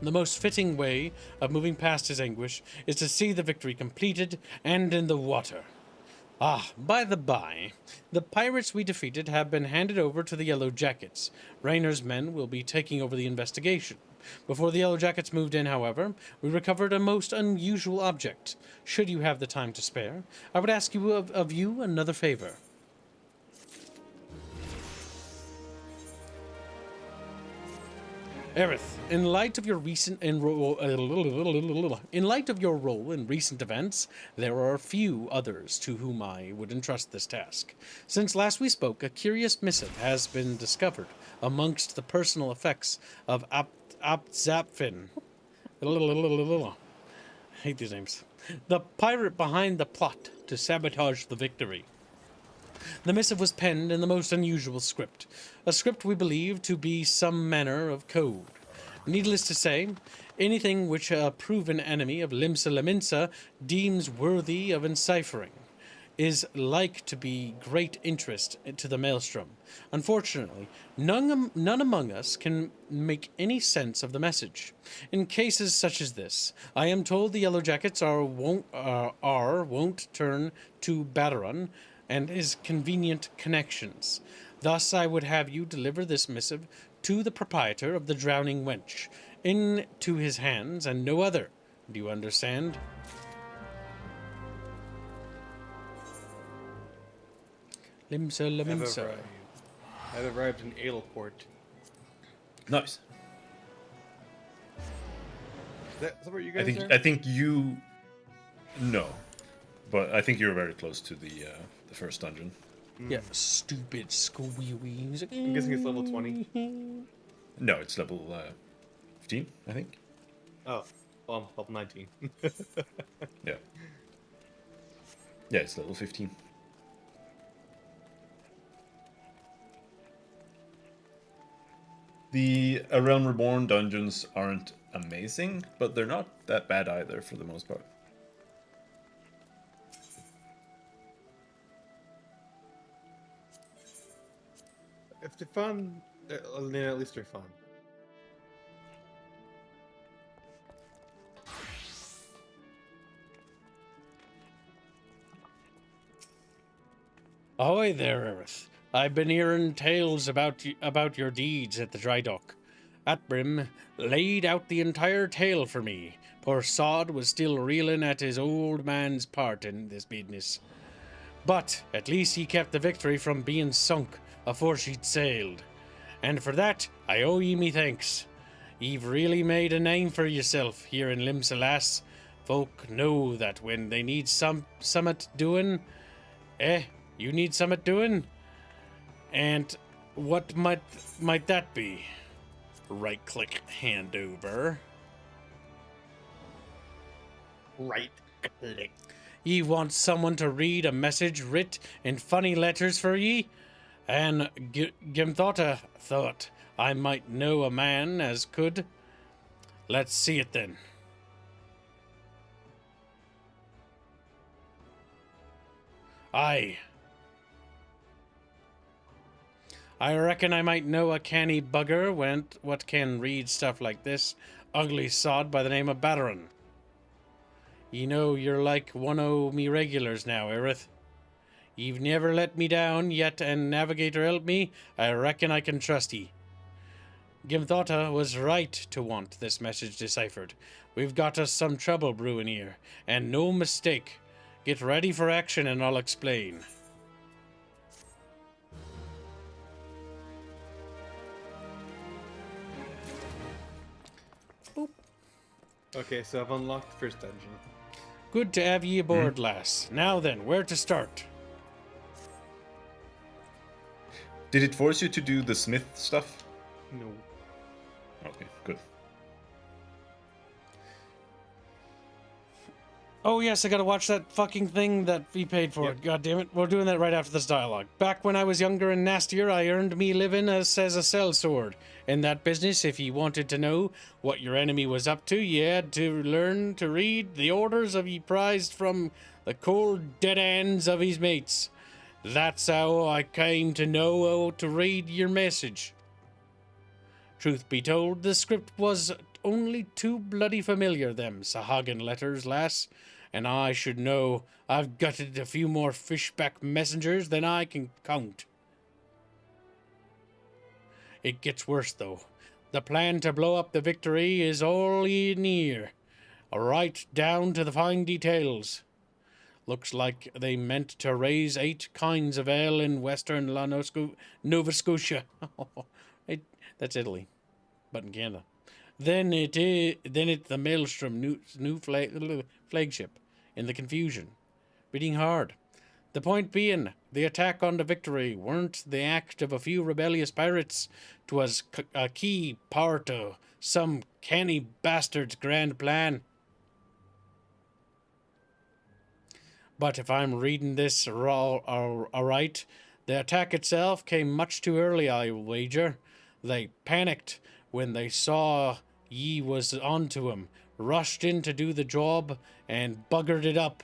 The most fitting way of moving past his anguish is to see the victory completed and in the water. Ah, by the by, the pirates we defeated have been handed over to the Yellow Jackets. Raynor's men will be taking over the investigation. Before the Yellow Jackets moved in, however, we recovered a most unusual object. Should you have the time to spare, I would ask you of you another favor. Aerith, in light of your role in recent events, there are a few others to whom I would entrust this task. Since last we spoke, a curious missive has been discovered amongst the personal effects of Zapfin. I hate these names. The pirate behind the plot to sabotage the victory. The missive was penned in the most unusual script, a script we believe to be some manner of code. Needless to say, anything which a proven enemy of Limsa Laminsa deems worthy of enciphering is like to be great interest to the Maelstrom. Unfortunately, none among us can make any sense of the message. In cases such as this, I am told the Yellow Jackets won't turn to Battaron and his convenient connections. Thus, I would have you deliver this missive to the proprietor of the Drowning Wench, into his hands and no other. Do you understand? Limsa Laminsa. I've arrived in Adelport. Nice. Is that where you guys are? I think you. No. But I think you're very close to the first dungeon. Yeah, stupid squeeze. I'm guessing it's level 20. No, it's level 15, I think. Oh, well, I'm level 19. Yeah. Yeah, it's level 15. The A Realm Reborn dungeons aren't amazing, but they're not that bad either for the most part. If they're fun, then at least they're fun. Ahoy there, Earth. I've been hearing tales about your deeds at the dry dock. Atbrim laid out the entire tale for me. Poor Sod was still reeling at his old man's part in this business. But at least he kept the victory from being sunk afore she'd sailed. And for that, I owe ye me thanks. You've really made a name for yourself here in Limsalas. Folk know that when they need summat doing, you need summat doing? And what might that be? Right click hand over. Right click. Ye want someone to read a message writ in funny letters for ye? And Gimthota thought I might know a man as could. Let's see it then. Aye. I reckon I might know a canny bugger what can read stuff like this. Ugly sod by the name of Batteren. Ye know you're like one o' me regulars now, Erith. Ye've never let me down yet, and Navigator help me. I reckon I can trust ye. Gimthota was right to want this message deciphered. We've got us some trouble brewing here, and no mistake. Get ready for action and I'll explain. Okay, so I've unlocked the first dungeon. Good to have ye aboard, lass. Now then, where to start? Did it force you to do the smith stuff? No. Okay, good. Oh yes, I gotta watch that fucking thing that we paid for. Yep. God damn it, we're doing that right after this dialogue. Back when I was younger and nastier, I earned me living as a sellsword. In that business, if ye wanted to know what your enemy was up to, ye had to learn to read the orders of ye prized from the cold dead hands of his mates. That's how I came to know how to read your message. Truth be told, the script was only too bloody familiar, them Sahagan letters, lass, and I should know I've gutted a few more fishback messengers than I can count. It gets worse, though. The plan to blow up the Victory is all in here, right down to the fine details. Looks like they meant to raise 8 kinds of ale in western Nova Scotia. That's Italy, but in Canada. Then it the Maelstrom new flagship in the confusion, beating hard. The point being, the attack on the Victory weren't the act of a few rebellious pirates. 'Twas a key part of some canny bastard's grand plan. But if I'm reading this aright, the attack itself came much too early, I wager. They panicked when they saw ye was onto 'em, rushed in to do the job, and buggered it up.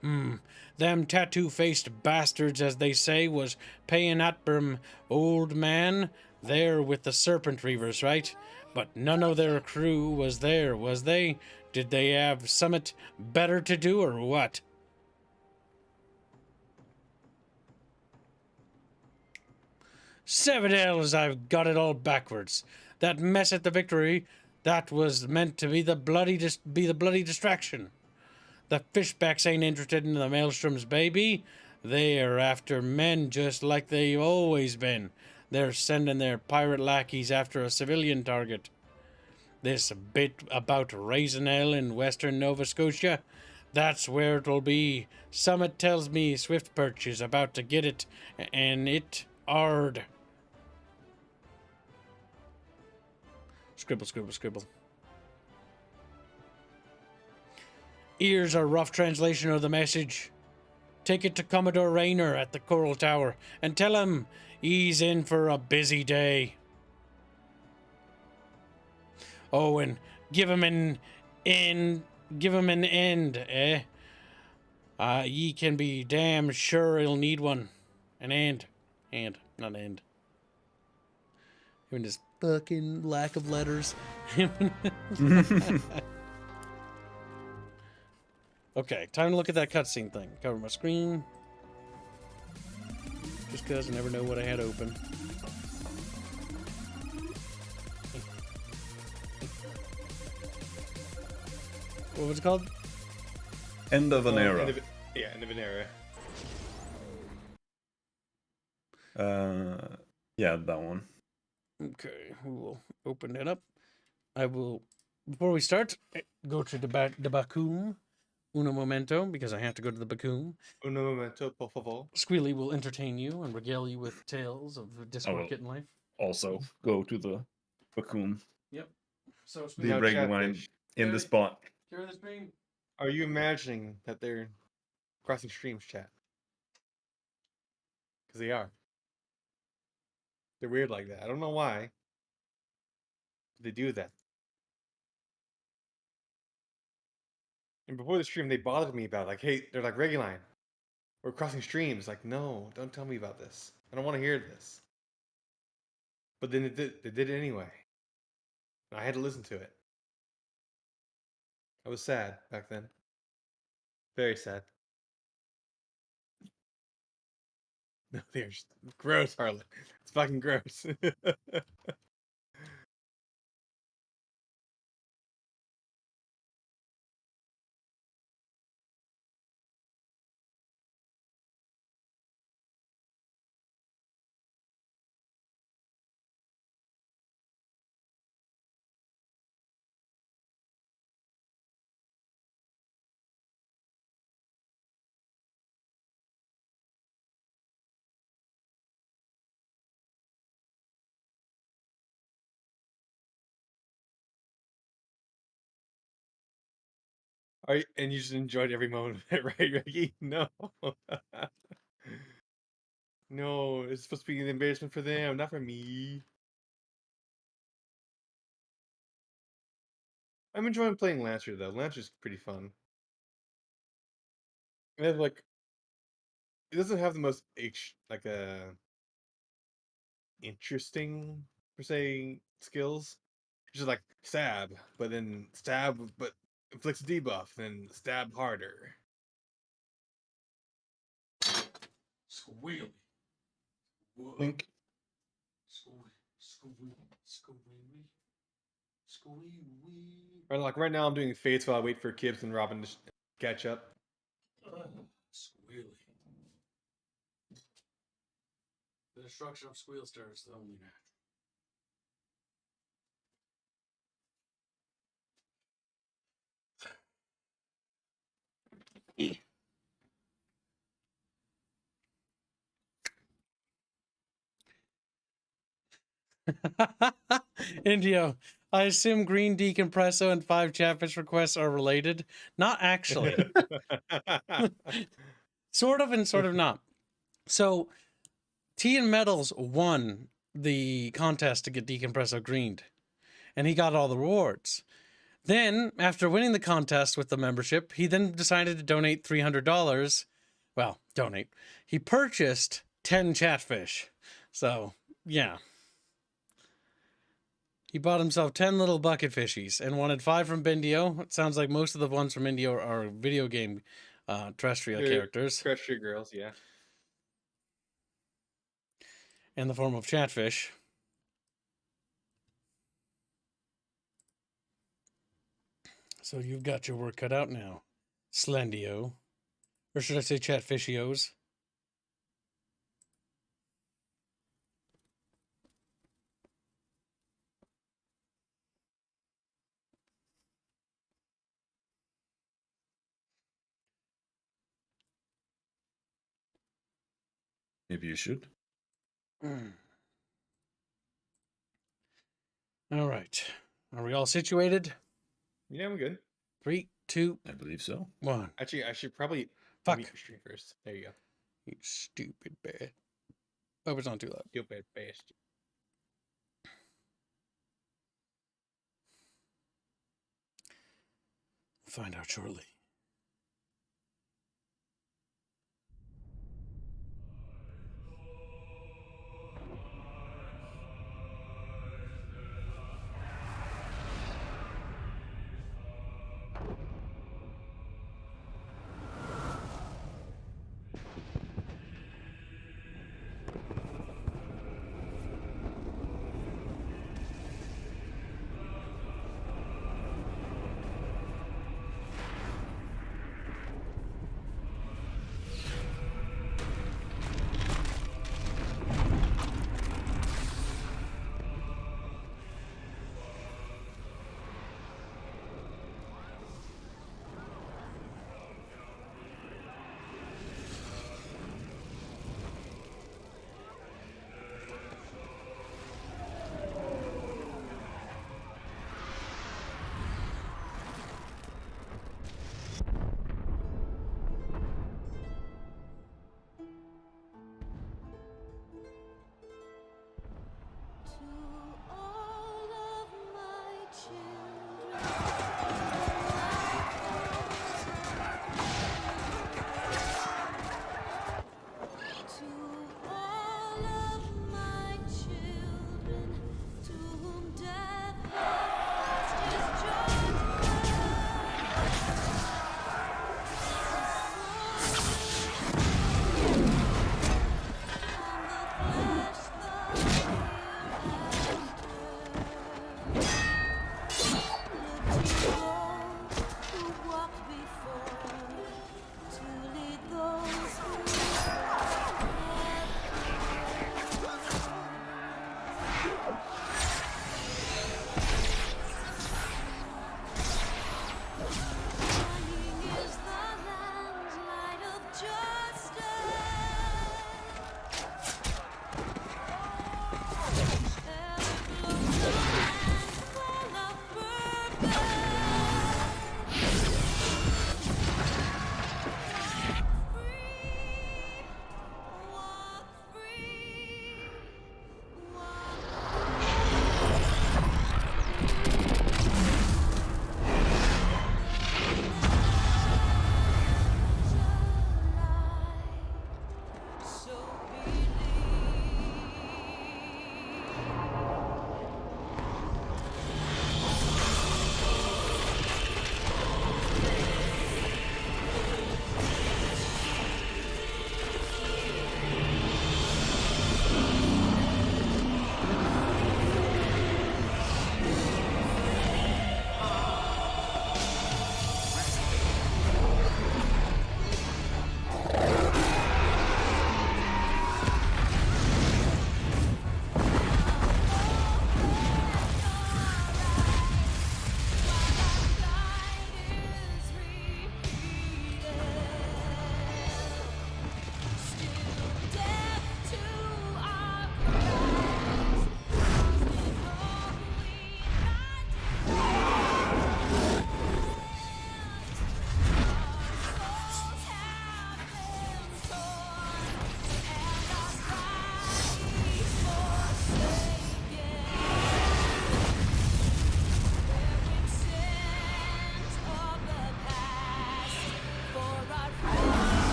Them tattoo-faced bastards, as they say, was paying Atbrim, old man, there with the Serpent Reavers, right? But none of their crew was there, was they? Did they have summit better to do, or what? Seven hells, I've got it all backwards. That mess at the Victory, that was meant to be the bloody distraction. The fishbacks ain't interested in the Maelstroms, baby. They're after men just like they've always been. They're sending their pirate lackeys after a civilian target. this bit about Raisinell in western Nova Scotia. That's where it'll be. Summit tells me Swift Perch is about to get it, and it hard. Scribble, scribble, scribble. Ears are rough translation of the message. Take it to Commodore Rayner at the Coral Tower and tell him he's in for a busy day. Oh, and give him an end, eh? Ye can be damn sure he'll need one. An end, not end. Even this fucking lack of letters. Okay, time to look at that cutscene thing. Cover my screen. Just because I never know what I had open. What was it called? End of an era. End of an era. Yeah, that one. Okay, we will open it up. I will, before we start, go to the Bakum. Uno momento, because I have to go to the Bakum. Uno momento, por favor. Squealy will entertain you and regale you with tales of Discord kitten life. Also, go to the Bakum. Yep. So The Now, regular line Chatfish, in the spot. Carry the stream. are you imagining that they're crossing streams, chat? Because they are. They're weird like that. I don't know why. But they do that. And before the stream, they bothered me about it. Like, hey, they're like, Reguline, we're crossing streams. Like, no, don't tell me about this. I don't want to hear this. But then they did it anyway. And I had to listen to it. I was sad back then. Very sad. No, they're just gross, Harlan. It's fucking gross. And you just enjoyed every moment of it, right, Reggie? No. No, it's supposed to be an embarrassment for them, not for me. I'm enjoying playing Lancer, though. Lancer's pretty fun. And it's like, it doesn't have the most interesting, per se, skills. It's just like, stab, but then stab, but inflicts a debuff, then stab harder. Squealy. Think. Right, like right now I'm doing Fates while I wait for Kibbs and Robin to catch up. Squealy. The destruction of Squealstar is the only natural. Indio, I assume green decompresso and 5 Chatfish requests are related. Not actually. Sort of and sort of not. So, T and Metals won the contest to get decompresso greened, and he got all the rewards. Then, after winning the contest with the membership, he then decided to donate $300. Well, donate. He purchased 10 Chatfish. So, yeah. He bought himself 10 little bucket fishies and wanted 5 from Bendio. It sounds like most of the ones from Indio are video game terrestrial characters. Terrestrial girls, yeah. In the form of Chatfish. So you've got your work cut out now, Slendio. Or should I say Chatfishios? Maybe you should. All right. Are we all situated? Yeah, I'm good. 3, 2, I believe so. 1. Actually, I should probably Fuck. mute your stream first. There you go. You stupid bear. Hope it's not too loud. Stupid bastard. Find out shortly.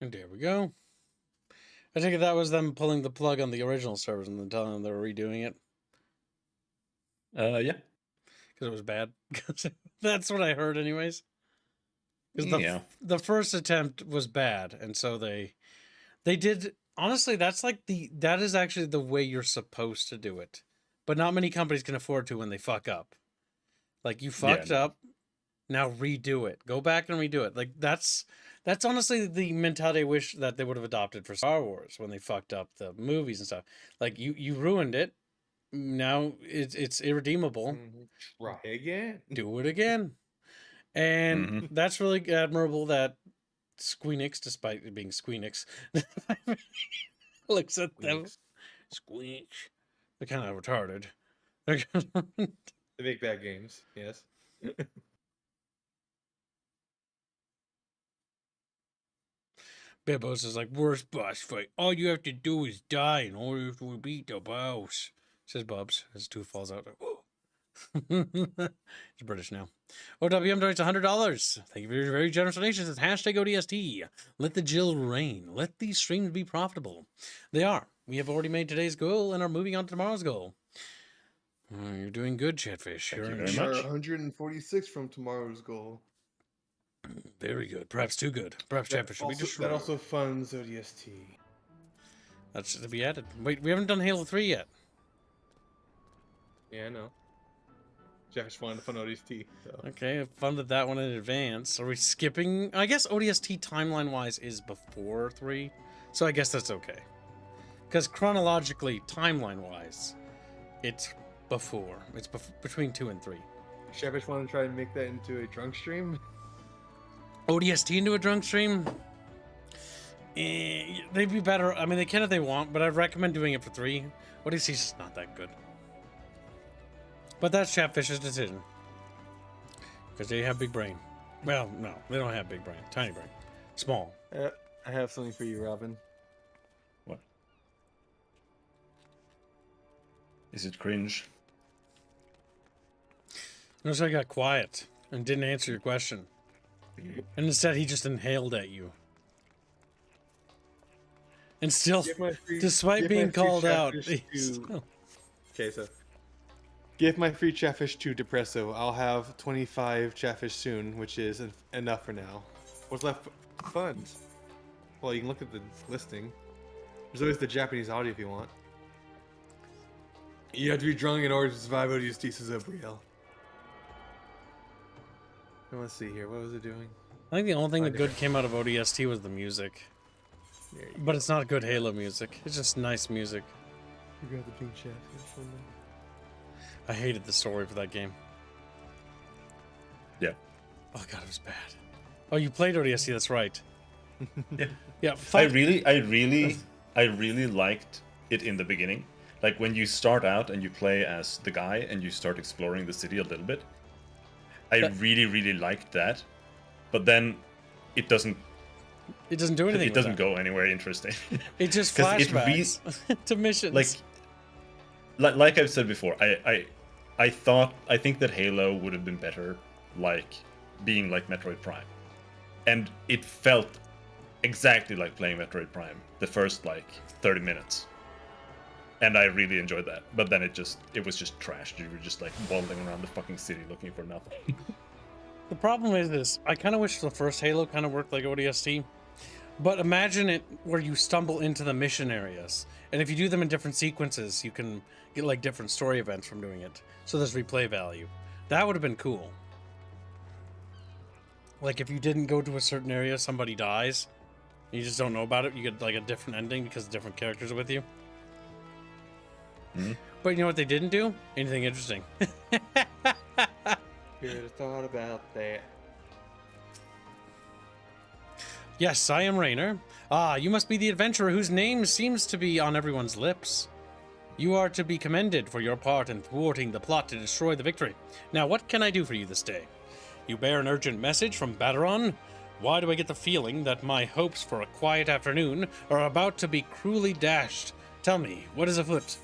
And there we go. I think that was them pulling the plug on the original servers and then telling them they were redoing it Yeah. because it was bad. That's what I heard, anyways. Because Yeah. the first attempt was bad, and so they did. Honestly, that is actually the way you're supposed to do it, but not many companies can afford to when they fuck up. Like, you fucked no. up, now redo it. Go back and redo it. Like, that's honestly the mentality I wish that they would have adopted for Star Wars when they fucked up the movies and stuff. Like, you ruined it. Now it's irredeemable. Try again. Do it again. And that's really admirable that Squeenix, despite it being Squeenix, looks at them. Squeak. They're kind of retarded. They make bad games. Yes. Bibos is like, worst boss fight. All you have to do is die in order to beat the boss. Says Bubs. His tooth falls out. It's British now. OWM donates $100. Thank you for your very generous donations. It's hashtag ODST. Let the Jill reign. Let these streams be profitable. They are. We have already made today's goal and are moving on to tomorrow's goal. You're doing good, Chatfish. Thank you You're very much. 146 from tomorrow's goal. very good. Perhaps too good. Perhaps Chatfish should be destroyed. That also funds ODST. That's to be added. Wait, we haven't done Halo 3 yet. Yeah, I know. Jeff's wanted to fund ODST. So. Okay, I funded that one in advance. Are we skipping? I guess ODST timeline-wise is before 3, so I guess that's okay. Because chronologically, timeline-wise, it's before. It's between 2 and 3. Shevish wanted to try and make that into a drunk stream. ODST into a drunk stream? They'd be better. I mean, they can if they want, but I'd recommend doing it for 3. ODST's just not that good. But that's Chatfish's decision. Because they have big brain. Well, no, they don't have big brain. Tiny brain. Small. I have something for you, Robin. What? Is it cringe? Notice I got quiet and didn't answer your question. And instead he just inhaled at you. And still, despite being called out, Okay, so give my free Chatfish to Depresso. I'll have 25 Chatfish soon, which is enough for now. What's left? Funds. Well, you can look at the listing. There's always the Japanese audio if you want. You have to be drunk in order to survive ODST, says Brielle. Let's see here. What was it doing? I think the only thing that good came out of ODST was the music. But it's not good Halo music. It's just nice music. You got the pink Chatfish one there. I hated the story for that game. Yeah. Oh god, it was bad. Oh, you played ODST, that's right. Yeah. Yeah, I really liked it in the beginning. Like when you start out and you play as the guy and you start exploring the city a little bit. I really liked that. But then it doesn't do anything. It doesn't go anywhere interesting. It just flashbacks to missions. Like I've said before, I think that Halo would have been better like being like Metroid Prime. And it felt exactly like playing Metroid Prime the first like 30 minutes. And I really enjoyed that. But then it was just trash. You were just like wandering around the fucking city looking for nothing. The problem is this. I kind of wish the first Halo kind of worked like ODST. But imagine it where you stumble into the mission areas. And if you do them in different sequences, you can get like different story events from doing it. So there's replay value. That would have been cool. Like if you didn't go to a certain area, somebody dies. And you just don't know about it. You get like a different ending because different characters are with you. Mm-hmm. But you know what they didn't do? Anything interesting. Should have thought about that. Yes, I am Rainer. Ah, you must be the adventurer whose name seems to be on everyone's lips. You are to be commended for your part in thwarting the plot to destroy the victory. Now, what can I do for you this day? You bear an urgent message from Baderon? Why do I get the feeling that my hopes for a quiet afternoon are about to be cruelly dashed? Tell me, what is afoot?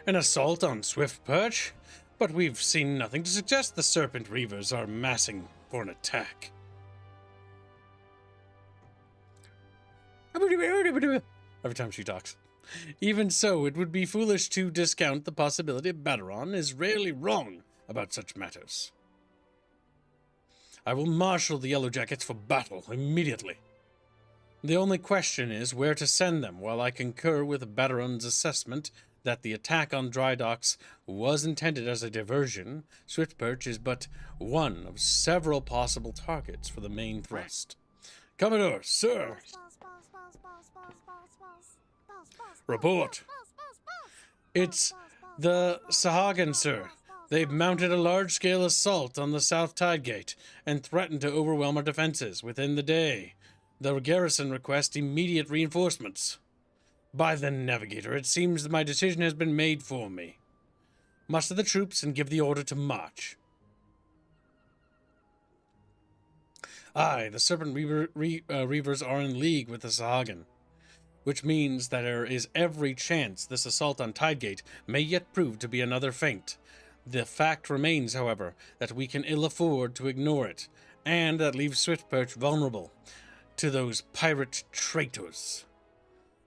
An assault on Swift Perch? But we've seen nothing to suggest the Serpent Reavers are massing for an attack. Every time she talks. Even so, it would be foolish to discount the possibility Baderon is rarely wrong about such matters. I will marshal the Yellow Jackets for battle immediately. The only question is where to send them, while I concur with Baderon's assessment that the attack on dry docks was intended as a diversion. Swift Perch is but one of several possible targets for the main thrust. Commodore, sir! Report! It's the Sahagin, sir. They've mounted a large-scale assault on the South Tide Gate and threatened to overwhelm our defenses within the day. The garrison requests immediate reinforcements. By the Navigator, it seems that my decision has been made for me. Muster the troops and give the order to march. Aye, the Serpent Reavers are in league with the Sahagin, which means that there is every chance this assault on Tidegate may yet prove to be another feint. The fact remains, however, that we can ill afford to ignore it, and that leaves Swiftperch vulnerable to those pirate traitors.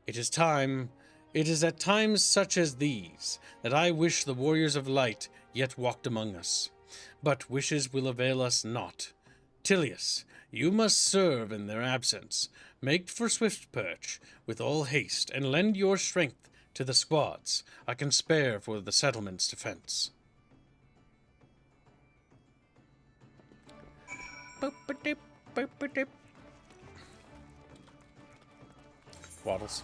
It is at times such as these that I wish the warriors of light yet walked among us. But wishes will avail us not. Tilius, you must serve in their absence. Make for Swiftperch with all haste, and lend your strength to the squads I can spare for the settlement's defense. Boop-a-dip, boop-a-dip. Waddles.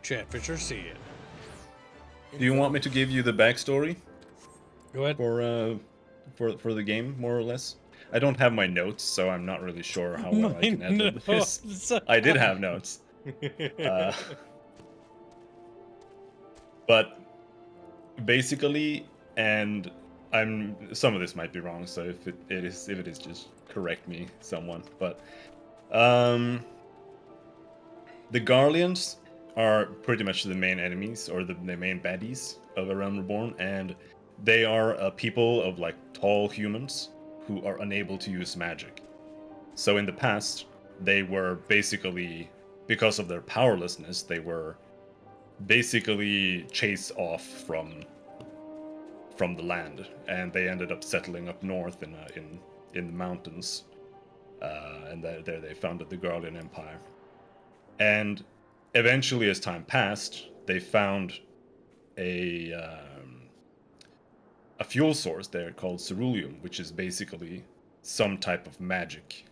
Chatfisher, see it. Do you want me to give you the backstory Go ahead. for the game, more or less? I don't have my notes, so I'm not really sure how well I can edit this. I did have notes. But basically, and some of this might be wrong, so if it is, just correct me, someone. But the Garleans are pretty much the main enemies, or the main baddies of A Realm Reborn, and they are a people of like tall humans who are unable to use magic. So in the past, they were basically, because of their powerlessness, they were basically chased off from the land, and they ended up settling up north in the mountains, and there they founded the Garlean Empire. And eventually, as time passed, they found a fuel source there called ceruleum, which is basically some type of magic,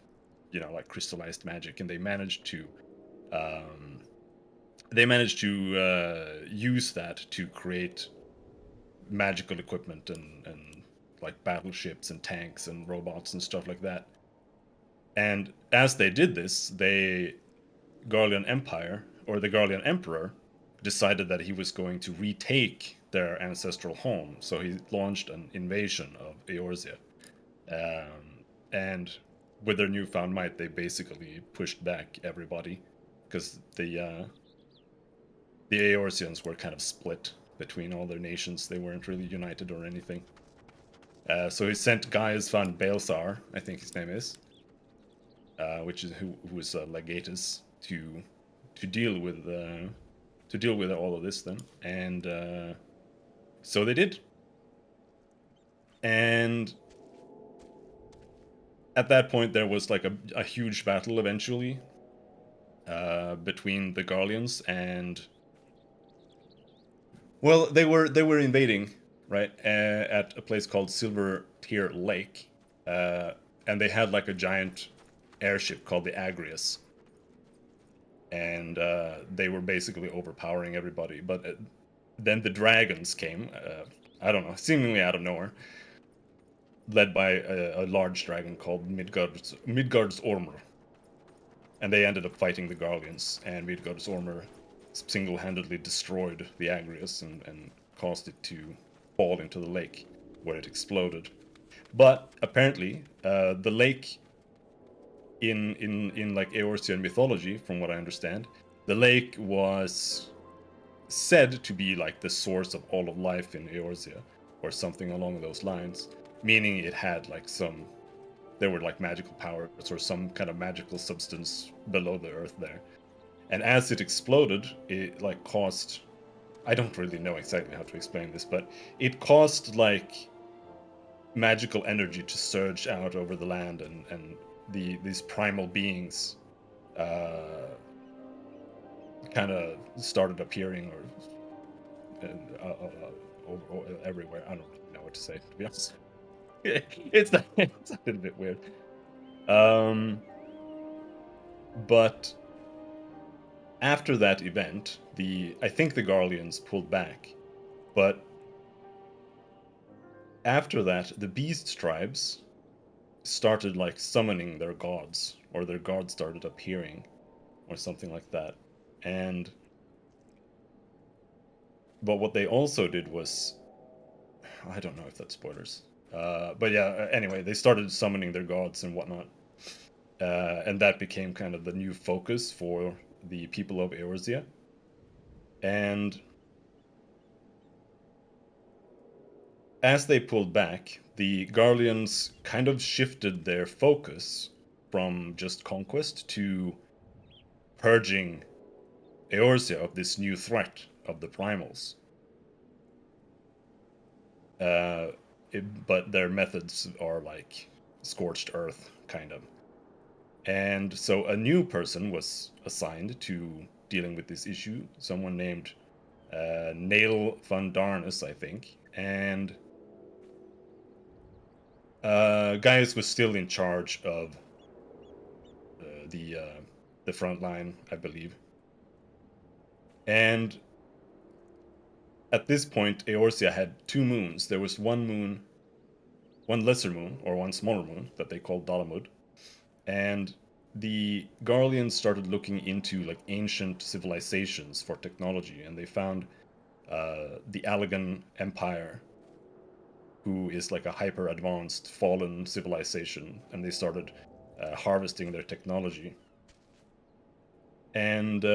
like crystallized magic, and they managed to use that to create magical equipment and like battleships and tanks and robots and stuff like that. And as they did this, the Garlean Empire, or the Garlean Emperor, decided that he was going to retake their ancestral home, so he launched an invasion of Eorzea. And with their newfound might, they basically pushed back everybody, because the Eorzeans were kind of split between all their nations. They weren't really united or anything. So he sent Gaius van Baelsar, I think his name is, who was a legatus, to deal with all of this then, and so they did. And at that point, there was like a huge battle eventually between the Garleans and, well, they were invading, right, at a place called Silver Tear Lake, and they had like a giant airship called the Agrius. And they were basically overpowering everybody. But then the dragons came, I don't know, seemingly out of nowhere, led by a large dragon called Midgard's Ormur. And they ended up fighting the Garleans, and Midgard's Ormur single-handedly destroyed the Agrius and caused it to fall into the lake where it exploded. But apparently, the lake in like Eorzean mythology, from what I understand, the lake was said to be like the source of all of life in Eorzea, or something along those lines, meaning it had like there were like magical powers or some kind of magical substance below the earth there. And as it exploded, it like caused, I don't really know exactly how to explain this, but it caused like magical energy to surge out over the land, and these primal beings kind of started appearing or everywhere. I don't really know what to say, to be honest. It's a little bit weird. But after that event, I think the Garleans pulled back, but after that, the Beast tribes started like summoning their gods, or their gods started appearing, or something like that. But what they also did was, I don't know if that's spoilers. But yeah, anyway, they started summoning their gods and whatnot. And that became kind of the new focus for the people of Eorzea. And as they pulled back, the Garleans kind of shifted their focus from just conquest to purging Eorzea of this new threat of the primals. But their methods are like scorched earth, kind of. And so a new person was assigned to dealing with this issue, someone named Nail van Darnus, I think. And Gaius was still in charge of the front line, I believe. And at this point, Eorzea had 2 moons. There was one moon, one lesser moon, or one smaller moon, that they called Dalamud. And the Garleans started looking into like ancient civilizations for technology, and they found the Allegan Empire, who is like a hyper advanced fallen civilization, and they started harvesting their technology. And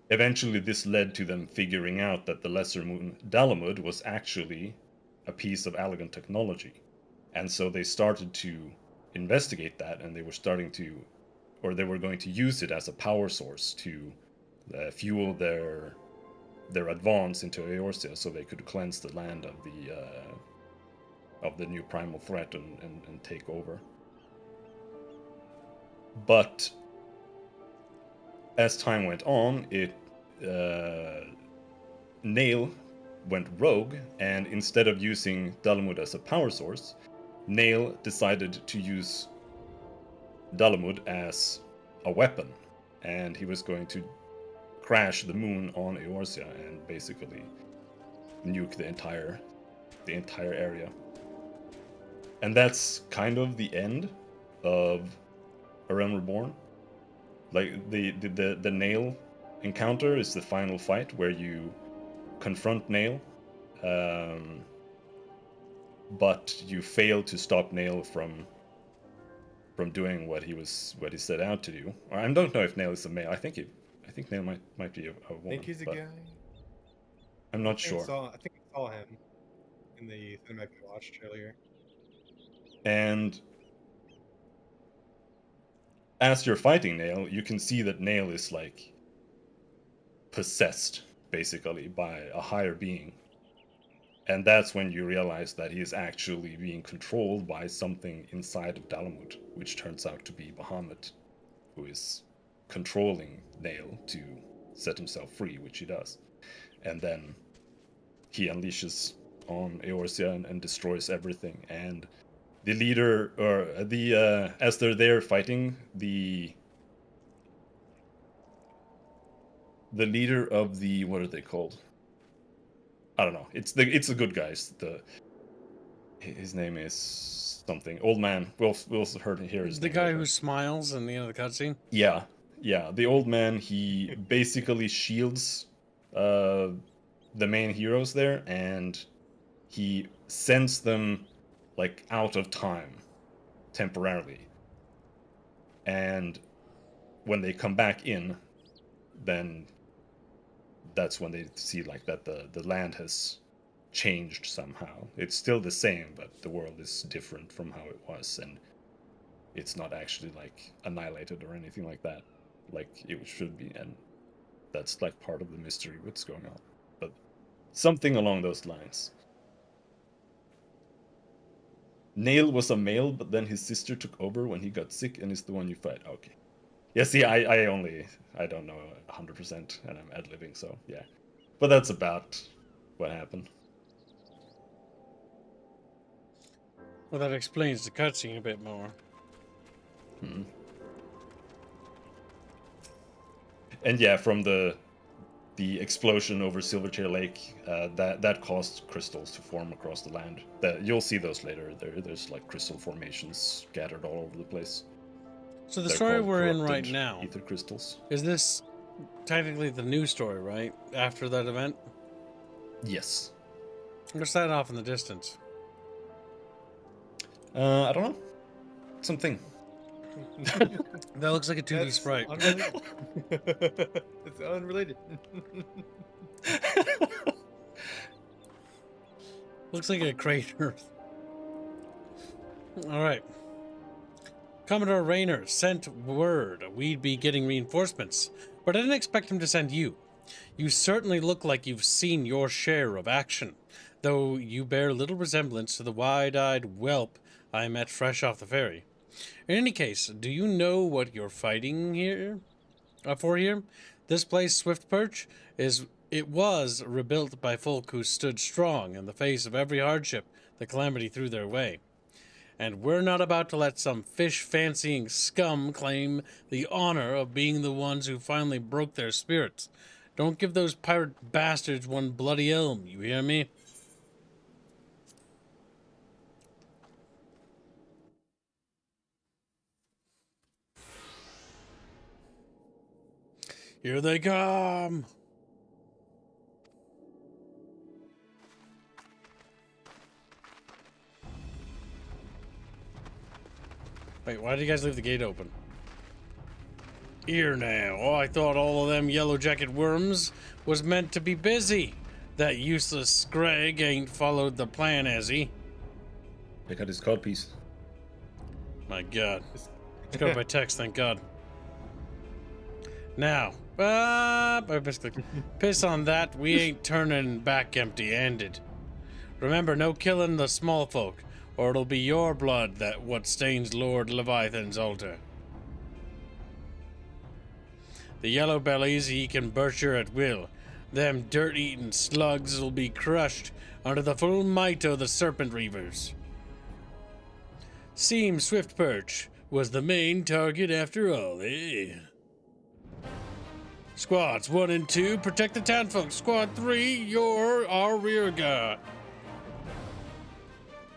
eventually this led to them figuring out that the lesser moon Dalamud was actually a piece of Allegan technology. And so they started to investigate that, and they were they were going to use it as a power source to fuel their advance into Eorzea, so they could cleanse the land of the new primal threat and take over. But as time went on, Nail went rogue, and instead of using Dalamud as a power source, Nail decided to use Dalamud as a weapon, and he was going to crash the moon on Eorzea and basically nuke the entire area. And that's kind of the end of A Realm Reborn. Like the Nail encounter is the final fight where you confront Nail, but you fail to stop Nail from doing what he set out to do. I don't know if Nail is a male. I think Nail might be a woman. I think he's a guy. I'm not sure. I think I saw him in the cinematic I watched earlier. And as you're fighting Nail, you can see that Nail is like possessed, basically, by a higher being. And that's when you realize that he is actually being controlled by something inside of Dalamud, which turns out to be Bahamut, who is controlling Nail to set himself free, which he does. And then he unleashes on Eorzea and destroys everything. And the leader, or as they're there fighting, the leader of the, what are they called? I don't know. It's the good guys. His name is something. Old man. We'll hear his The name guy later. who smiles in the end of the cutscene. Yeah. Yeah, the old man, he basically shields the main heroes there, and he sends them like out of time temporarily. And when they come back in, then that's when they see like that the land has changed somehow. It's still the same, but the world is different from how it was, and it's not actually like annihilated or anything like that, like it should be. And that's like part of the mystery what's going on, but something along those lines. Nail was a male, but then his sister took over when he got sick and is the one you fight. Okay. Yeah, see, I don't know 100%, and I'm ad-libbing, so yeah. But that's about what happened. Well, that explains the cutscene a bit more. Hmm. And yeah, from the explosion over Silverchair Lake, that caused crystals to form across the land. That you'll see those later. There's like crystal formations scattered all over the place. So the They're story called we're in right corrupted now, ether crystals. is this technically the new story, right? After that event? Yes. What's that off in the distance? I don't know. Something. That looks like a 2D sprite. Unrelated. It's unrelated. Looks like a crater. Alright. Commodore Rayner sent word we'd be getting reinforcements, but I didn't expect him to send you. You certainly look like you've seen your share of action, though you bear little resemblance to the wide-eyed whelp I met fresh off the ferry. In any case, do you know what you're fighting here? For here? This place, Swift Perch, was rebuilt by folk who stood strong in the face of every hardship the calamity threw their way. And we're not about to let some fish-fancying scum claim the honor of being the ones who finally broke their spirits. Don't give those pirate bastards one bloody elm, you hear me? Here they come! Wait, why did you guys leave the gate open? Here now. Oh, I thought all of them yellow jacket worms was meant to be busy. That useless Scrag ain't followed the plan, has he? They got his codpiece. My God. It's got by text, thank God. Now, basically, piss on that. We ain't turning back empty-handed. Remember, no killing the small folk, or it'll be your blood that what stains Lord Leviathan's altar. The yellow bellies he can butcher at will. Them dirt-eating slugs will be crushed under the full might of the serpent reavers. Seems Swift Perch was the main target after all, eh? Squads 1 and 2, protect the townfolk. Squad 3, you're our rear guard.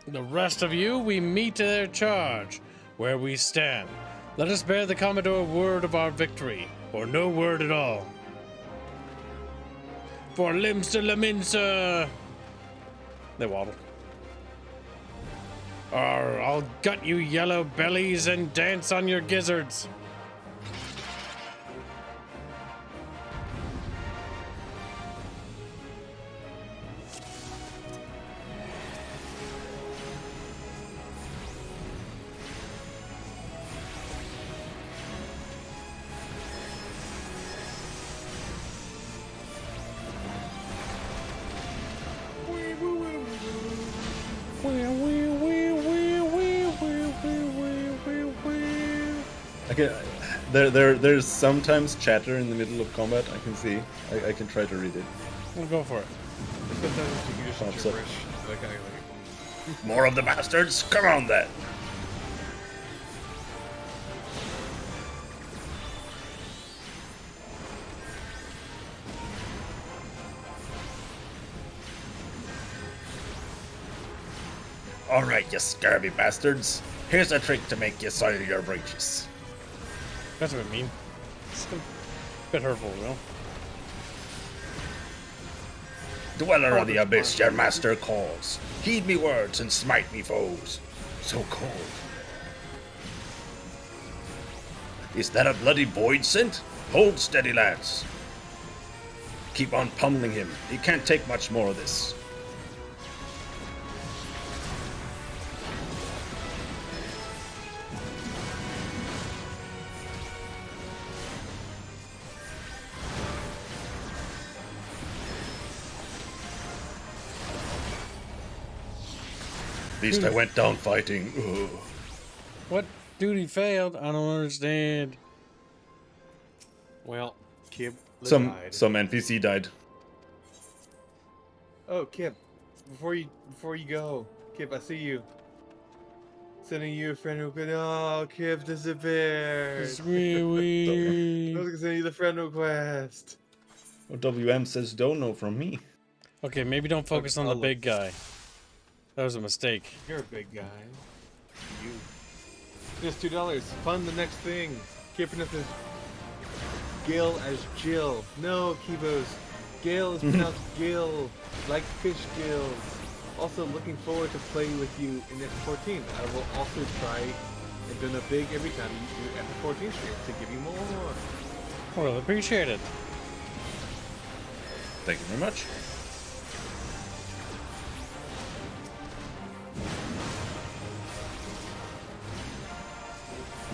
The rest of you, we meet to their charge, where we stand. Let us bear the Commodore word of our victory, or no word at all. For Limsa Laminsa! They waddle. Or I'll gut you yellow bellies and dance on your gizzards. Okay, there's sometimes chatter in the middle of combat. I can see. I can try to read it. We'll go for it. Sometimes you just Pops up. gibberish. Like, More of the bastards. Come on, then. All right, you scurvy bastards. Here's a trick to make you soil your breeches. That's a bit mean. It's a bit hurtful, Will. Dweller of the abyss, your master calls. Heed me words and smite me foes. So cold. Is that a bloody void scent? Hold steady, lads. Keep on pummeling him. He can't take much more of this. At least I went down fighting. Ugh. What? Duty failed? I don't understand. Well, Kib Some died. NPC died. Oh, Kib, before you go, Kib, I see you. Sending you a friend request. Oh, Kib disappeared. It's wee I was gonna send you the friend request. Well, WM says don't know from me. Okay, maybe don't focus on the I'll big guy. That was a mistake. You're a big guy. You. Just $2. Fund the next thing. Keeping us as Gil as Jill. No, Kibos. Gil is pronounced Gil, like fish gills. Also, looking forward to playing with you in F14. I will also try and do a big every time you do F14 streams to give you more. Well, appreciate it. Thank you very much.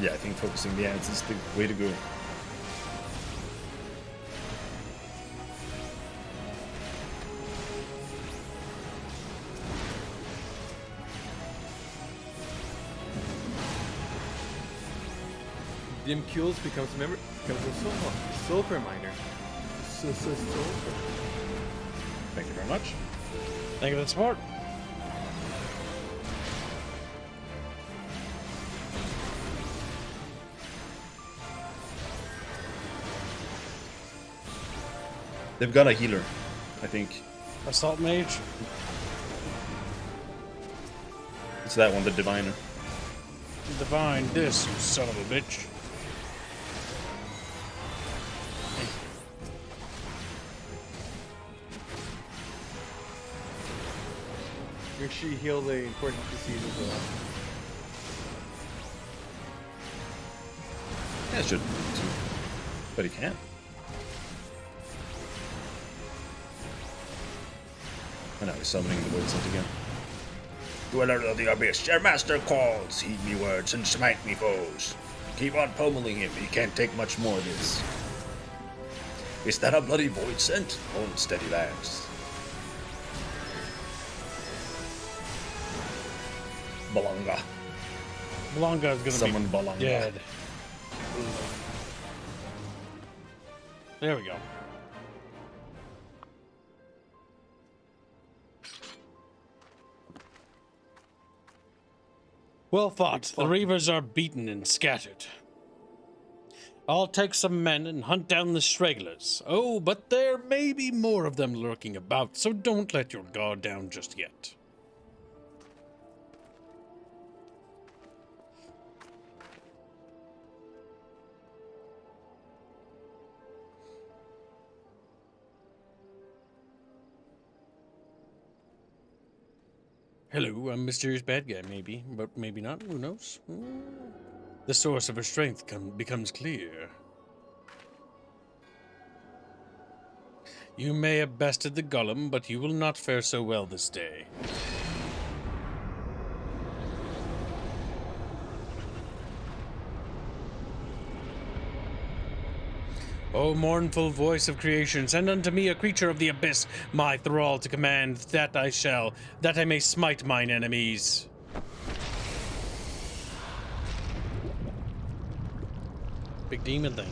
Yeah, I think focusing the ads is the way to go. Dim Kules becomes a sulfur miner. Sulfur. Thank you very much. Thank you for the support. They've got a healer, I think. Assault mage. It's that one, the diviner. Divine this, you son of a bitch. Make sure you heal the important disease as well. Yeah, it should too. But he can't. I know he's summoning the void scent again. Dweller of the abyss, your master calls. Heed me words and smite me foes. Keep on pummeling him. He can't take much more of this. Is that a bloody void scent? Hold steady, lads. Balanga. Blanca is gonna Summon be Balanga. dead. There we go. Well fought. The Reavers are beaten and scattered. I'll take some men and hunt down the stragglers. Oh, but there may be more of them lurking about, so don't let your guard down just yet. Hello, I'm mysterious bad guy, maybe, but maybe not. Who knows? The source of her strength becomes clear. You may have bested the golem, but you will not fare so well this day. O mournful voice of creation, send unto me a creature of the abyss, my thrall to command, that I shall, that I may smite mine enemies. Big demon thing.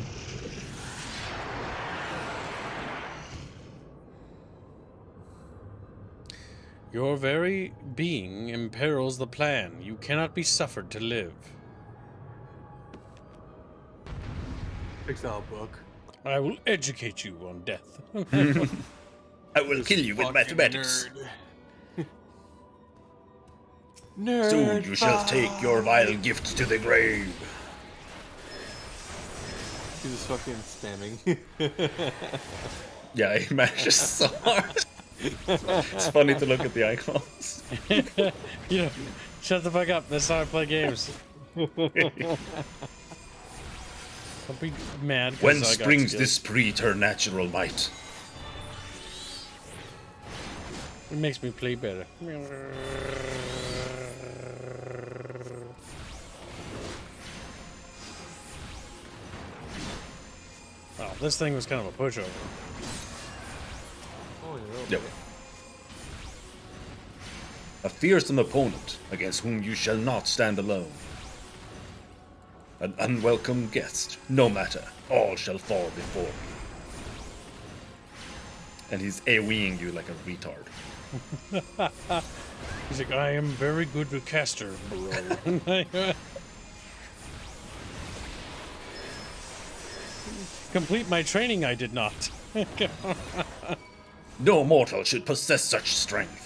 Your very being imperils the plan. You cannot be suffered to live. Fix our book. I will educate you on death. I will kill you with mathematics. Nerd. Soon you shall take your vile gifts to the grave. He's just fucking spamming. Yeah, he mashes so hard. It's funny to look at the icons. You know, shut the fuck up. That's how I play games. Don't be mad. 'cause When I got springs skills. this spree her natural might? It makes me play better. Oh, this thing was kind of a pushover. Yep. A fearsome opponent against whom you shall not stand alone. An unwelcome guest, no matter, all shall fall before me. And he's AoEing you like a retard. He's like, I am very good with caster, bro. Complete my training, I did not. No mortal should possess such strength.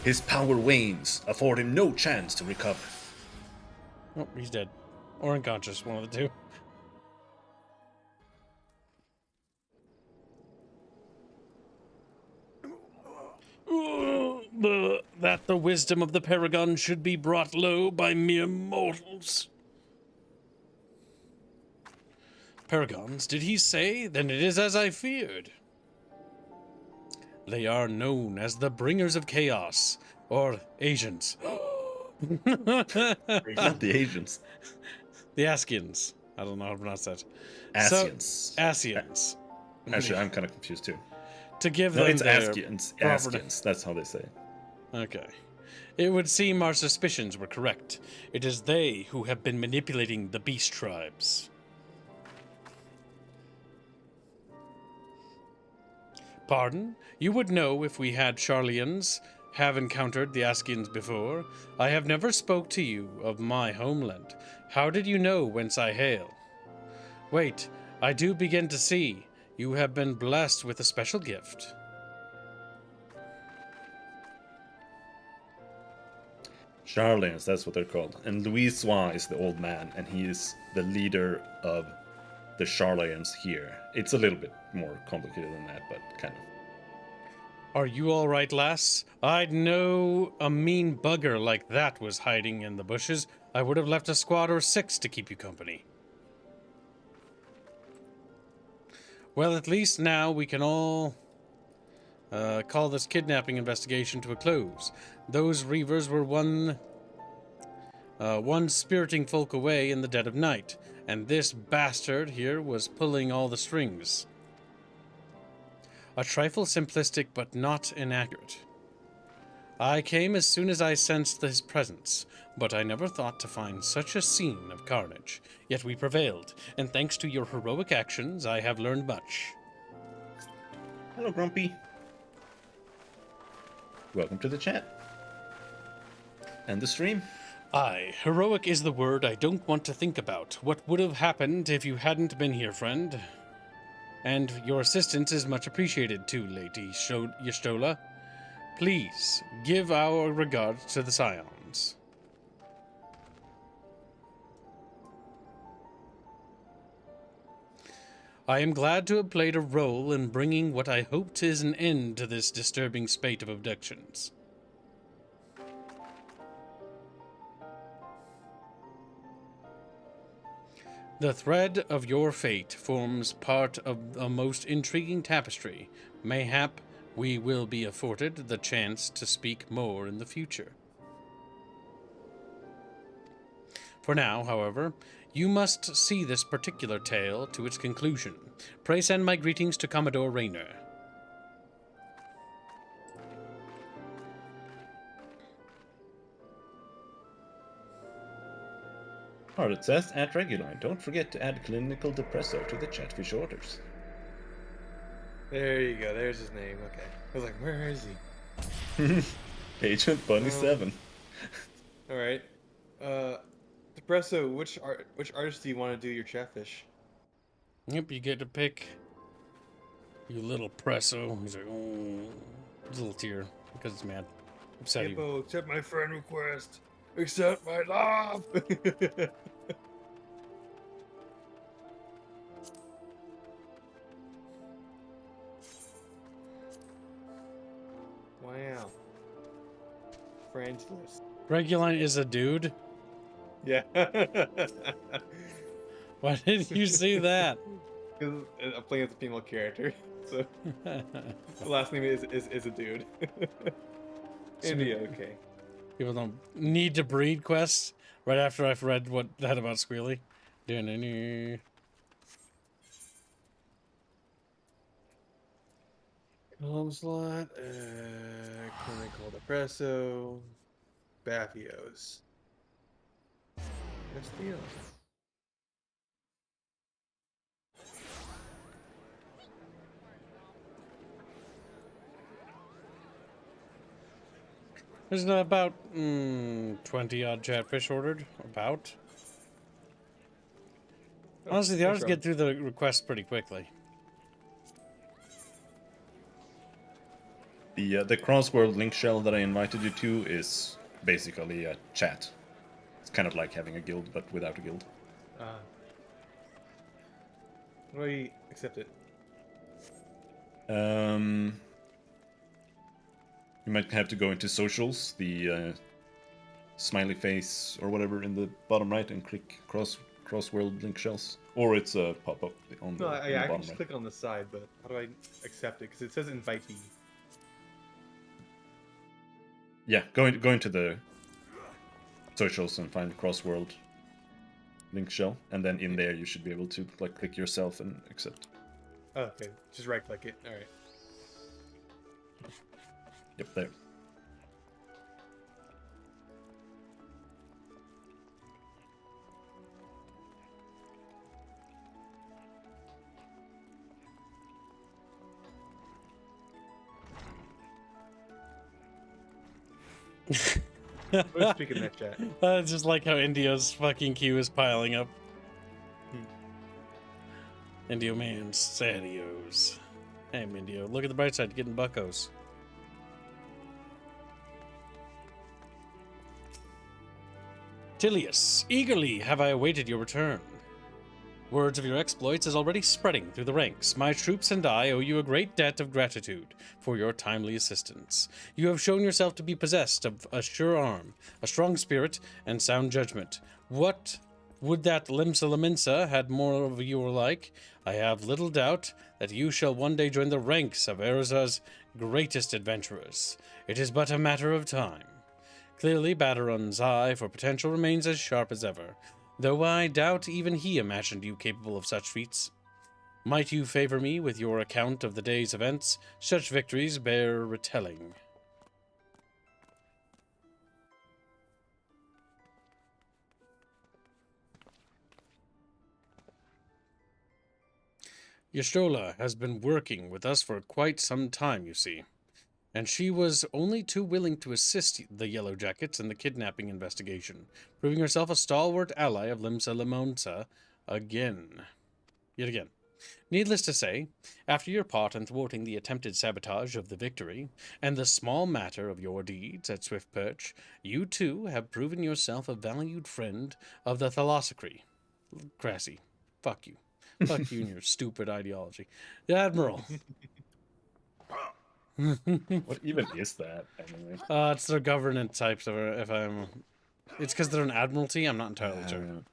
His power wanes, afford him no chance to recover. Oh, he's dead. Or unconscious, one of the two. That the wisdom of the Paragon should be brought low by mere mortals. Paragons, did he say? Then it is as I feared. They are known as the bringers of chaos, or agents. Not the Asians. The Askians. I don't know how to pronounce that. Asians. Asians. Actually, I'm kind of confused too. To give No, them it's their Askians. proper- Askians. That's how they say it. Okay. It would seem our suspicions were correct. It is they who have been manipulating the beast tribes. Pardon? You would know if we had Charlians have encountered the Askians before. I have never spoke to you of my homeland. How did you know whence I hail? Wait, I do begin to see. You have been blessed with a special gift. Charlians, that's what they're called. And Louis Sois is the old man, and he is the leader of the Charlians here. It's a little bit more complicated than that, but kind of. Are you all right, lass? I'd know a mean bugger like that was hiding in the bushes. I would have left a squad or 6 to keep you company. Well, at least now we can all call this kidnapping investigation to a close. Those reavers were one spiriting folk away in the dead of night, and this bastard here was pulling all the strings. A trifle simplistic, but not inaccurate. I came as soon as I sensed his presence, but I never thought to find such a scene of carnage. Yet we prevailed, and thanks to your heroic actions, I have learned much. Hello, Grumpy. Welcome to the chat. And the stream. Aye, heroic is the word I don't want to think about. What would have happened if you hadn't been here, friend? And your assistance is much appreciated too, Lady Yestola. Please, give our regards to the Scions. I am glad to have played a role in bringing what I hoped is an end to this disturbing spate of abductions. The thread of your fate forms part of a most intriguing tapestry. Mayhap we will be afforded the chance to speak more in the future. For now, however, you must see this particular tale to its conclusion. Pray send my greetings to Commodore Rayner. It says add regular. Don't forget to add clinical depresso to the Chatfish orders. There you go. There's his name. Okay. I was like, where is he? Agent Bunny 7. All right. Depresso, which artist do you want to do your Chatfish? Yep, you get to pick. You little presso. He's like, oh, he's a little tear because it's mad. upset you. Hippo, accept my friend request. Accept my love. Wow. Friends list. Reguline is a dude. Yeah. Why didn't you see that? Because I'm playing as a female character, so the last name is a dude. India, okay. People don't need to breed quests right after I've read what that about Squealy. Dun-dun-dun. Column slot, clinical depresso, Baffios. STL. There's about 20 odd chatfish ordered. About. Honestly, the others get through the requests pretty quickly. The crossworld link shell that I invited you to is basically a chat. It's kind of like having a guild, but without a guild. How do I accept it? You might have to go into socials, the smiley face or whatever in the bottom right, and click crossworld link shells, or it's a pop-up on No, the, I in the can bottom just right. click on the side, but how do I accept it? Because it says invitee. Yeah, go into the socials and find crossworld link shell, and then in there you should be able to like click yourself and accept. Oh, okay, just right click it. All right. Yep, there. Who's speaking that chat? It's just like how India's fucking queue is piling up. Indio man's sadios. Hey, Indio, look at the bright side, getting buckos. Tilius, eagerly have I awaited your return. Words of your exploits is already spreading through the ranks. My troops and I owe you a great debt of gratitude for your timely assistance. You have shown yourself to be possessed of a sure arm, a strong spirit, and sound judgment. What would that Limsa Laminsa had more of your like? I have little doubt that you shall one day join the ranks of Erza's greatest adventurers. It is but a matter of time. Clearly, Badarun's eye for potential remains as sharp as ever, though I doubt even he imagined you capable of such feats. Might you favor me with your account of the day's events? Such victories bear retelling. Yashola has been working with us for quite some time, you see, and she was only too willing to assist the Yellow Jackets in the kidnapping investigation, proving herself a stalwart ally of Limsa Limonsa yet again. Needless to say, after your part in thwarting the attempted sabotage of the Victory, and the small matter of your deeds at Swift Perch, you too have proven yourself a valued friend of the Thalassocry. Crassy, fuck you. Fuck you and your stupid ideology. The Admiral. What even is that anyway? It's their governance types. It's because they're an admiralty. I'm not entirely sure.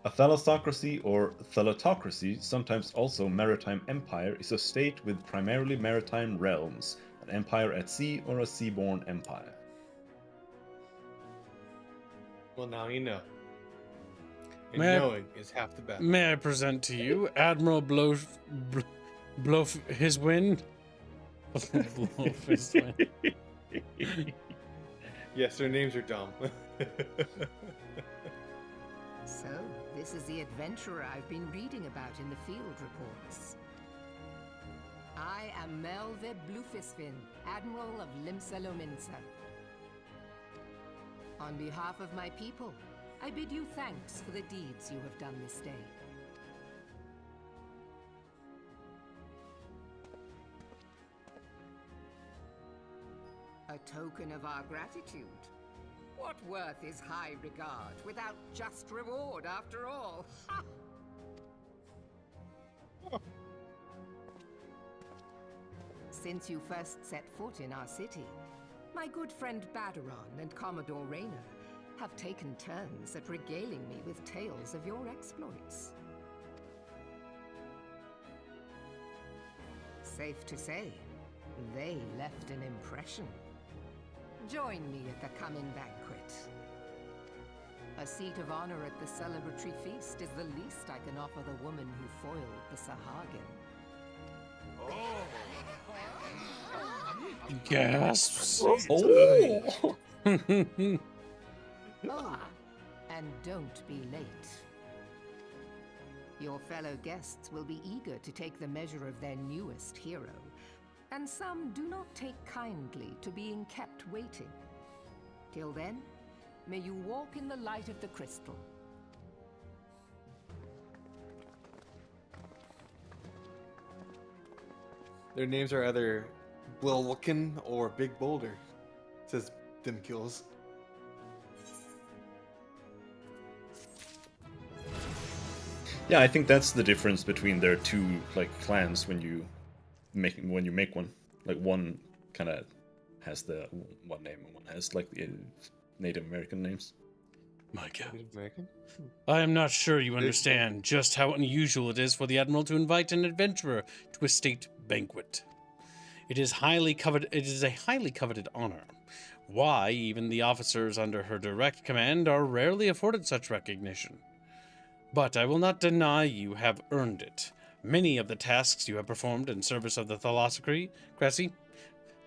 A thalassocracy or thalatocracy, sometimes also maritime empire, is a state with primarily maritime realms, an empire at sea or a seaborne empire. Well, now you know. And May I- knowing is half the battle. May I present to you Admiral Blow his wind? Blow his wind. Yes, their names are dumb. So, this is the adventurer I've been reading about in the field reports. I am Melve Blufisvin, Admiral of Limsa Lominsa. On behalf of my people, I bid you thanks for the deeds you have done this day. token of our gratitude. What worth is high regard without just reward after all? Ha! Since you first set foot in our city, my good friend Badaron and Commodore Rayner have taken turns at regaling me with tales of your exploits. Safe to say, they left an impression. Join me at the coming banquet. A seat of honor at the celebratory feast is the least I can offer the woman who foiled the Sahagin. Gasps. Oh! Oh, and don't be late. Your fellow guests will be eager to take the measure of their newest hero, and some do not take kindly to being kept waiting. Till then, may you walk in the light of the crystal. Their names are either Blilkin or Big Boulder, says Dimkills. Yeah, I think that's the difference between their two like clans when you make one. Like one kind of has the one name and one has like the Native American names. Micah, Native American? I am not sure you understand just how unusual it is for the Admiral to invite an adventurer to a state banquet. It is a highly coveted honor. Why, even the officers under her direct command are rarely afforded such recognition. But I will not deny you have earned it. Many of the tasks you have performed in service of the Thalassocracy,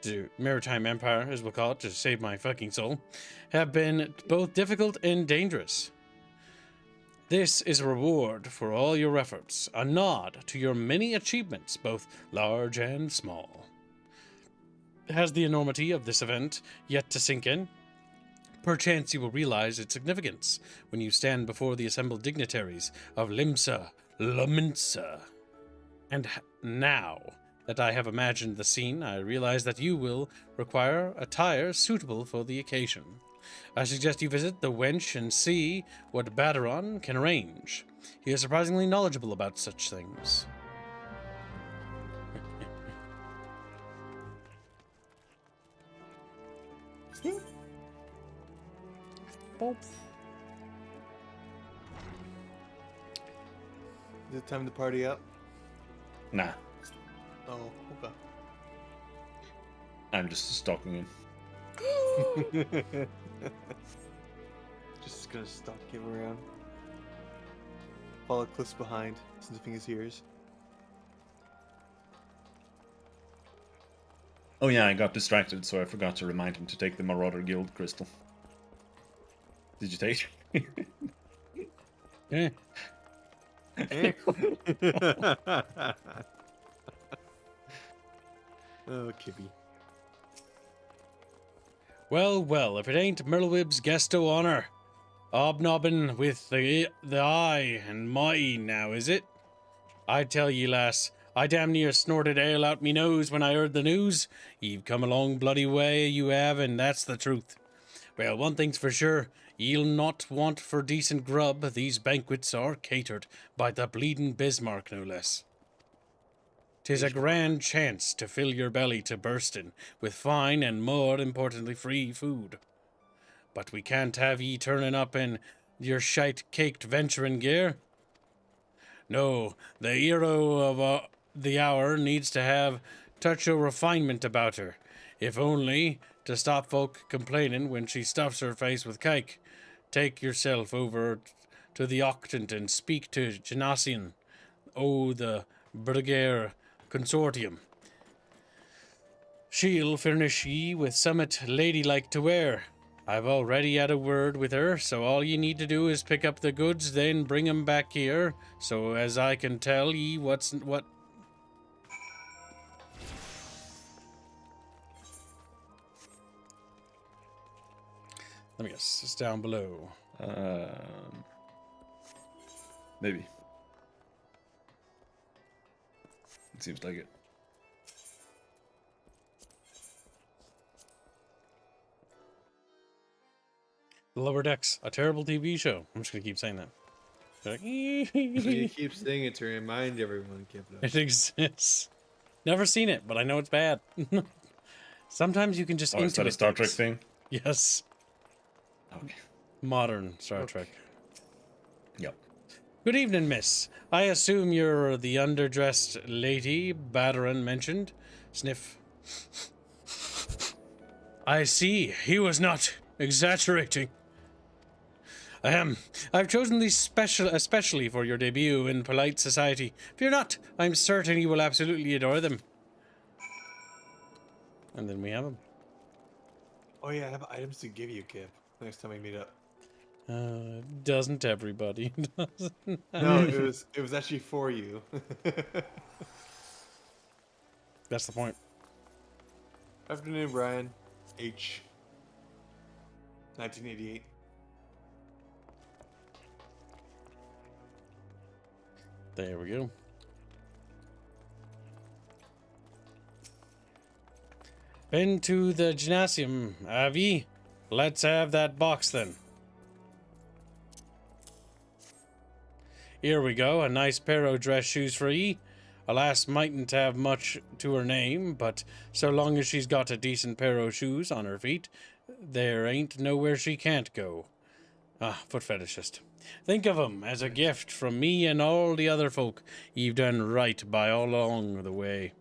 the Maritime Empire, as we'll call it, to save my fucking soul, have been both difficult and dangerous. This is a reward for all your efforts, a nod to your many achievements, both large and small. Has the enormity of this event yet to sink in? Perchance you will realize its significance when you stand before the assembled dignitaries of Limsa Laminsa. And now that I have imagined the scene, I realize that you will require attire suitable for the occasion. I suggest you visit the wench and see what Badaron can arrange. He is surprisingly knowledgeable about such things. Is it time to party up? Nah, Oh, okay. I'm just stalking him. Just gonna stalk him around. Follow Cliff's behind, sniffing his ears. Oh yeah, I got distracted, so I forgot to remind him to take the Marauder Guild crystal. Did you take it? Eh. Oh, Kibby. Well, well, if it ain't Merlewib's guest o' honor. Obnobbin with the eye and my now, is it? I tell ye, lass, I damn near snorted ale out me nose when I heard the news. Ye've come a long bloody way, you have, and that's the truth. Well, one thing's for sure, ye'll not want for decent grub. These banquets are catered by the bleedin' Bismarck, no less. 'Tis a grand chance to fill your belly to burstin' with fine and, more importantly, free food. But we can't have ye turnin' up in your shite-caked venturin' gear. No, the hero of the hour needs to have touch o' refinement about her, if only to stop folk complainin' when she stuffs her face with cake. Take yourself over to the Octant and speak to Genasian, the Brigadier Consortium. She'll furnish ye with summat ladylike to wear. I've already had a word with her, so all ye need to do is pick up the goods, then bring 'em back here, so as I can tell ye what's what. Let me guess, it's down below. Maybe. It seems like it. Lower Decks, a terrible TV show. I'm just gonna keep saying that. Like, You keep saying it to remind everyone, Kiplo. it exists. Never seen it, but I know it's bad. Sometimes you can just Oh, is that a intimate Star Trek things. thing? Yes. Okay. Modern Star Trek. Yep. Good evening, miss. I assume you're the underdressed lady Baderan mentioned. Sniff. I see. He was not exaggerating. I've chosen these especially for your debut in polite society. Fear not, I'm certain you will absolutely adore them. And then we have them. Oh yeah, I have items to give you, Kip. Next time we meet up. Doesn't everybody? No, it was actually for you. That's the point. Afternoon, Brian. H. 1988. There we go. Been to the gymnasium, have ye? Let's have that box then. Here we go, a nice pair of dress shoes for ye. A lass mightn't have much to her name, but so long as she's got a decent pair of shoes on her feet, there ain't nowhere she can't go. Ah, foot fetishist. Think of 'em as a gift from me and all the other folk you've done right by all along the way.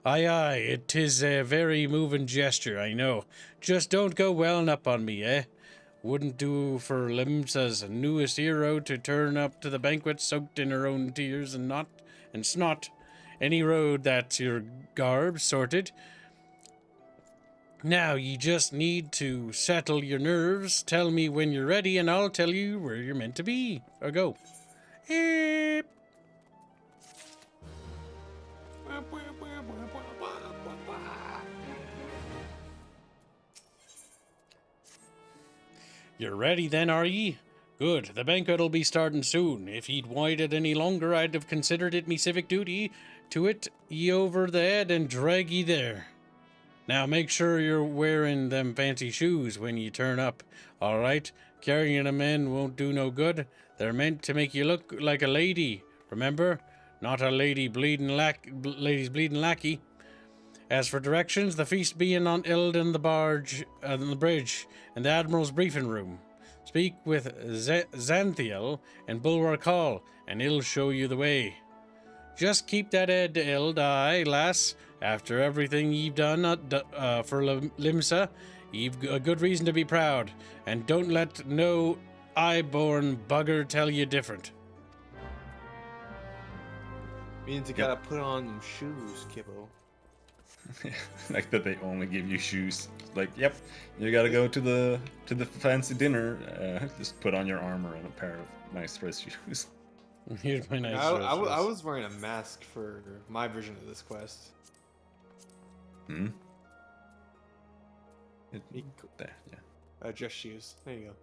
Aye, it is a very moving gesture, I know. Just don't go welling up on me, eh? Wouldn't do for Limsa's newest hero to turn up to the banquet soaked in her own tears and snot. Any road that's your garb sorted. Now, you just need to settle your nerves, tell me when you're ready, and I'll tell you where you're meant to be. Or go. Eep. You're ready then, are ye? Good, the banquet'll be starting soon. If he'd waited any longer, I'd have considered it me civic duty to it ye over the head and drag ye there. Now make sure you're wearing them fancy shoes when ye turn up, all right? Carrying 'em in won't do no good. They're meant to make you look like a lady, remember? Not a lady's bleeding lackey. As for directions, the feast being on held in the bridge, in the Admiral's briefing room. Speak with Xanthiel and Bulwark Hall, and he'll show you the way. Just keep that head held, aye, lass. After everything you've done for Limsa, you've a good reason to be proud, and don't let no eye-born bugger tell you different. Means you gotta put on them shoes, Kippo. Like that they only give you shoes. Like, yep, you gotta go to the fancy dinner. Just put on your armor and a pair of nice dress shoes. Here's my nice I was wearing a mask for my version of this quest. Hmm. You There, yeah. Dress shoes. There you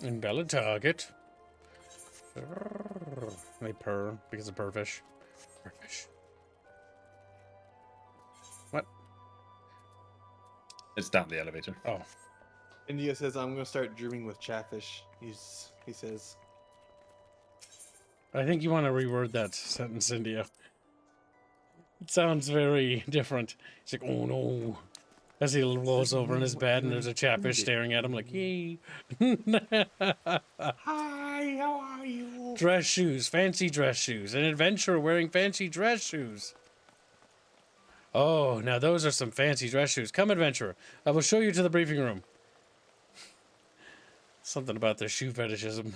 go. And Bella Target. They purr because of purrfish. Purrfish. What? It's down the elevator. Oh. India says, I'm gonna start dreaming with Chatfish. He says. I think you want to reword that sentence, India. It sounds very different. He's like, oh no. As he rolls over in his bed and there's a Chatfish staring at him like, yay. Hi, how are you? Dress shoes, fancy dress shoes. An adventurer wearing fancy dress shoes. Oh, now those are some fancy dress shoes. Come, adventurer. I will show you to the briefing room. Something about their shoe fetishism.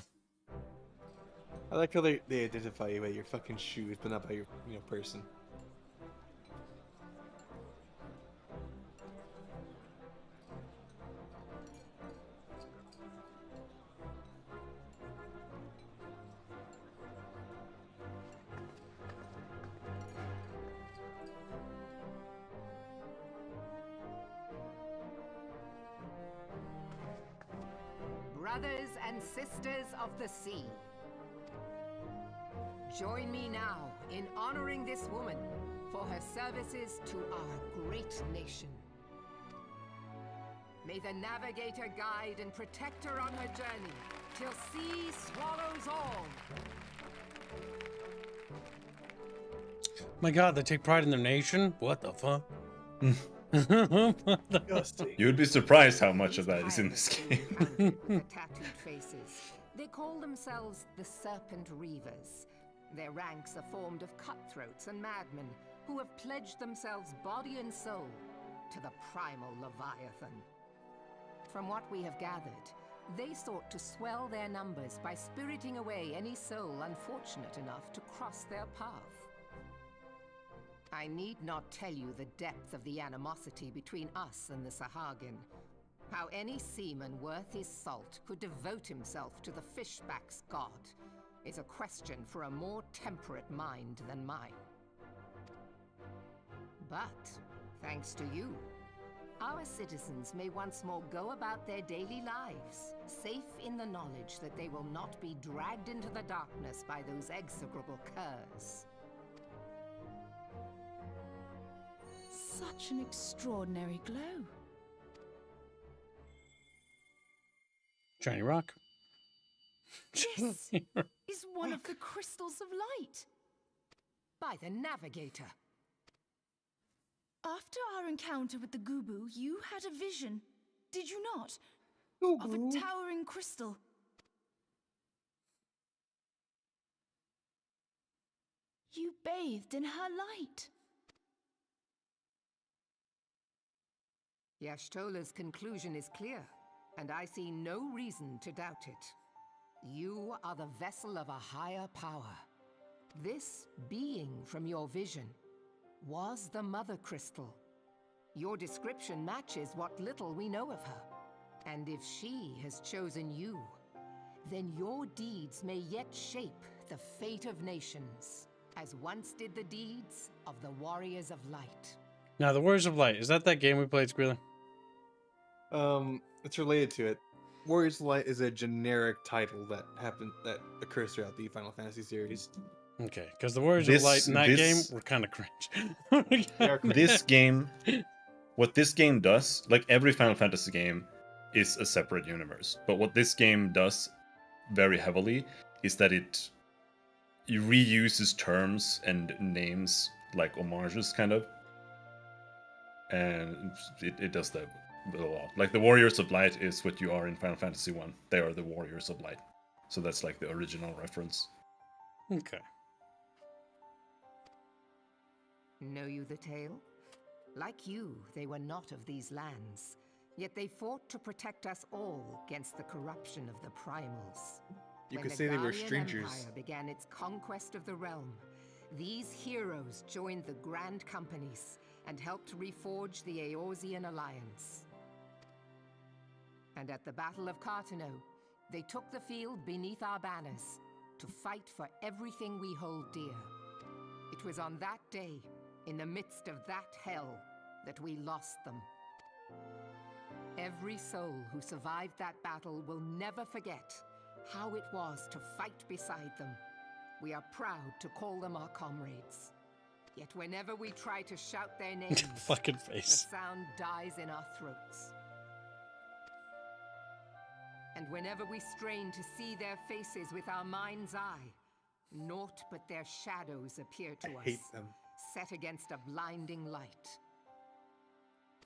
I like how they identify you by your fucking shoes, but not by your person. Brothers and sisters of the sea, join me now in honoring this woman for her services to our great nation. May the navigator guide and protect her on her journey, till sea swallows all. My God, they take pride in their nation? What the fuck? Disgusting. You'd be surprised how much of that is in this game. The tattooed faces. They call themselves the Serpent Reavers. Their ranks are formed of cutthroats and madmen who have pledged themselves body and soul to the primal Leviathan. From what we have gathered, they sought to swell their numbers by spiriting away any soul unfortunate enough to cross their path. I need not tell you the depth of the animosity between us and the Sahagin. How any seaman worth his salt could devote himself to the fishback's god is a question for a more temperate mind than mine. But, thanks to you, our citizens may once more go about their daily lives, safe in the knowledge that they will not be dragged into the darkness by those execrable curs. Such an extraordinary glow. Shiny rock. This is one of the crystals of light. By the navigator. After our encounter with the Gubu, you had a vision, did you not? Of Gubu. a towering crystal. You bathed in her light. Yashtola's conclusion is clear, and I see no reason to doubt it. You are the vessel of a higher power. This being from your vision was the Mother Crystal. Your description matches what little we know of her. And if she has chosen you, then your deeds may yet shape the fate of nations, as once did the deeds of the Warriors of Light. Now, the Warriors of Light, is that game we played, Squealer? It's related to it. Warriors of Light is a generic title that occurs throughout the Final Fantasy series. Okay, because the Warriors of Light in that game were kind of cringe. This game, what this game does, like every Final Fantasy game, is a separate universe. But what this game does very heavily is that it reuses terms and names like homages, kind of. And it does that a lot. Like the Warriors of Light is what you are in Final Fantasy 1. They are the Warriors of Light. So that's like the original reference. Okay. Know you the tale? Like you, they were not of these lands. Yet they fought to protect us all against the corruption of the primals. You When could the say they were Gallian strangers. Empire began its conquest of the realm, these heroes joined the Grand Companies and helped reforge the Eorzean Alliance. And at the Battle of Cartano, they took the field beneath our banners to fight for everything we hold dear. It was on that day, in the midst of that hell, that we lost them. Every soul who survived that battle will never forget how it was to fight beside them. We are proud to call them our comrades. Yet whenever we try to shout their names, Fucking the face. sound dies in our throats. And whenever we strain to see their faces with our mind's eye, naught but their shadows appear to us, hate them. set against a blinding light.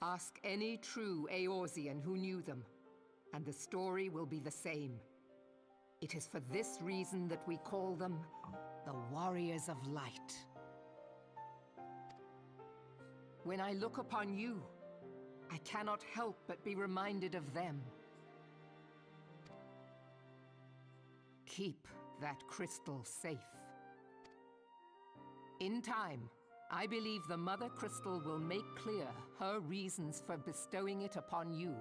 Ask any true Eorzean who knew them, and the story will be the same. It is for this reason that we call them the Warriors of Light. When I look upon you, I cannot help but be reminded of them. Keep that crystal safe. In time, I believe the Mother Crystal will make clear her reasons for bestowing it upon you.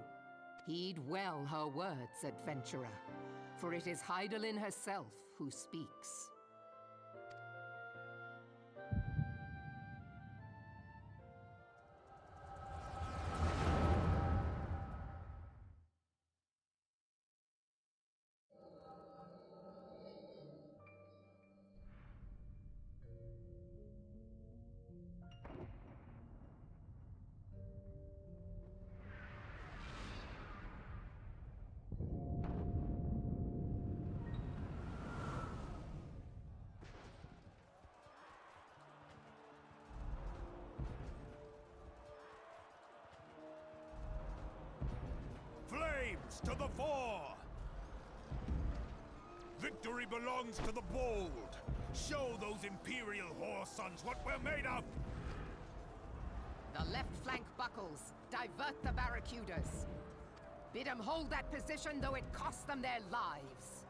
Heed well her words, adventurer, for it is Hydaelyn herself who speaks. Knights to the fore! Victory belongs to the bold. Show those Imperial whore sons what we're made of! The left flank buckles. Divert the barracudas. Bid them hold that position, though it costs them their lives.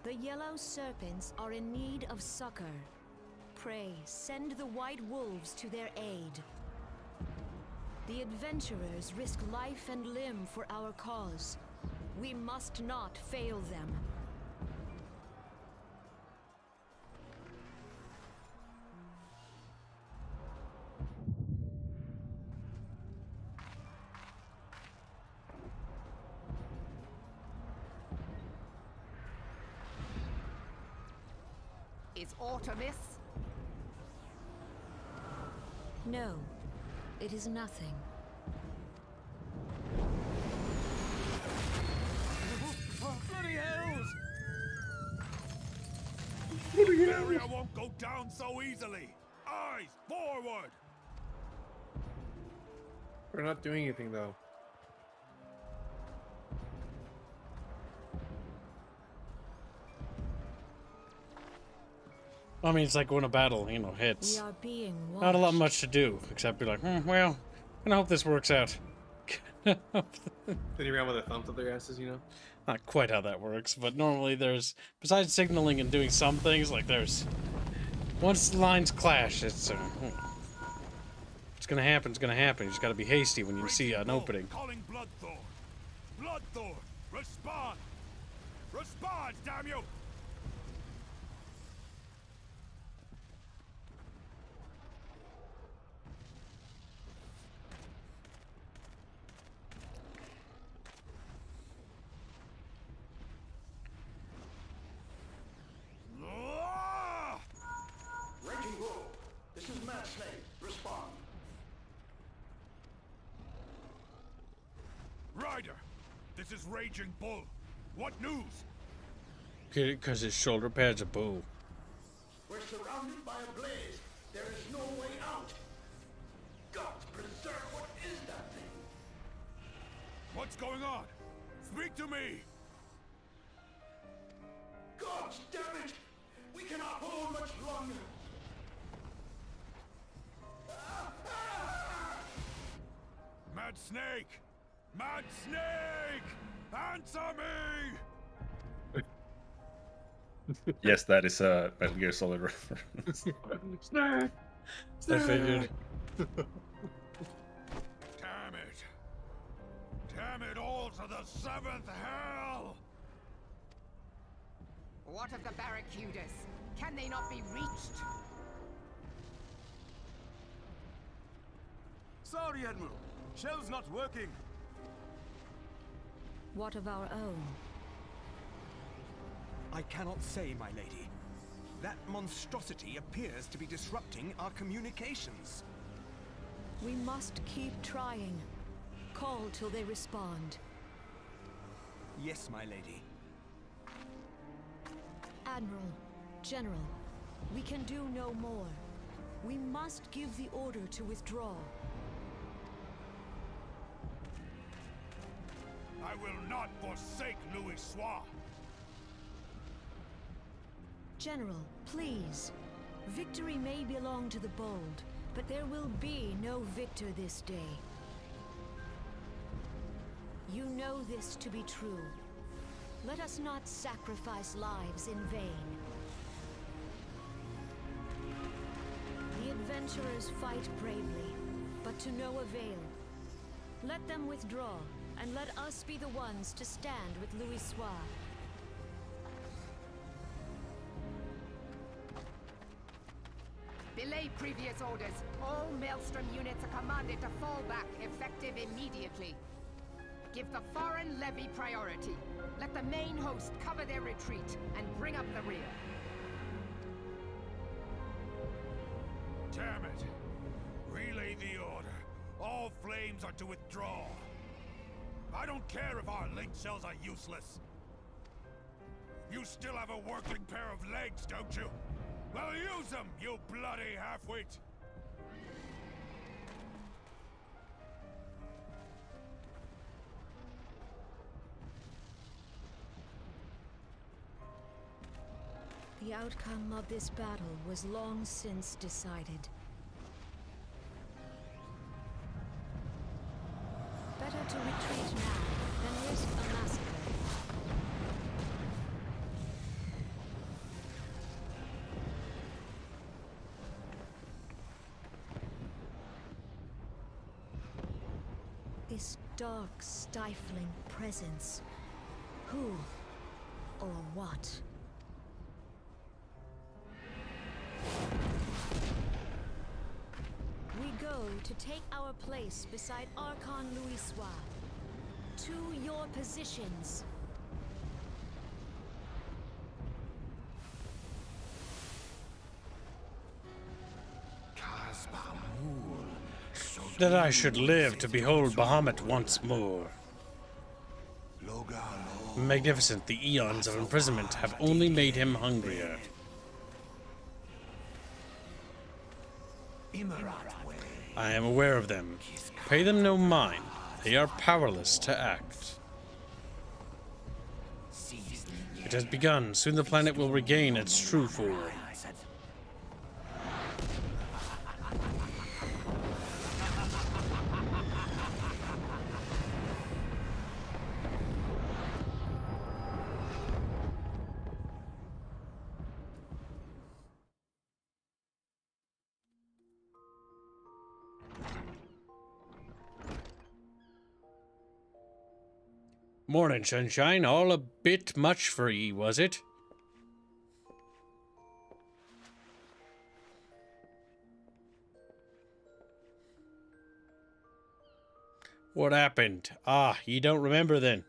The yellow serpents are in need of succor. Pray, send the white wolves to their aid. The adventurers risk life and limb for our cause. We must not fail them. Is aught amiss? No, it is nothing. Bloody hells! Barrier won't go down so easily! Eyes forward! We're not doing anything though. I mean, it's like when a battle, you know, hits. We are being watched. Not a lot much to do, except be like, well, I hope this works out. Sitting around with their thumbs up their asses, you know? Not quite how that works, but normally there's, besides signaling and doing some things, like there's, once the lines clash, it's gonna happen, it's gonna happen. You just gotta be hasty when you see an opening. Calling Bloodthorn! Bloodthorn! Respond! Respond, damn you! Raging Bull, this is Mad Snake. Respond. Ryder, this is Raging Bull. What news? Because his shoulder pad's a bow. We're surrounded by a blaze. There is no way out. Gods preserve, what is that thing? What's going on? Speak to me! Gods damn it! We cannot hold much longer. Mad Snake! Mad Snake! Answer me! Yes, that is a Metal Gear Solid reference. I figured. Damn it! Damn it all to the seventh hell! What of the barracudas? Can they not be reached? Sorry, Admiral. Shell's not working. What of our own? I cannot say, my lady. That monstrosity appears to be disrupting our communications. We must keep trying. Call till they respond. Yes, my lady. Admiral, General, we can do no more. We must give the order to withdraw. I will not forsake Louis Soir. General, please. Victory may belong to the bold, but there will be no victor this day. You know this to be true. Let us not sacrifice lives in vain. The adventurers fight bravely, but to no avail. Let them withdraw, and let us be the ones to stand with Louis Soir. Belay previous orders. All Maelstrom units are commanded to fall back, effective immediately. Give the foreign levy priority. Let the main host cover their retreat and bring up the rear. Damn it! Relay the order. All flames are to withdraw. I don't care if our link cells are useless. You still have a working pair of legs, don't you? Well, use them, you bloody half-wit! The outcome of this battle was long since decided. Better to retreat now than risk a massacre. This dark, stifling presence. Who or what? We go to take our place beside Archon Louisois. To your positions. That I should live to behold Bahamut once more. Magnificent, the eons of imprisonment have only made him hungrier. I am aware of them. Pay them no mind. They are powerless to act. It has begun. Soon the planet will regain its true form. Morning, sunshine. All a bit much for ye, was it? What happened? Ah, ye don't remember then.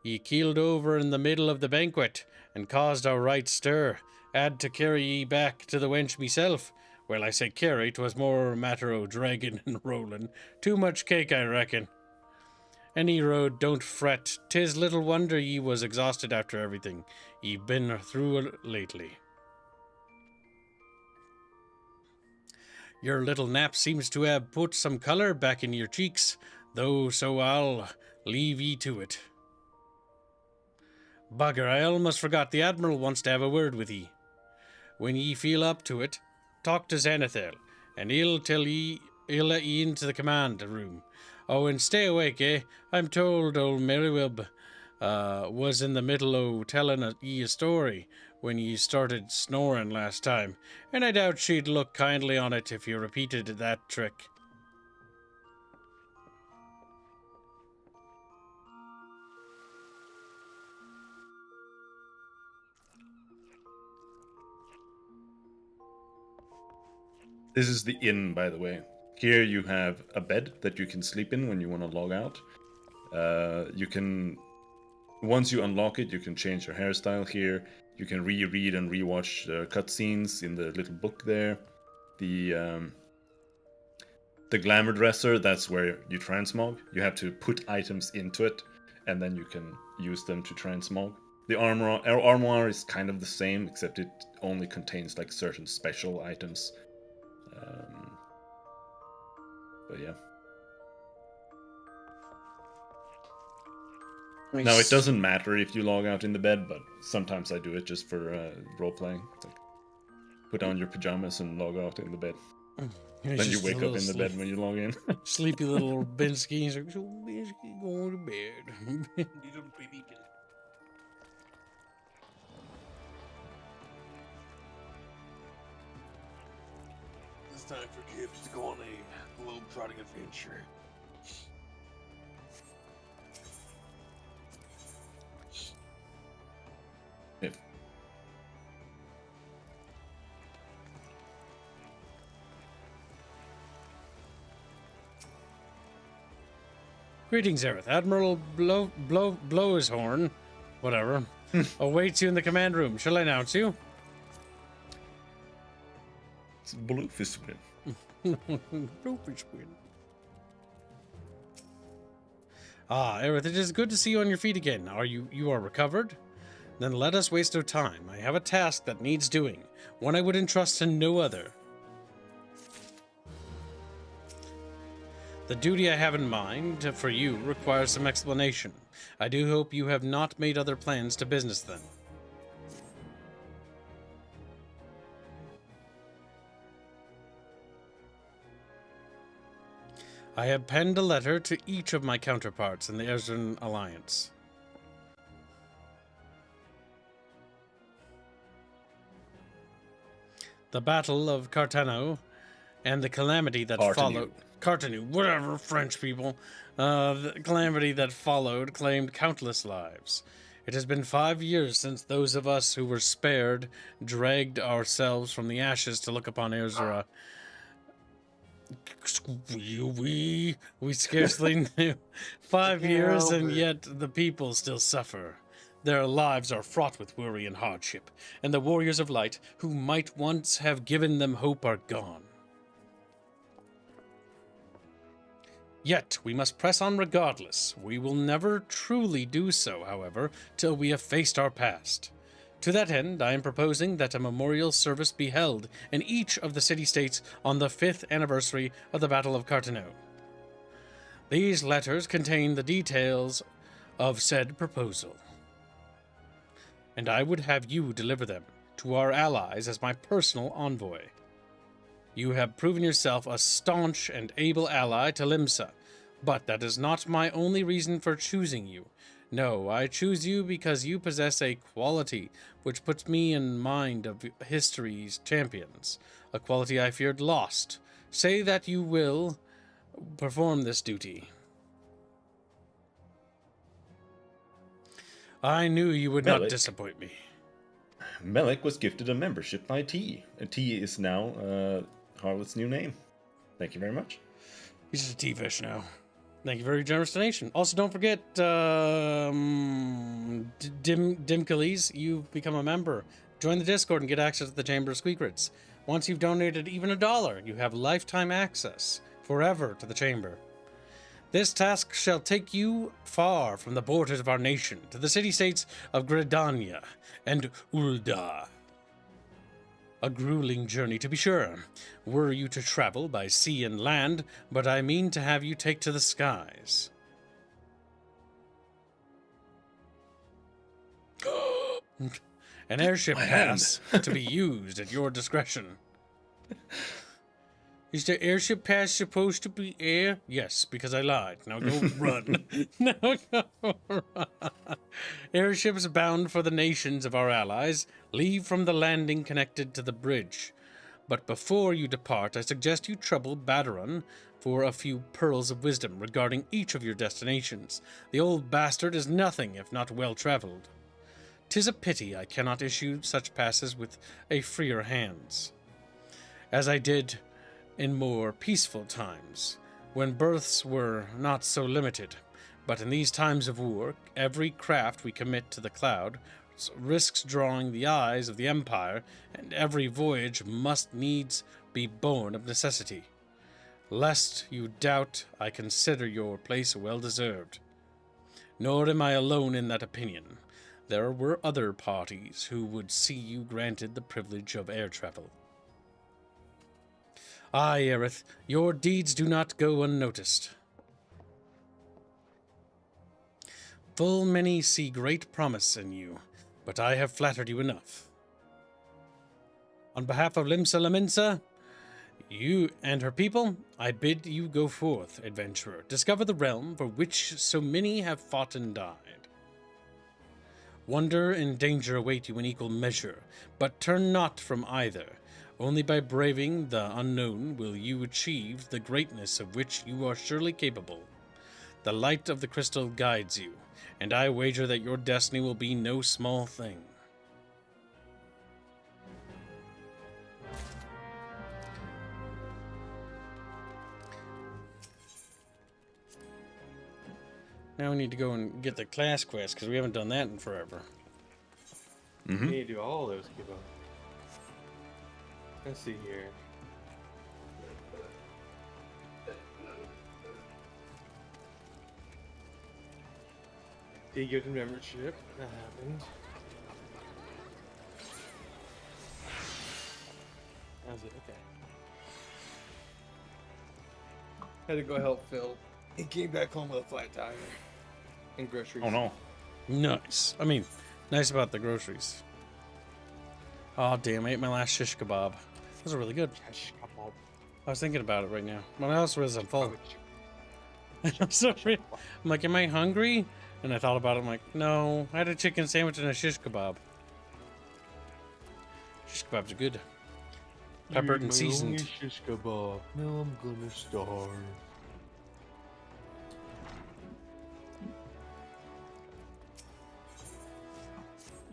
Ye keeled over in the middle of the banquet, and caused a right stir. Had to carry ye back to the wench myself. Well, I say carry, 'twas more a matter o' dragging and rolling. Too much cake, I reckon. Any road, don't fret. 'Tis little wonder ye was exhausted after everything ye've been through lately. Your little nap seems to have put some colour back in your cheeks, though, so I'll leave ye to it. Bugger, I almost forgot the Admiral wants to have a word with ye. When ye feel up to it, talk to Zenithel, and he'll let ye into the command room. Oh, and stay awake, eh? I'm told old Merriweb was in the middle o' telling ye a story when ye started snoring last time, and I doubt she'd look kindly on it if you repeated that trick. This is the inn, by the way. Here you have a bed that you can sleep in when you want to log out. Once you unlock it, you can change your hairstyle here. You can reread and rewatch cutscenes in the little book there. The glamour dresser, that's where you transmog. You have to put items into it, and then you can use them to transmog. The armoire is kind of the same, except it only contains like certain special items. But yeah. Now, it doesn't matter if you log out in the bed, but sometimes I do it just for role-playing. It's like, put on your pajamas and log out in the bed. Then you wake up in the bed when you log in. Sleepy little Binsky. He's like, so Binsky, going to bed. It's time for kids to go on a globe-trotting adventure. If Greetings, Aerith. Admiral blow his horn. Whatever. Awaits you in the command room. Shall I announce you? it's Bluefish win. Bluefish win. Ah, Aerith, it is good to see you on your feet again. You are recovered? Then let us waste no time. I have a task that needs doing, one I would entrust to no other. The duty I have in mind for you requires some explanation. I do hope you have not made other plans to business then. I have penned a letter to each of my counterparts in the Ezran Alliance. The Battle of Cartano and the calamity that followed... Cartanu, whatever, French people. The calamity that followed claimed countless lives. It has been 5 years since those of us who were spared dragged ourselves from the ashes to look upon Ezra. We scarcely knew. 5 years, and yet the people still suffer. Their lives are fraught with worry and hardship, and the warriors of light, who might once have given them hope, are gone. Yet we must press on regardless. We will never truly do so, however, till we have faced our past. To that end, I am proposing that a memorial service be held in each of the city-states on the 5th anniversary of the Battle of Cartano. These letters contain the details of said proposal, and I would have you deliver them to our allies as my personal envoy. You have proven yourself a staunch and able ally to Limsa, but that is not my only reason for choosing you. No, I choose you because you possess a quality which puts me in mind of history's champions, a quality I feared lost. Say that you will perform this duty. I knew you would not disappoint me. Melik was gifted a membership by T. T is now Harlot's new name. Thank you very much. He's just a T-fish now. Thank you for your generous donation. Also, don't forget, Dimkalies, you've become a member. Join the Discord and get access to the Chamber of Secrets. Once you've donated even $1, you have lifetime access forever to the Chamber. This task shall take you far from the borders of our nation, to the city-states of Gridania and Ulda. A grueling journey, to be sure, were you to travel by sea and land, but I mean to have you take to the skies. An airship pass to be used at your discretion. Is the airship pass supposed to be air? Yes, because I lied. Now go run. Now go run. Airships bound for the nations of our allies leave from the landing connected to the bridge. But before you depart, I suggest you trouble Badaron for a few pearls of wisdom regarding each of your destinations. The old bastard is nothing if not well-traveled. 'Tis a pity I cannot issue such passes with a freer hands, as I did in more peaceful times, when berths were not so limited. But in these times of war, every craft we commit to the cloud risks drawing the eyes of the Empire, and every voyage must needs be born of necessity. Lest you doubt, I consider your place well-deserved. Nor am I alone in that opinion. There were other parties who would see you granted the privilege of air travel. Aye, Aerith, your deeds do not go unnoticed. Full many see great promise in you, but I have flattered you enough. On behalf of Limsa Laminsa, you and her people, I bid you go forth, adventurer, discover the realm for which so many have fought and died. Wonder and danger await you in equal measure, but turn not from either. Only by braving the unknown will you achieve the greatness of which you are surely capable. The light of the crystal guides you, and I wager that your destiny will be no small thing. Now we need to go and get the class quest, because we haven't done that in forever. Mm-hmm. You need to do all those, Kibo. Let's see here. Eager to membership. That happened. That was it. Okay. Had to go help Phil. He came back home with a flat tire and groceries. Oh no. Nice. I mean, nice about the groceries. Oh damn, I ate my last shish kebab. Those are really good. Shish kebab. I was thinking about it right now. My house was full. I'm sorry. I'm like, am I hungry? And I thought about it. I'm like, no, I had a chicken sandwich and a shish kebab. Shish kebabs are good. Peppered and seasoned. Shish kebab. Now I'm gonna starve.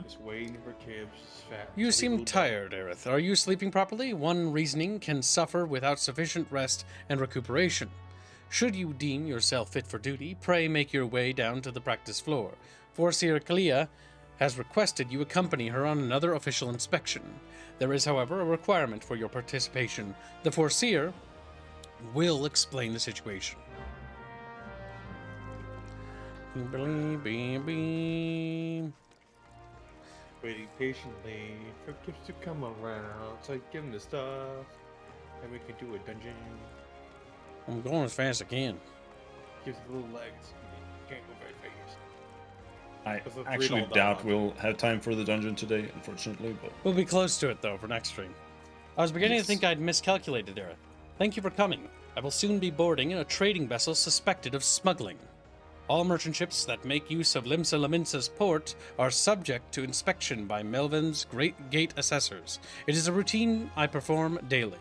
Just waiting for Kibbs. Fat. You seem tired, Aerith. Are you sleeping properly? One reasoning can suffer without sufficient rest and recuperation. Should you deem yourself fit for duty, pray make your way down to the practice floor. Forseer Kalia has requested you accompany her on another official inspection. There is, however, a requirement for your participation. The Forseer will explain the situation. Waiting patiently for Kibbs to come around, so I give him the stuff, and we can do a dungeon. I'm going as fast as I can. Gives the little legs. Can't go very fast. I That's a actually $3 doubt dog. we'll have time for the dungeon today, unfortunately, but We'll be close to it, though, for next stream. I was beginning Yes. to think I'd miscalculated, Era. Thank you for coming. I will soon be boarding a trading vessel suspected of smuggling. All merchant ships that make use of Limsa Laminsa's port are subject to inspection by Melvin's Great Gate Assessors. It is a routine I perform daily.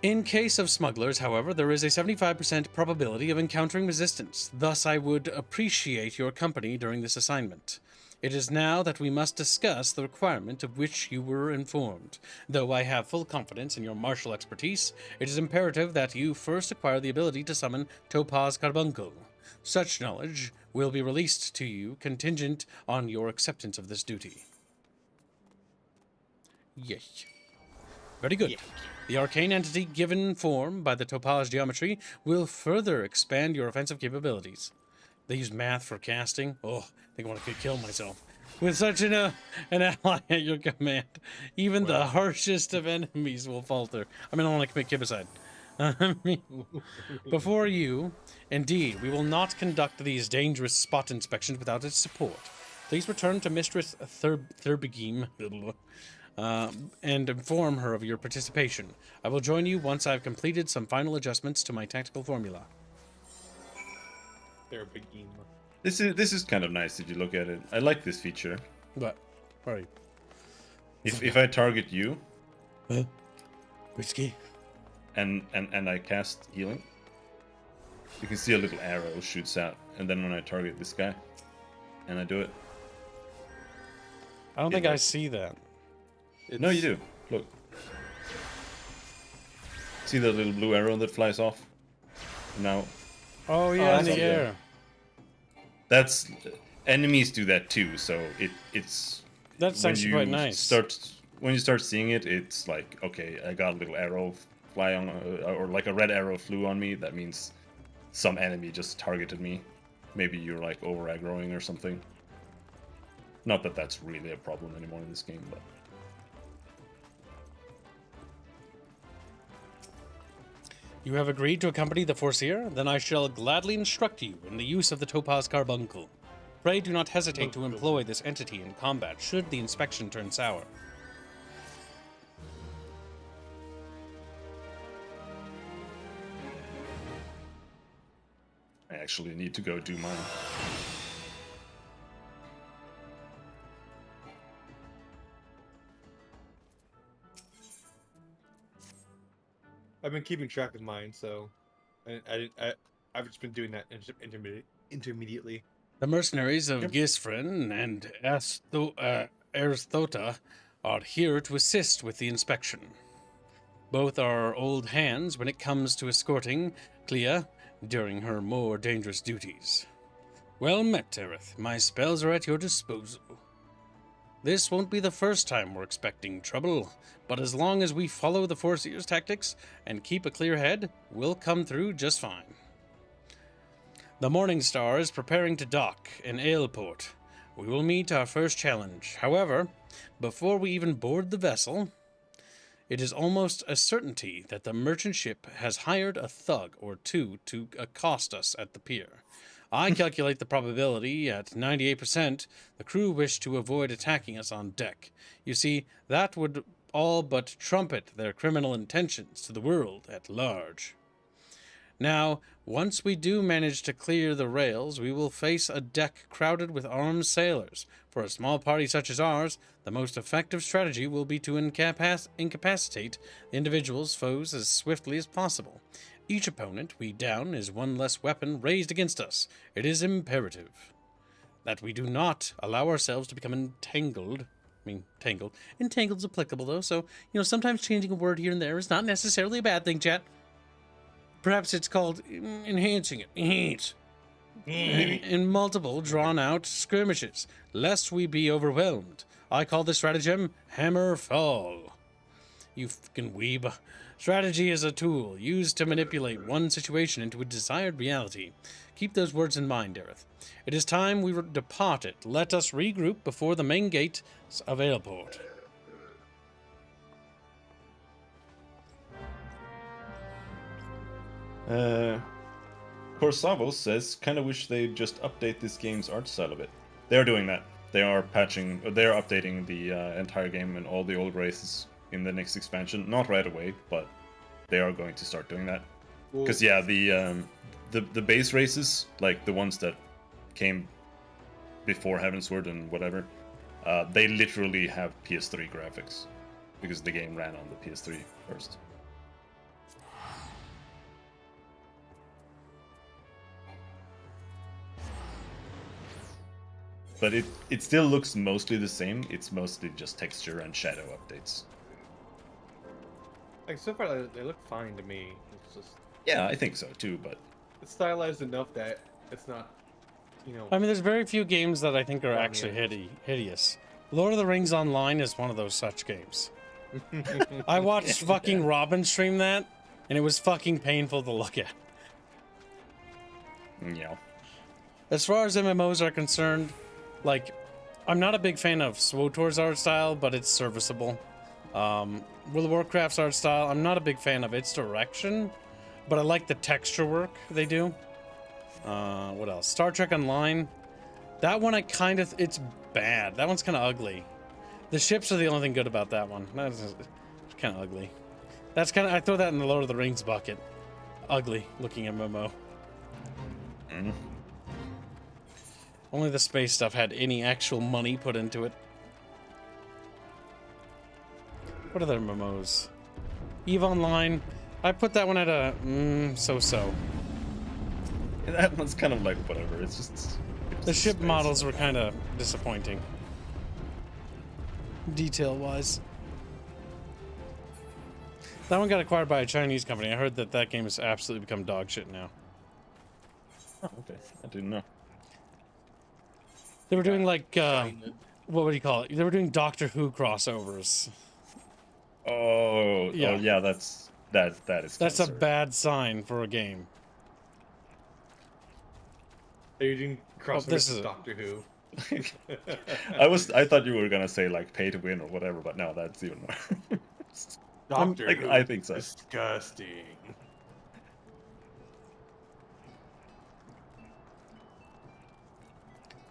In case of smugglers, however, there is a 75% probability of encountering resistance. Thus, I would appreciate your company during this assignment. It is now that we must discuss the requirement of which you were informed. Though I have full confidence in your martial expertise, it is imperative that you first acquire the ability to summon Topaz Carbuncle. Such knowledge will be released to you contingent on your acceptance of this duty. Yes. Very good. The arcane entity given form by the Topaz geometry will further expand your offensive capabilities. They use math for casting. Oh, I think I want to kill myself. With such an ally at your command, even the harshest of enemies will falter. I mean, I want to commit kibicide. Before you, indeed, we will not conduct these dangerous spot inspections without its support. Please return to Mistress Thurbegim and inform her of your participation. I will join you once I've completed some final adjustments to my tactical formula. They're a big game. this is kind of nice if you look at it. I like this feature. What? Sorry. If I target you Whiskey? and I cast healing, you can see a little arrow shoots out, and then when I target this guy and I do it, I don't Yeah, think I like- see that. no, you do. Look, see the little blue arrow that flies off? Now Oh, yeah, in that's the okay. air. that's enemies do that too. So it's That's when actually you quite nice. when you start seeing it, it's like, okay, I got a little arrow fly on, or like a red arrow flew on me. That means some enemy just targeted me. Maybe you're like over aggroing or something. Not that that's really a problem anymore in this game, but You have agreed to accompany the Forseer? Then I shall gladly instruct you in the use of the Topaz Carbuncle. Pray do not hesitate to employ this entity in combat should the inspection turn sour. I actually need to go do mine. I've been keeping track of mine, so I've just been doing that intermediately. The mercenaries of Yep. Gisfrin and Ersthota are here to assist with the inspection. Both are old hands when it comes to escorting Clea during her more dangerous duties. Well met, Aerith. My spells are at your disposal. This won't be the first time we're expecting trouble, but as long as we follow the Forseer's tactics and keep a clear head, we'll come through just fine. The Morning Star is preparing to dock in Aleport. We will meet our first challenge. However, before we even board the vessel, it is almost a certainty that the merchant ship has hired a thug or two to accost us at the pier. I calculate the probability at 98%. The crew wish to avoid attacking us on deck. You see, that would all but trumpet their criminal intentions to the world at large. Now, once we do manage to clear the rails, we will face a deck crowded with armed sailors. For a small party such as ours, the most effective strategy will be to incapacitate the individual's foes as swiftly as possible. Each opponent we down is one less weapon raised against us. It is imperative that we do not allow ourselves to become entangled. Tangled. Entangled's applicable, though, so, sometimes changing a word here and there is not necessarily a bad thing, chat. Perhaps it's called enhancing it. Enhance. In multiple, drawn-out skirmishes, lest we be overwhelmed. I call this stratagem Hammer Fall. You fucking weeb. Strategy is a tool used to manipulate one situation into a desired reality. Keep those words in mind, Dareth. It is time we departed. Let us regroup before the main gate of Airport. Corsavos says, kinda wish they'd just update this game's art style a bit. They are doing that. They are updating the entire game and all the old races in the next expansion. Not right away, but they are going to start doing that. Because yeah, the base races, like the ones that came before Heavensward and whatever, they literally have PS3 graphics because the game ran on the PS3 first. But it still looks mostly the same. It's mostly just texture and shadow updates. Like, so far, they look fine to me. It's just... Yeah, I think so too, but... It's stylized enough that it's not, I mean, there's very few games that I think are actually hideous. Lord of the Rings Online is one of those such games. I watched fucking Robin stream that, and it was fucking painful to look at. Yeah. As far as MMOs are concerned, like, I'm not a big fan of SWTOR's art style, but it's serviceable. World of Warcraft's art style, I'm not a big fan of its direction, but I like the texture work they do. What else? Star Trek Online. That one, it's bad. That one's kind of ugly. The ships are the only thing good about that one. That's kind of ugly. I throw that in the Lord of the Rings bucket. Ugly looking MMO. Mm. Only the space stuff had any actual money put into it. What other MMOs? EVE Online. I put that one at a so-so. That one's kind of like whatever. It's just the ship models were kind of disappointing, detail-wise. That one got acquired by a Chinese company. I heard that game has absolutely become dog shit now. Oh, okay. I didn't know. They were doing like, what would you call it? They were doing Doctor Who crossovers. Oh, yeah. Oh, yeah, that is. That's a bad sign for a game. Are you doing crossovers with Doctor Who? I thought you were gonna say like pay to win or whatever, but no, that's even more. Doctor Who. I think so. Disgusting.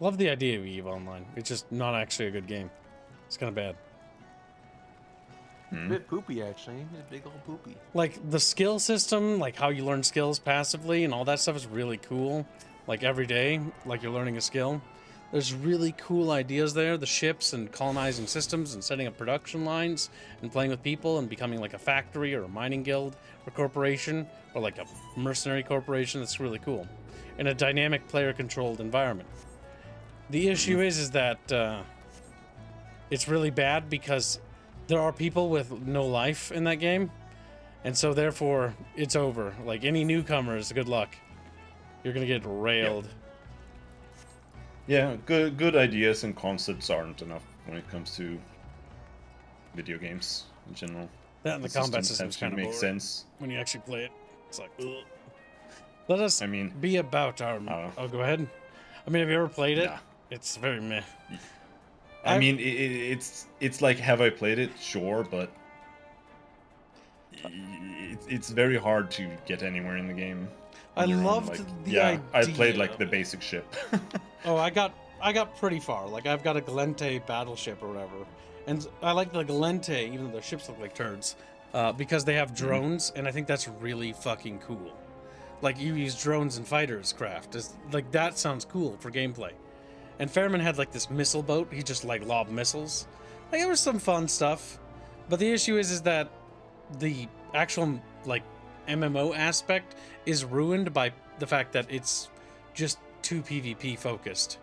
Love the idea of EVE Online. It's just not actually a good game. It's kind of bad. A bit poopy, actually. A big old poopy. Like, the skill system, like how you learn skills passively and all that stuff is really cool. Like, every day, like you're learning a skill. There's really cool ideas there. The ships and colonizing systems and setting up production lines and playing with people and becoming like a factory or a mining guild or corporation or like a mercenary corporation. That's really cool. In a dynamic player-controlled environment. The issue is that it's really bad because there are people with no life in that game, and so therefore it's over. Like any newcomers, good luck. You're gonna get railed. Yeah, good ideas and concepts aren't enough when it comes to video games in general. That and the combat system kind of makes sense when you actually play it. It's like, ugh. Let us be about our. Oh, go ahead. I mean, have you ever played it? Nah. It's very meh. I mean, it's like, have I played it? Sure, but it's very hard to get anywhere in the game. I loved the idea. I played like the basic ship. Oh, I got pretty far. Like I've got a Galente battleship or whatever, and I like the Galente, even though their ships look like turds, because they have drones, and I think that's really fucking cool. like you use drones and fighters craft. Like that sounds cool for gameplay. And Fairman had like this missile boat. He just like lobbed missiles. Like it was some fun stuff. But the issue is that the actual like MMO aspect is ruined by the fact that it's just too PvP focused.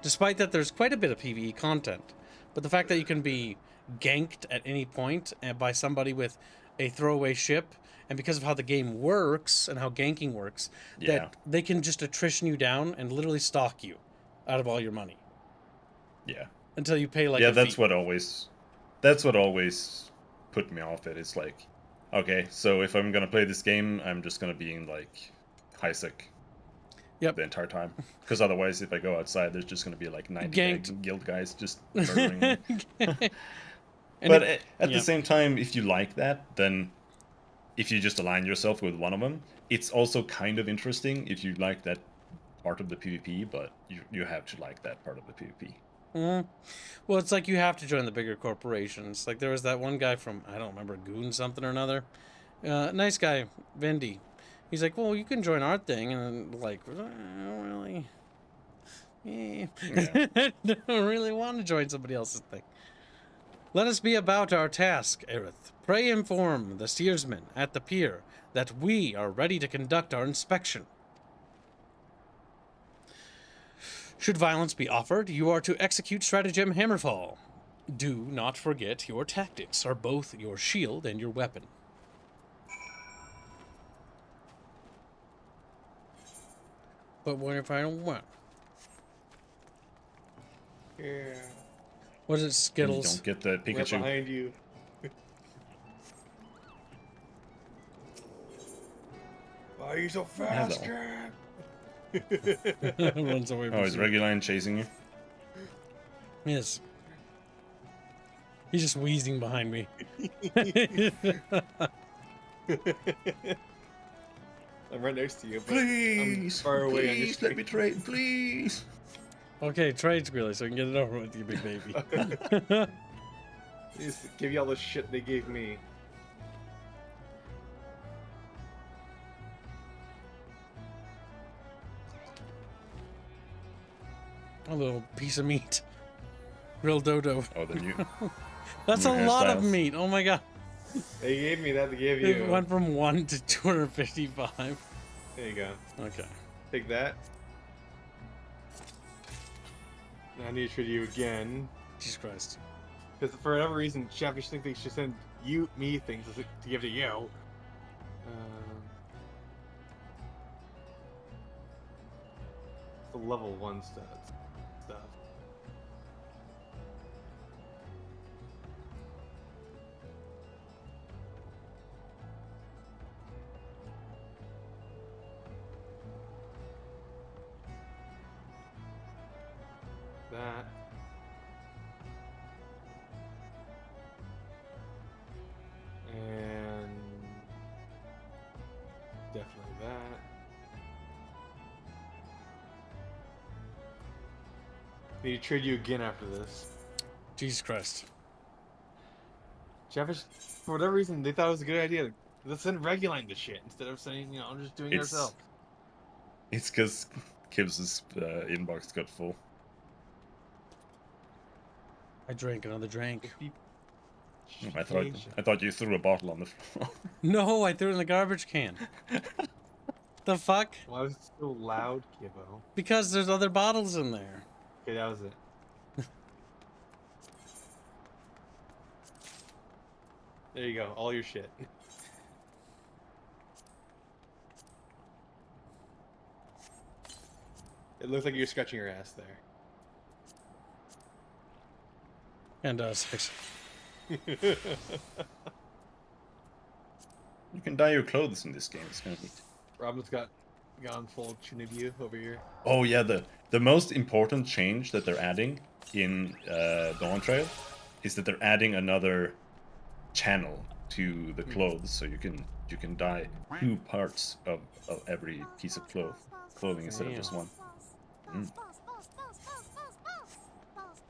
Despite that there's quite a bit of PvE content. But the fact that you can be ganked at any point by somebody with a throwaway ship, and because of how the game works and how ganking works, that they can just attrition you down and literally stalk you out of all your money. Yeah. Until you pay like yeah, a that's fee. what always put me off it. It's like, okay, so if I'm gonna play this game, I'm just gonna be in like high sec the entire time, because otherwise if I go outside there's just gonna be like 90 guild guys just murdering me. But at the same time, if you like that, then if you just align yourself with one of them, it's also kind of interesting if you like that part of the PvP, but you have to like that part of the PvP. Well, it's like you have to join the bigger corporations. Like there was that one guy from, I don't remember, Goon something or another. Nice guy, Vindy. He's like, well, you can join our thing. And then like, I don't really... I don't really want to join somebody else's thing. Let us be about our task, Aerith. Pray inform the steersman at the pier that we are ready to conduct our inspection. Should violence be offered, you are to execute stratagem Hammerfall. Do not forget your tactics are both your shield and your weapon. But what if I don't want? Yeah. What is it, Skittles? You don't get the Pikachu. Right behind you. Why are you so fast, Cat? Runs away from is Reguline chasing you? Yes. He's just wheezing behind me. I'm right next to you, but Please, I'm far away. please, let me trade, please. Okay, trade Squirrely so I can get it over with, you big baby. Just give you all the shit they gave me. A little piece of meat. Real dodo. Oh, the new. That's new a lot of hairstyles. meat. Oh my god. They gave me that to give you. It went from 1 to 255. There you go. Okay. Take that. Now I need to trade you again. Jesus Christ. Because for whatever reason, Chatfish thinks they should send me things to give to you. The level 1 stuff. That. And definitely that. Need to trade you again after this. Jesus Christ. Chatfish, for whatever reason, they thought it was a good idea. Let's send Reguline the shit instead of saying, you know, I'm just doing it ourselves. It's because Kibs' inbox got full. I drank another drink. I thought you threw a bottle on the floor. No, I threw it in the garbage can. The fuck? Why was it so loud, Kibbo? Because there's other bottles in there. Okay, that was it. There you go, all your shit. It looks like you're scratching your ass there. And sex. You can dye your clothes in this game. It's kind of neat. Robin's gone full Chunibyu over here. Oh yeah, the most important change that they're adding in Dawn Trail is that they're adding another channel to the clothes, so you can dye 2 parts of every piece of clothing instead of just one.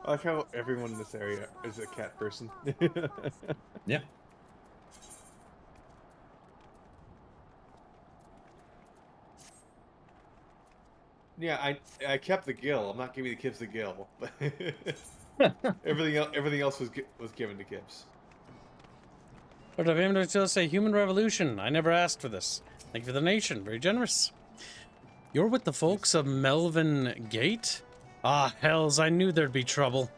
I like how everyone in this area is a cat person. Yeah. Yeah, I kept the gill. I'm not giving the Gibbs the gill, but everything else was given to Gibbs. But of him to still say human revolution. I never asked for this. Thank you for the nation. Very generous. You're with the folks of Melvin Gate? Ah, hells, I knew there'd be trouble.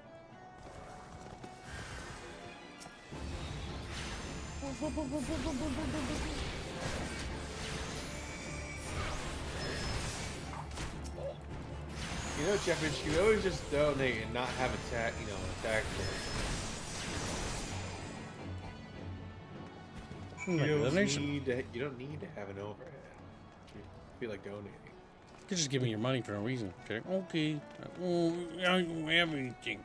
You know, Jeff, you always just donate and not have attack. You know, attack. You don't need to have an overhead. You feel like donating. You could just give me your money for no reason. Okay. Oh, I don't have anything.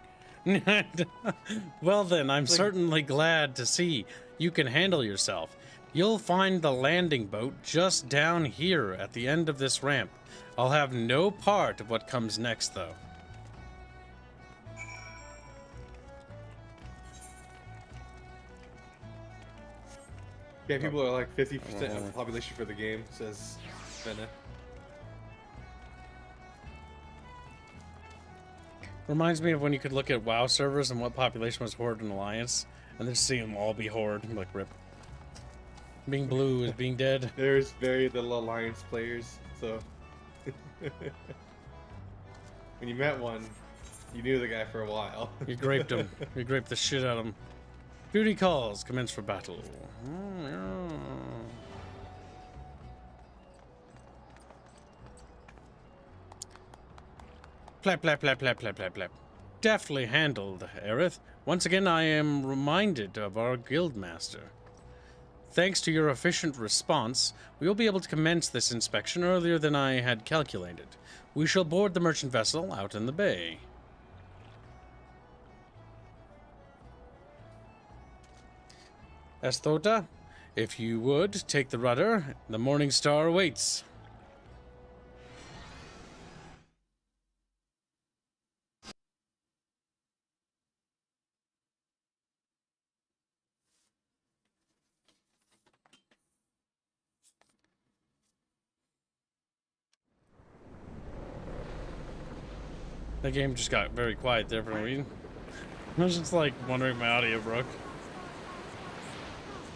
Well then, I'm certainly glad to see you can handle yourself. You'll find the landing boat just down here at the end of this ramp. I'll have no part of what comes next, though. Yeah, people are like 50% of the population for the game, says Venna. Reminds me of when you could look at WoW servers and what population was Horde and Alliance, and then see them all be Horde, like rip. Being blue is being dead. There's very little Alliance players, so when you met one, you knew the guy for a while. You graped him. You graped the shit out of him. Duty calls. Commence for battle. Plap, plap, plap, plap, plap, plap, plap. Deftly handled, Aerith. Once again, I am reminded of our guildmaster. Thanks to your efficient response, we will be able to commence this inspection earlier than I had calculated. We shall board the merchant vessel out in the bay. Esthota, if you would, take the rudder. The Morning Star awaits. The game just got very quiet there for no reason. I was just like wondering if my audio broke.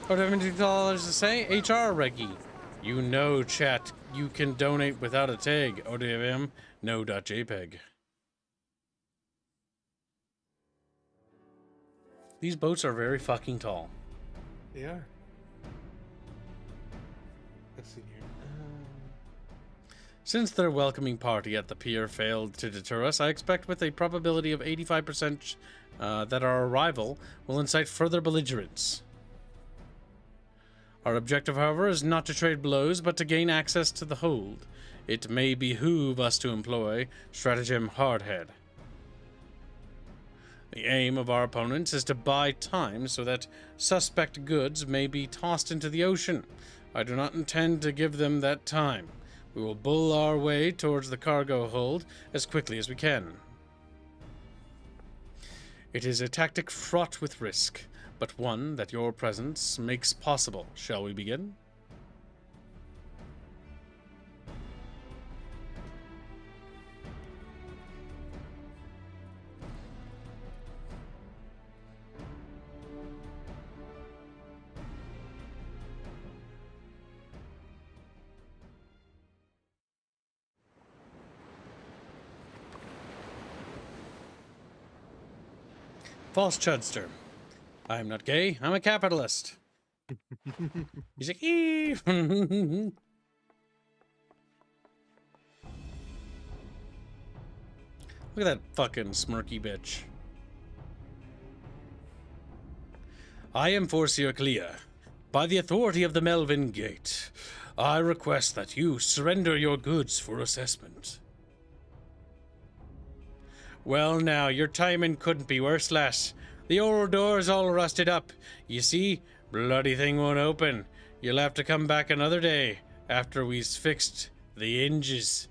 What have $2 to say? HR Reggie. You know, chat, you can donate without a tag. ODM, no.jpg. These boats are very fucking tall. They are. Let's see here. Since their welcoming party at the pier failed to deter us, I expect with a probability of 85% that our arrival will incite further belligerence. Our objective, however, is not to trade blows, but to gain access to the hold. It may behoove us to employ stratagem hardhead. The aim of our opponents is to buy time so that suspect goods may be tossed into the ocean. I do not intend to give them that time. We will bull our way towards the cargo hold as quickly as we can. It is a tactic fraught with risk, but one that your presence makes possible. Shall we begin? False Chudster. I am not gay. I'm a capitalist. He's like, eee. Look at that fucking smirky bitch. I am Forcier Clea. By the authority of the Melvin Gate, I request that you surrender your goods for assessment. Well now, your timing couldn't be worse, lass. The old door's all rusted up. You see, bloody thing won't open. You'll have to come back another day after we've fixed the hinges.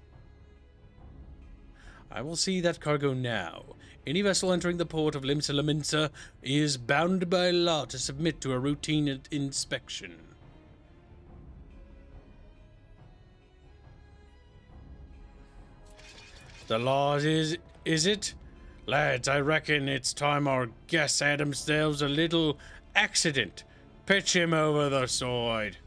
I will see that cargo now. Any vessel entering the port of Limsa is bound by law to submit to a routine inspection. The law is it? Lads, I reckon it's time our guests had themselves a little accident. Pitch him over the side.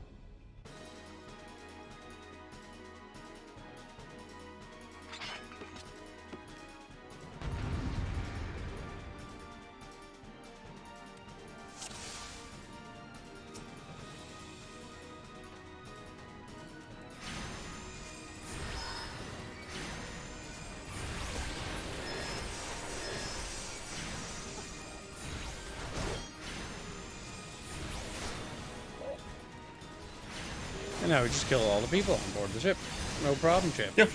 And now we just kill all the people on board the ship. No problem, chip. Yep.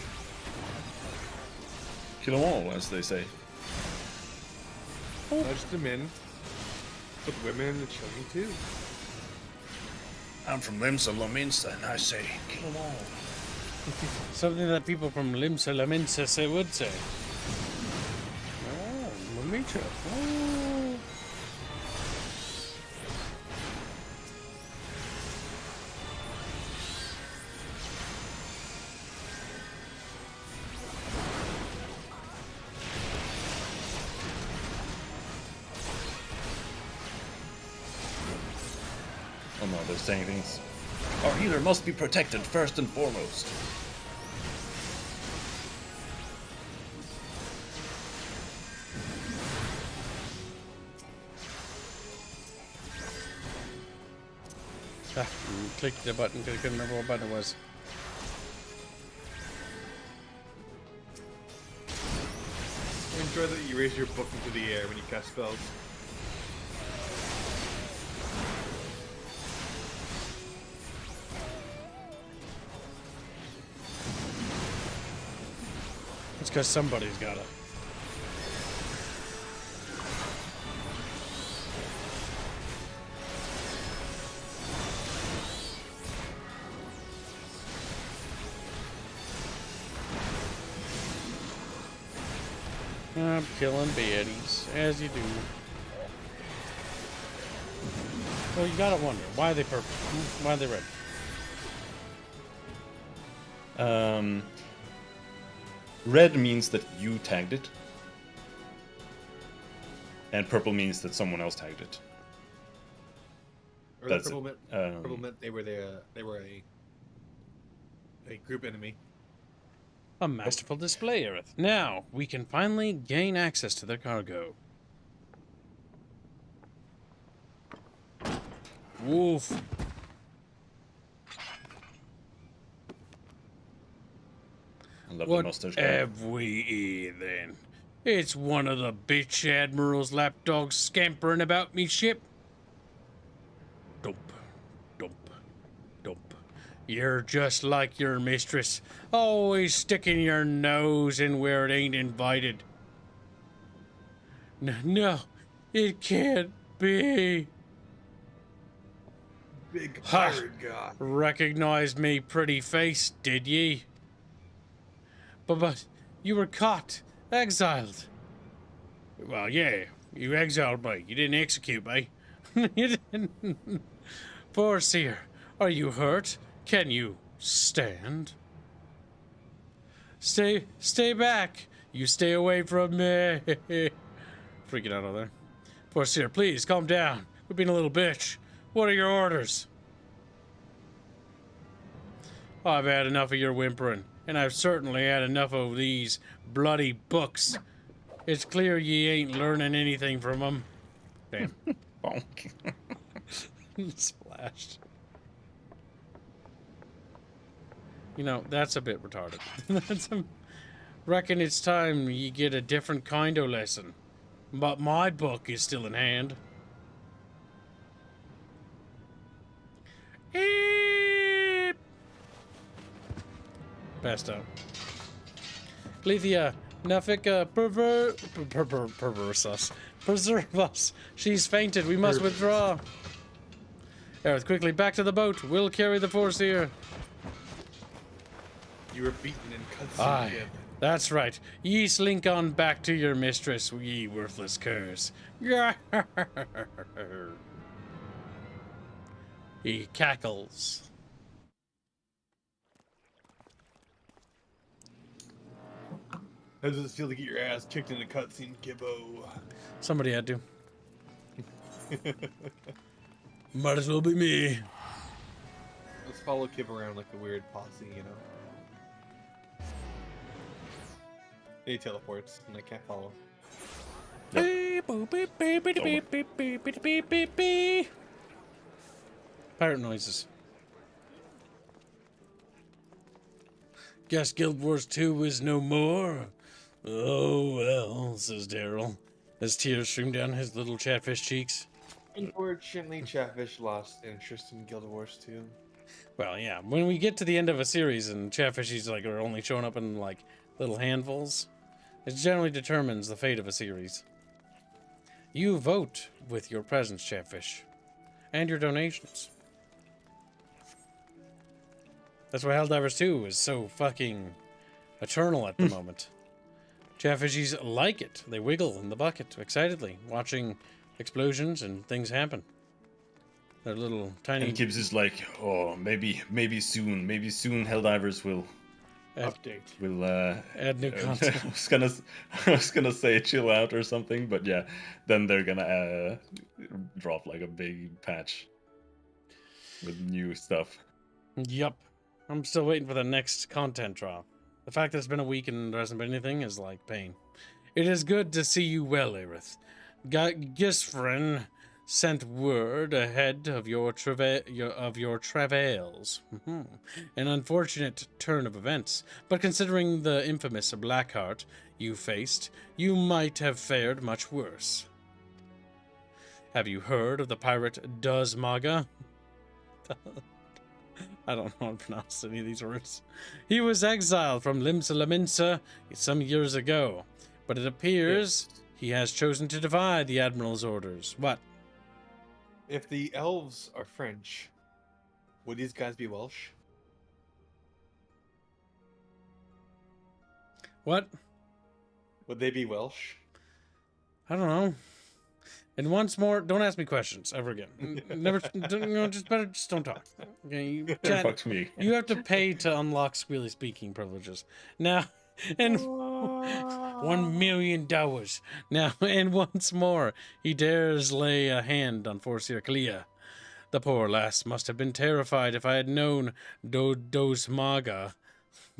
Kill them all, as they say. Nudge them in. Put women and the children too. I'm from Limsa Lominsa, and I say, kill them all. Something that people from Limsa Laminsa would say. Oh, Mamita. Oh. Oh no, they're saying things. Our healer must be protected first and foremost. Ah, clicked the button because I couldn't remember what button it was. I enjoy that you raise your book into the air when you cast spells. It's because somebody's got it. I'm killing baddies, as you do. Well, you gotta wonder, why are they purple? Why are they red? Red means that you tagged it, and purple means that someone else tagged it. Or That's purple it. meant, purple meant they were a group enemy. A masterful display, Aerith. Now, we can finally gain access to their cargo. Woof. I love the What mustache guy. have we here, then? It's one of the bitch admiral's lapdogs scampering about me ship. Dump, dump, dump. You're just like your mistress, always sticking your nose in where it ain't invited. No, it can't be. Big Ha! pirate guy. Recognized me pretty face, did ye? But you were caught, exiled. Well, yeah, you exiled me. You didn't execute me. You didn't. Poor seer, are you hurt? Can you stand? Stay back. You stay away from me. Freaking out over there. Poor seer, please calm down. We're being a little bitch. What are your orders? I've had enough of your whimpering, and I've certainly had enough of these bloody books. It's clear ye ain't learning anything from them. Damn. Bonk. Splashed. You know, that's a bit retarded. Reckon it's time you get a different kind of lesson. But my book is still in hand. Eep. Passed out. Clethia, Nafika, perverse us. Preserve us. She's fainted. We must withdraw. Aerith, quickly, back to the boat. We'll carry the force here. You were beaten and cut. Aye, that's right. Ye slink on back to your mistress, ye worthless curs. He cackles. How does it feel to get your ass kicked in a cutscene, Gibbo? Somebody had to. Might as well be me. Let's follow Kib around like a weird posse, you know? He teleports, and I can't follow. Beep, boop, beep, beep, beep, beep, beep, beep, beep, beep, beep, beep. Pirate noises. Guess Guild Wars 2 is no more. Oh well, says Daryl, as tears stream down his little chatfish cheeks. Unfortunately, Chatfish lost interest in Guild Wars 2. Well, yeah, when we get to the end of a series and chatfishes like are only showing up in like little handfuls, it generally determines the fate of a series. You vote with your presence, chatfish, and your donations. That's why Helldivers 2 is so fucking eternal at the moment. Chatfishies like it. They wiggle in the bucket excitedly, watching explosions and things happen. They're little tiny. And Gibbs is like, oh, maybe soon Helldivers will Update. Will add new content. I was gonna say chill out or something, but yeah, then they're gonna drop like a big patch with new stuff. Yup. I'm still waiting for the next content drop. The fact that it's been a week and there hasn't been anything is like pain. It is good to see you well, Aerith. Gisfrin sent word ahead of your travails. An unfortunate turn of events, but considering the infamous Blackheart you faced, you might have fared much worse. Have you heard of the pirate Duzmaga? I don't know how to pronounce any of these words. He was exiled from Limsa some years ago, but it appears he has chosen to defy the Admiral's orders. What? If the elves are French, would these guys be Welsh? What? Would they be Welsh? I don't know. And once more, don't ask me questions ever again. Never, just don't talk. Okay, Fuck me. You have to pay to unlock squealy speaking privileges. Now, and $1 million. Now, and once more, he dares lay a hand on Forcier Clea. The poor lass must have been terrified if I had known Dozmaga,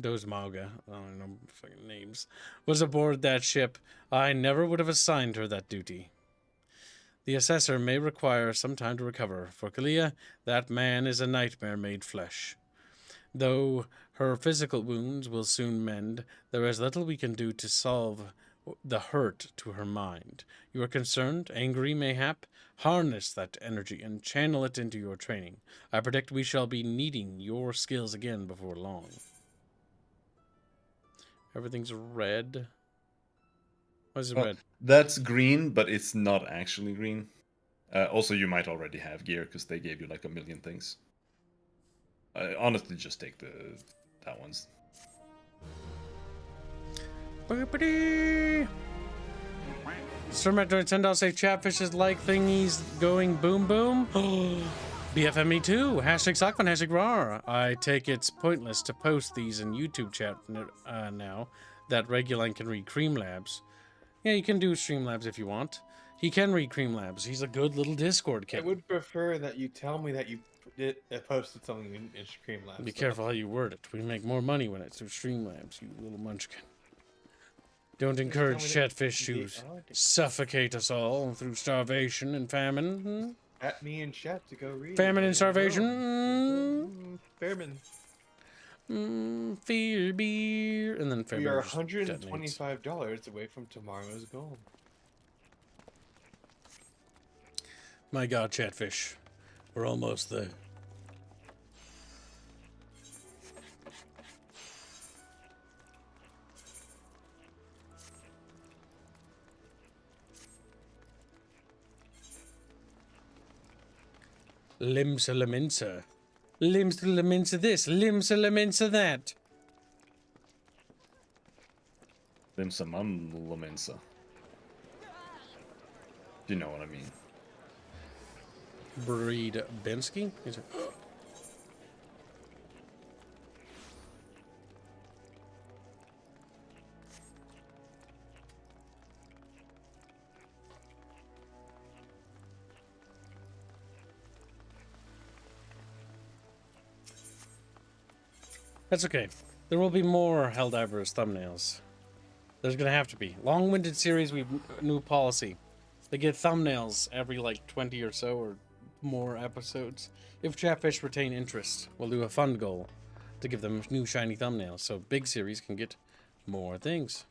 I don't know fucking names, was aboard that ship. I never would have assigned her that duty. The assessor may require some time to recover. For Kalia, that man is a nightmare made flesh. Though her physical wounds will soon mend, there is little we can do to solve the hurt to her mind. You are concerned, angry mayhap? Harness that energy and channel it into your training. I predict we shall be needing your skills again before long. Everything's red. Why is it red? That's green, but it's not actually green. Also, you might already have gear because they gave you like 1 million things. Honestly, just take that ones. Sir Metroid Sendal say chatfishes like thingies going boom boom. BFME too. Hashtag Sockman, hashtag RAR. I take it's pointless to post these in YouTube chat now that Reguline can read Cream Labs. Yeah, you can do Streamlabs if you want. He can read Cream Labs. He's a good little Discord kid. I would prefer that you tell me that you posted something in Streamlabs. Be careful how you word it. We make more money when it's through Streamlabs, you little munchkin. Don't encourage chatfish to suffocate us all through starvation and famine. At me and chat to go read. Famine and starvation. Famine. Fear beer. And then we are $125 away from tomorrow's goal. My God, chatfish. We're almost there. Limsa laminsa. Limsa laminsa this. Limsa laminsa that. Limsa laminsa. You know what I mean. Breed Bensky? That's okay. There will be more Helldivers thumbnails. There's gonna have to be. Long-winded series, we've new policy. They get thumbnails every like 20 or so or more episodes. If Chatfish retain interest, we'll do a fund goal to give them new shiny thumbnails so big series can get more things.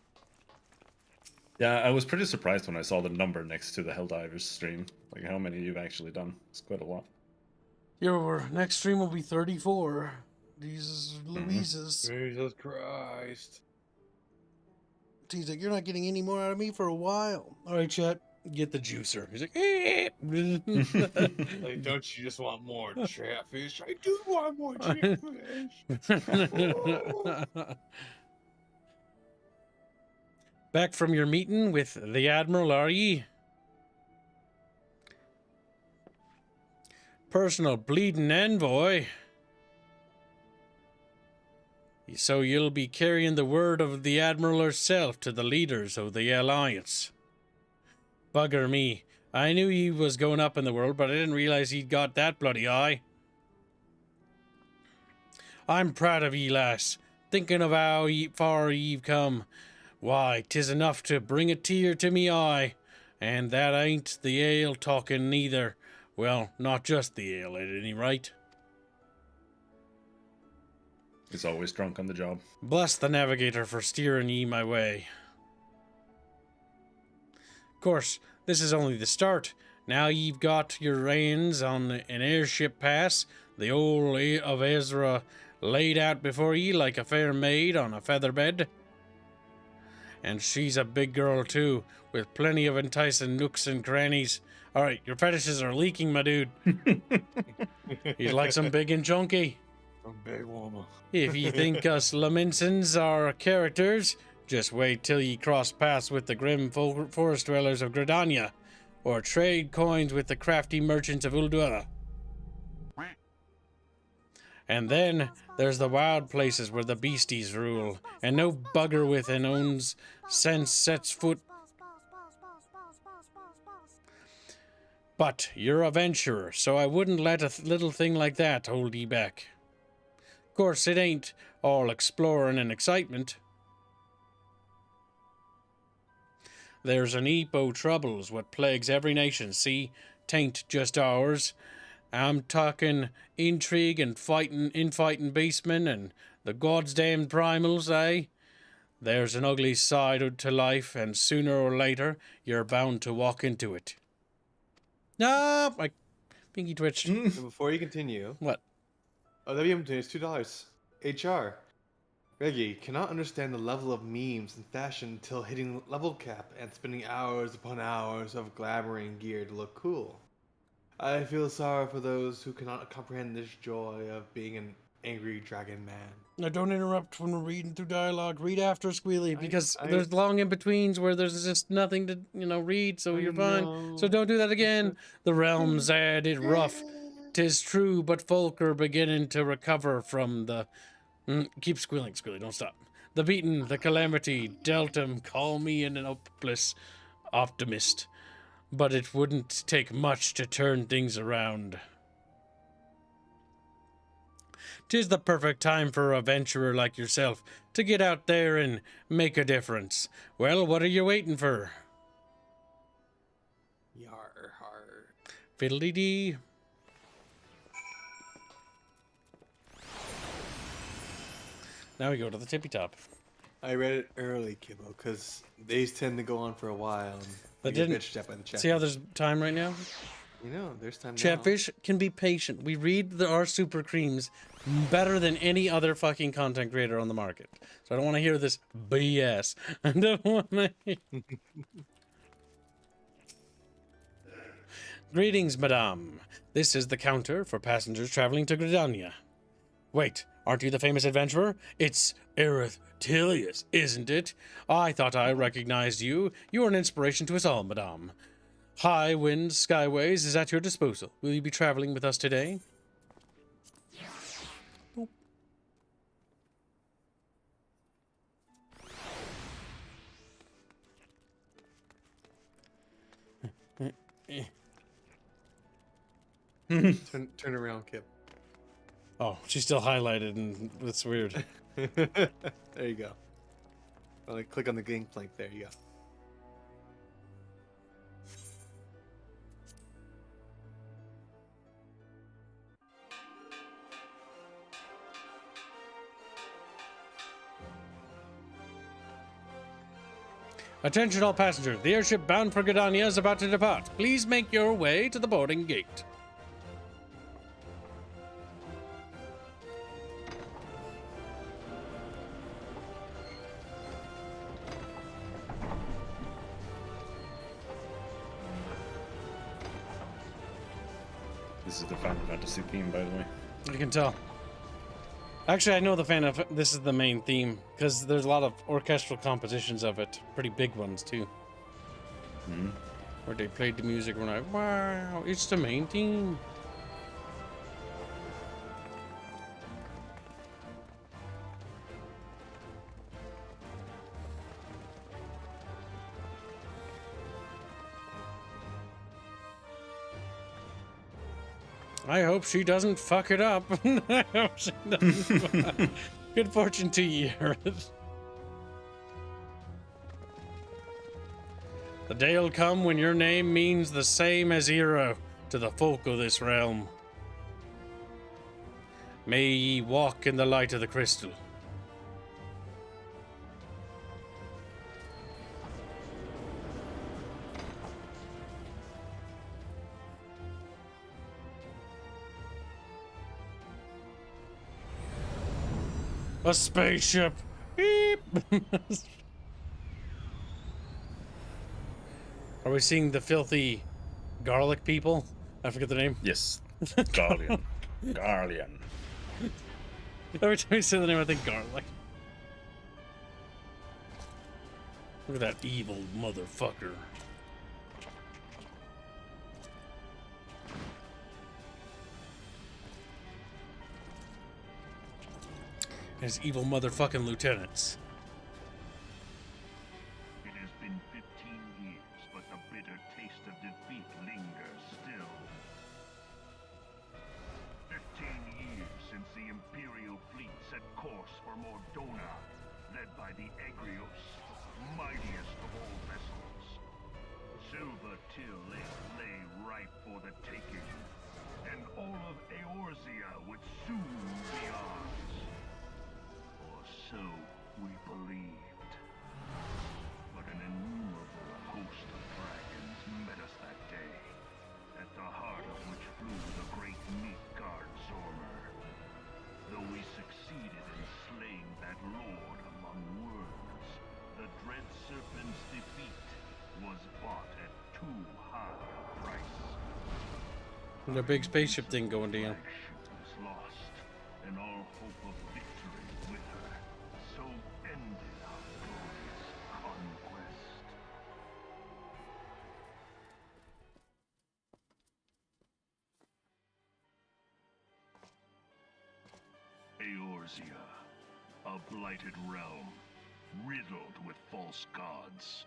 Yeah, I was pretty surprised when I saw the number next to the Helldivers stream. Like how many you've actually done. It's quite a lot. Your next stream will be 34. Jesus Louises. Jesus Christ. He's like, you're not getting any more out of me for a while. All right, chat, get the juicer. He's like, eh. Like, don't you just want more Chatfish? I do want more Chatfish. Back from your meeting with the Admiral, are ye? Personal bleeding envoy. So you'll be carrying the word of the Admiral herself to the leaders of the Alliance. Bugger me. I knew he was going up in the world, but I didn't realize he'd got that bloody eye. I'm proud of ye, lass. Thinking of how far ye've come. Why, 'tis enough to bring a tear to me eye. And that ain't the ale talking neither. Well, not just the ale, at any rate. He's always drunk on the job. Bless the navigator for steering ye my way. Of course, this is only the start. Now ye've got your reins on an airship pass, the old of Ezra laid out before ye like a fair maid on a feather bed. And she's a big girl too, with plenty of enticing nooks and crannies. Alright, your fetishes are leaking, my dude. You'd like some big and chunky? A big woman. If ye think us Laminsons are characters, just wait till ye cross paths with the grim forest dwellers of Gridania, or trade coins with the crafty merchants of Uldua. And then there's the wild places where the beasties rule, and no bugger with an own's sense sets foot. But you're a venturer, so I wouldn't let a little thing like that hold ye back. Of course, it ain't all exploring and excitement. There's an heap o' troubles what plagues every nation, see? Tain't just ours. I'm talking intrigue and infighting beastmen and the gods damned primals, eh? There's an ugly side to life, and sooner or later, you're bound to walk into it. No, my pinky twitched. So before you continue, What? oh, WM is $2. HR. Reggie cannot understand the level of memes and fashion until hitting level cap and spending hours upon hours of glamoring gear to look cool. I feel sorry for those who cannot comprehend this joy of being an angry dragon man. Now, don't interrupt when we're reading through dialogue. Read after Squealy, because there's long in-betweens where there's just nothing to, read, so you're fine. So don't do that again. The realms had it rough. 'Tis true, but folk are beginning to recover from the... keep squealing, Squealy, don't stop. The beaten, the calamity, dealt 'em, call me an hopeless optimist. But it wouldn't take much to turn things around. 'Tis the perfect time for a venturer like yourself to get out there and make a difference. Well, what are you waiting for? Yar, har. Fiddly-dee. Now we go to the tippy top. I read it early, Kibbo, because these tend to go on for a while. And But you get didn't bitched at by the chat. see how there's time right now? There's time now. Chatfish can be patient. We read our super creams better than any other fucking content creator on the market. So I don't want to hear this BS. I don't want to. Greetings, madame. This is the counter for passengers traveling to Gridania. Wait, aren't you the famous adventurer? It's Aerith Tilius, isn't it? I thought I recognized you. You are an inspiration to us all, madame. High Wind Skyways is at your disposal. Will you be traveling with us today? Boop. Turn around, Kip. Oh, she's still highlighted, and that's weird. There you go. Only click on the gangplank. There you go. Attention all passengers. The airship bound for Gdania is about to depart. Please make your way to the boarding gate. This is the Final Fantasy theme, by the way. I can tell. Actually, I know this is the main theme, because there's a lot of orchestral compositions of it. Pretty big ones, too. Mm-hmm. Where they played the music when wow, it's the main theme. I hope she doesn't fuck it up. I hope she doesn't. Good fortune to you. The day'll come when your name means the same as hero to the folk of this realm. May ye walk in the light of the crystal. A spaceship. Beep. Are we seeing the filthy garlic people? I forget the name. Yes. Garlean. Garlean. Every time you say the name, I think garlic. Look at that evil motherfucker. His evil motherfucking lieutenants. It has been 15 years, but the bitter taste of defeat lingers still. 15 years since the Imperial fleet set course for Mordona, led by the Egrios, mightiest of all vessels. Silver Till lay ripe for the taking, and all of Eorzea would soon be ours. So we believed. But an innumerable host of dragons met us that day, at the heart of which flew the great Midgard Zormer. Though we succeeded in slaying that lord among worms, the dread serpent's defeat was bought at too high a price. The big spaceship thing going down. Was lost, and all hope of victory with her. So ended our glorious conquest. Eorzea, a blighted realm, riddled with false gods.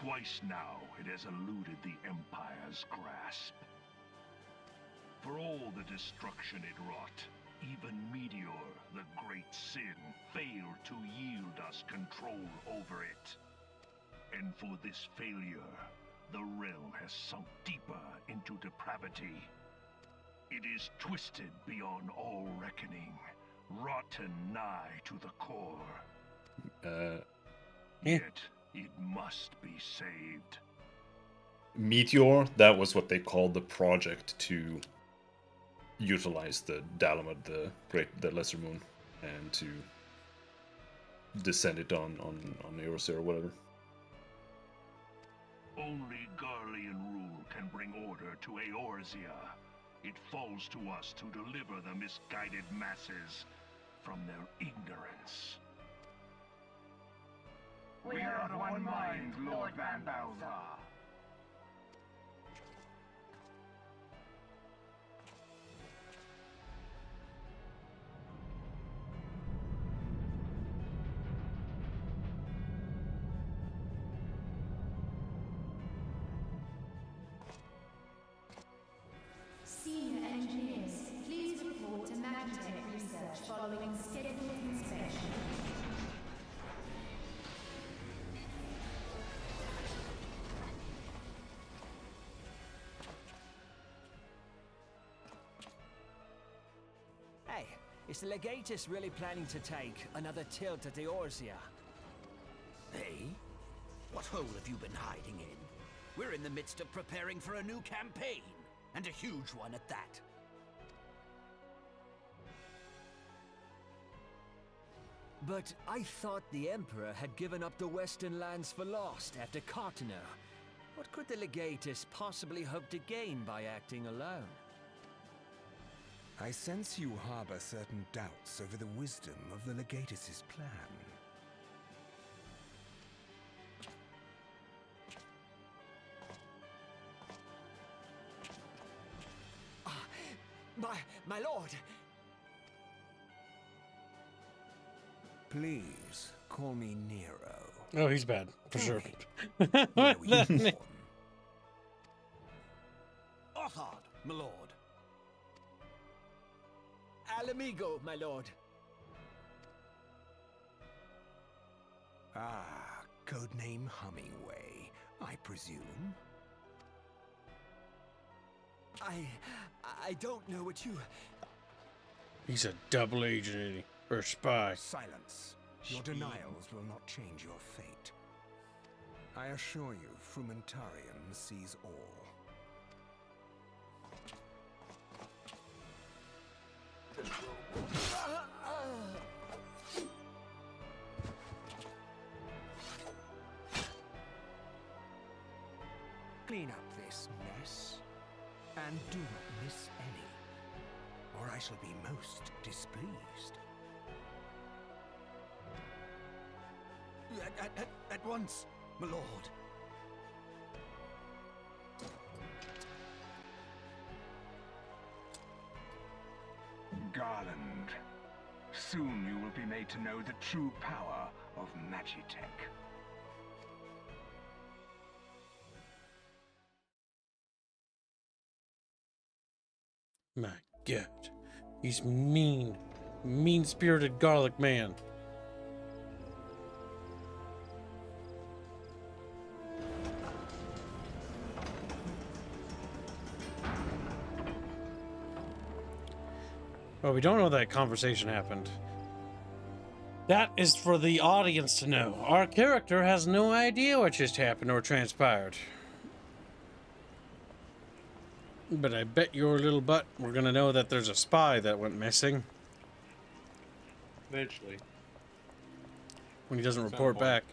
Twice now it has eluded the Empire's grasp. For all the destruction it wrought, even Meteor, the great sin, failed to yield us control over it. And for this failure, the realm has sunk deeper into depravity. It is twisted beyond all reckoning, rotten nigh to the core. Yet, it must be saved. Meteor, that was what they called the project to utilize the Dalamud, the Lesser Moon, and to descend it on Eorzea or whatever. Only Garlean rule can bring order to Eorzea. It falls to us to deliver the misguided masses from their ignorance. We are of one mind, Lord Van Balthar. Following scheduled inspection. Hey, is the legatus really planning to take another tilt at the Orsia? Hey? What hole have you been hiding in? We're in the midst of preparing for a new campaign, and a huge one at that. But I thought the Emperor had given up the Western lands for lost after Cartener. What could the legatus possibly hope to gain by acting alone? I sense you harbor certain doubts over the wisdom of the legatus's plan. My lord! Please, call me Nero. Oh, he's bad, for sure. Where were you born? Othard, my lord. Alamigo, my lord. Ah, codename Hummingway, I presume. I don't know what you... He's a double agent, isn't he? Or spy. Silence. Your denials will not change your fate. I assure you, Frumentarium sees all. Clean up this mess, and do not miss any, or I shall be most displeased. At once, my lord. Garland. Soon you will be made to know the true power of Magitech. My God. He's mean. Mean-spirited garlic man. Well, we don't know that conversation happened. That is for the audience to know. Our character has no idea what just happened or transpired. But I bet your little butt we're gonna know that there's a spy that went missing. Eventually. When he doesn't report back.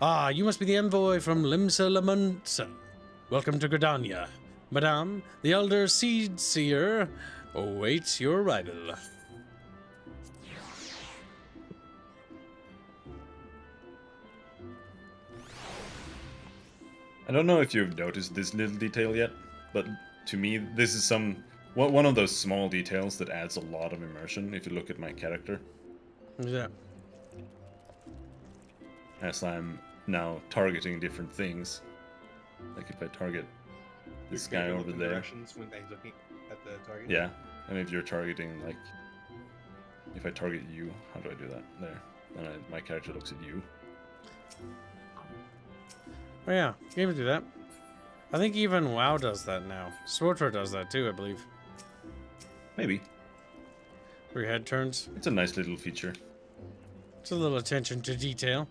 Ah, you must be the envoy from Limsa Lamunsa. Welcome to Gridania. Madame, the Elder Seed Seer awaits your arrival. I don't know if you've noticed this little detail yet, but to me, this is one of those small details that adds a lot of immersion if you look at my character. What's that? As I'm now targeting different things. Like if I target this guy over there. When they're looking at the target. Yeah, and if you're targeting, like, if I target you, how do I do that? There. Then my character looks at you. Oh yeah, you can do that. I think even WoW does that now. SWTOR does that too, I believe. Maybe. Where your head turns. It's a nice little feature. It's a little attention to detail.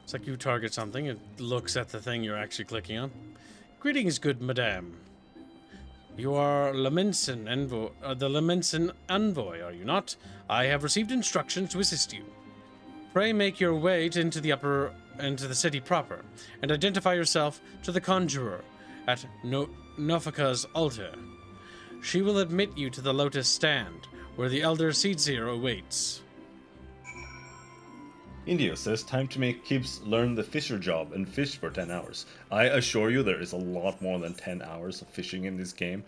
It's like you target something, it looks at the thing you're actually clicking on. Greetings, good madame. You are Lemenson envoy, the Lemenson envoy, are you not? I have received instructions to assist you. Pray make your way into the city proper, and identify yourself to the conjurer at Nofika's altar. She will admit you to the Lotus Stand, where the Elder Seedseer awaits. Indio says, time to make Kibbs learn the fisher job and fish for 10 hours. I assure you there is a lot more than 10 hours of fishing in this game.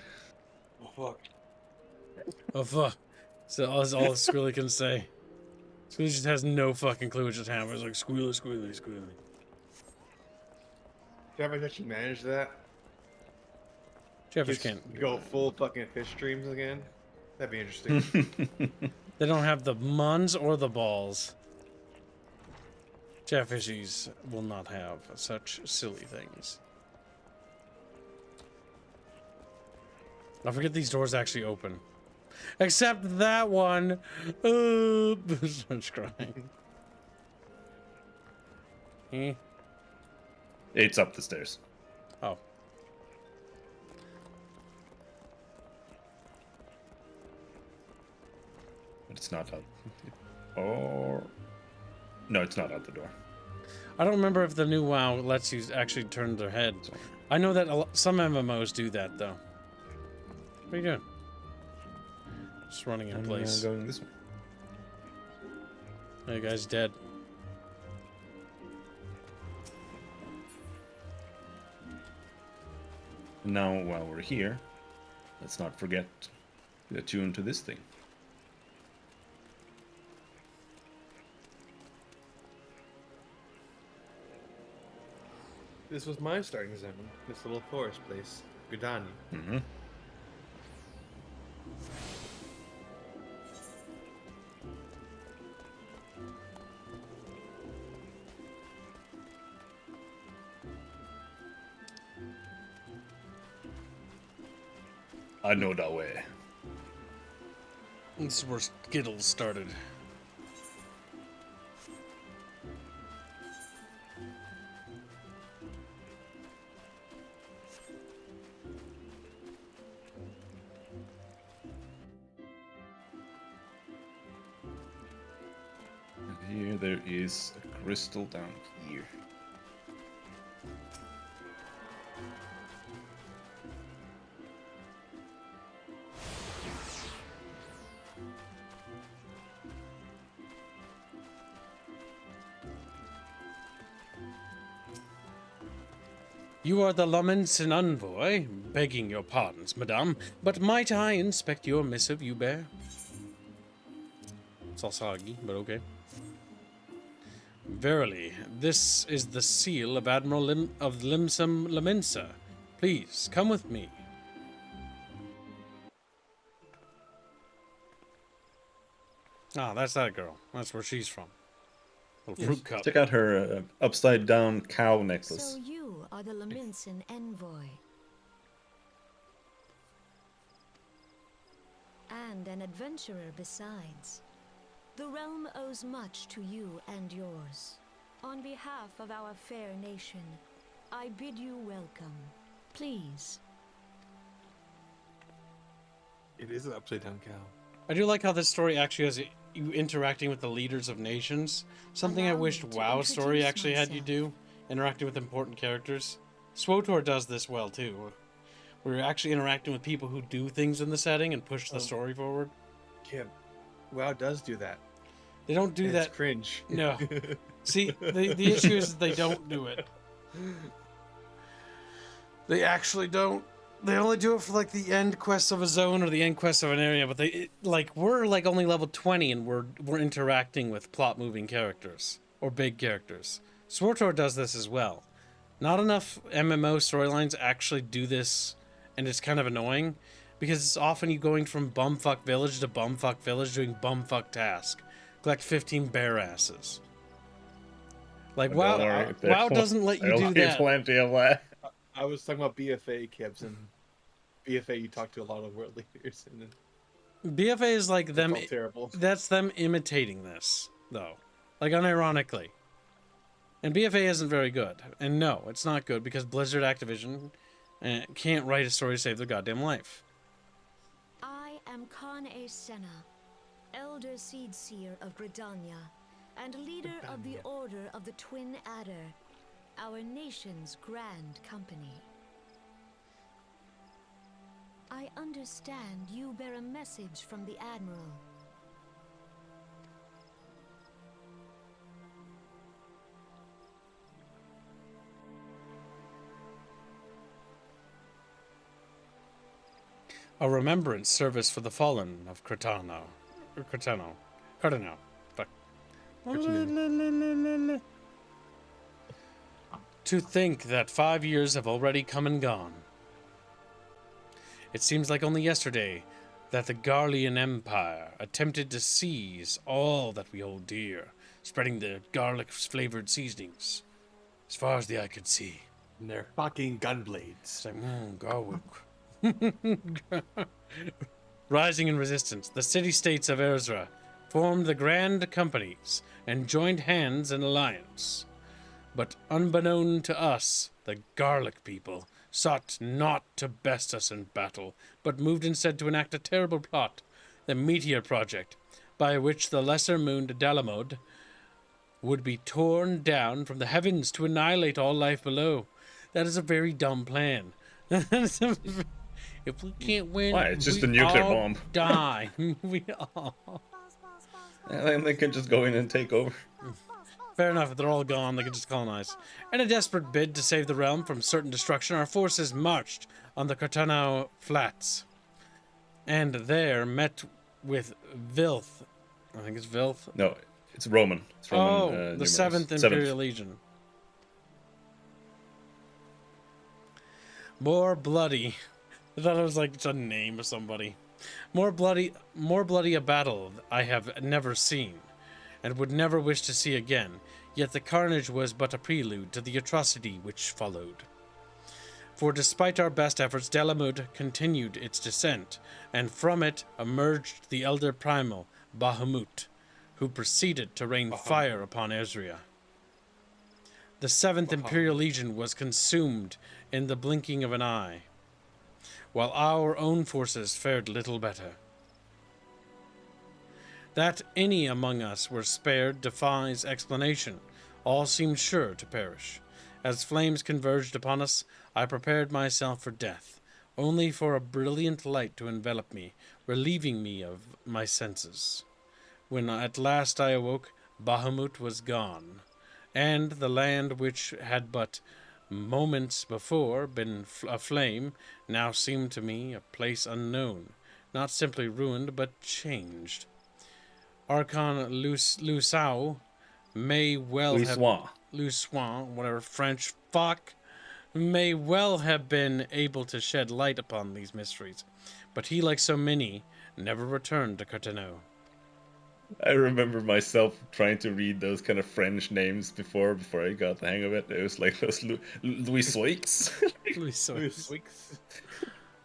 Oh, fuck. Oh, fuck. So that's all Squilly can say. Squilly just has no fucking clue what just happened. It's like, squealy, squealy, squealy. Do you ever actually manage that? Jeffers Just can't go full fucking fish streams again. That'd be interesting. They don't have the muns or the balls. Jeffishies will not have such silly things. I forget these doors actually open. Except that one. Starts crying. It's up the stairs. Oh. But it's not out. Or... No, it's not out the door. I don't remember if the new WoW lets you actually turn their head. I know that some MMOs do that, though. What are you doing? Just running in place. I'm going this way. That guy's dead. Now, while we're here, let's not forget to attune to this thing. This was my starting zone. This little forest place, Gudani. Mm-hmm. I know that way. This is where Skittles started. And here there is a crystal down here. You are the Lamensin envoy, begging your pardons, madame, but might I inspect your missive you bear? It's all soggy, but okay. Verily, this is the seal of Admiral of Limsum Lamensa. Please, come with me. Ah, that's that girl. That's where she's from. Little fruit cup. Check out her upside down cow necklace. So you are the Laminson envoy. And an adventurer besides. The realm owes much to you and yours. On behalf of our fair nation, I bid you welcome. Please. It is an upside down cow. I do like how this story actually has you interacting with the leaders of nations. Something I wished WoW story actually had you do, interacting with important characters. SWTOR does this well too. We're actually interacting with people who do things in the setting and push the story forward. Yeah, WoW does do that. They don't do that. It's cringe. No. See, the issue is they don't do it. They actually don't. They only do it for like the end quests of a zone or the end quests of an area, but we're like only level 20 and we're interacting with plot moving characters or big characters. SWTOR does this as well. Not enough MMO storylines actually do this, and it's kind of annoying because it's often you going from bumfuck village to bumfuck village doing bumfuck task. Collect 15 bear asses. Like WoW doesn't let you do that. Plenty of that. I was talking about BFA, Kibs, and BFA you talk to a lot of world leaders, and then BFA is like them. Terrible. That's them imitating this, though, like unironically. And BFA isn't very good. And no, it's not good because Blizzard Activision can't write a story to save their goddamn life. I am Khan A. Senna, Elder Seedseer of Gridania, and leader of the Order of the Twin Adder, our nation's grand company. I understand you bear a message from the Admiral. A remembrance service for the fallen of Cardano. Fuck. To think that 5 years have already come and gone. It seems like only yesterday that the Garlean Empire attempted to seize all that we hold dear, spreading their garlic-flavored seasonings as far as the eye could see. And they're fucking gunblades. It's like, garlic. Rising in resistance, the city-states of Erzra formed the Grand Companies and joined hands in alliance. But unbeknown to us, the Garlic people sought not to best us in battle, but moved instead to enact a terrible plot, the Meteor Project, by which the lesser-mooned Dalamod would be torn down from the heavens to annihilate all life below. That is a very dumb plan. If we can't win, why? It's just we a nuclear all bomb. Die. We all. And they can just go in and take over. Fair enough, if they're all gone, they can just colonize. In a desperate bid to save the realm from certain destruction, our forces marched on the Cartanau Flats. And there met with Vilth. I think it's Vilth. No, it's Roman. It's Roman the 7th Imperial Legion. More bloody. I thought it was like it's a name of somebody. More bloody a battle I have never seen, and would never wish to see again, yet the carnage was but a prelude to the atrocity which followed. For despite our best efforts, Dalamud continued its descent, and from it emerged the elder primal, Bahamut, who proceeded to rain fire upon Ezria. The 7th Imperial Legion was consumed in the blinking of an eye, while our own forces fared little better. That any among us were spared defies explanation. All seemed sure to perish. As flames converged upon us, I prepared myself for death, only for a brilliant light to envelop me, relieving me of my senses. When at last I awoke, Bahamut was gone, and the land which had but moments before been aflame now seemed to me a place unknown, not simply ruined, but changed. Archon Lusau may well have... Lussois, whatever, French, fuck, may well have been able to shed light upon these mysteries, but he, like so many, never returned to Cartanau. I remember myself trying to read those kind of French names before I got the hang of it. It was like those Louis Soix. Louis Soix.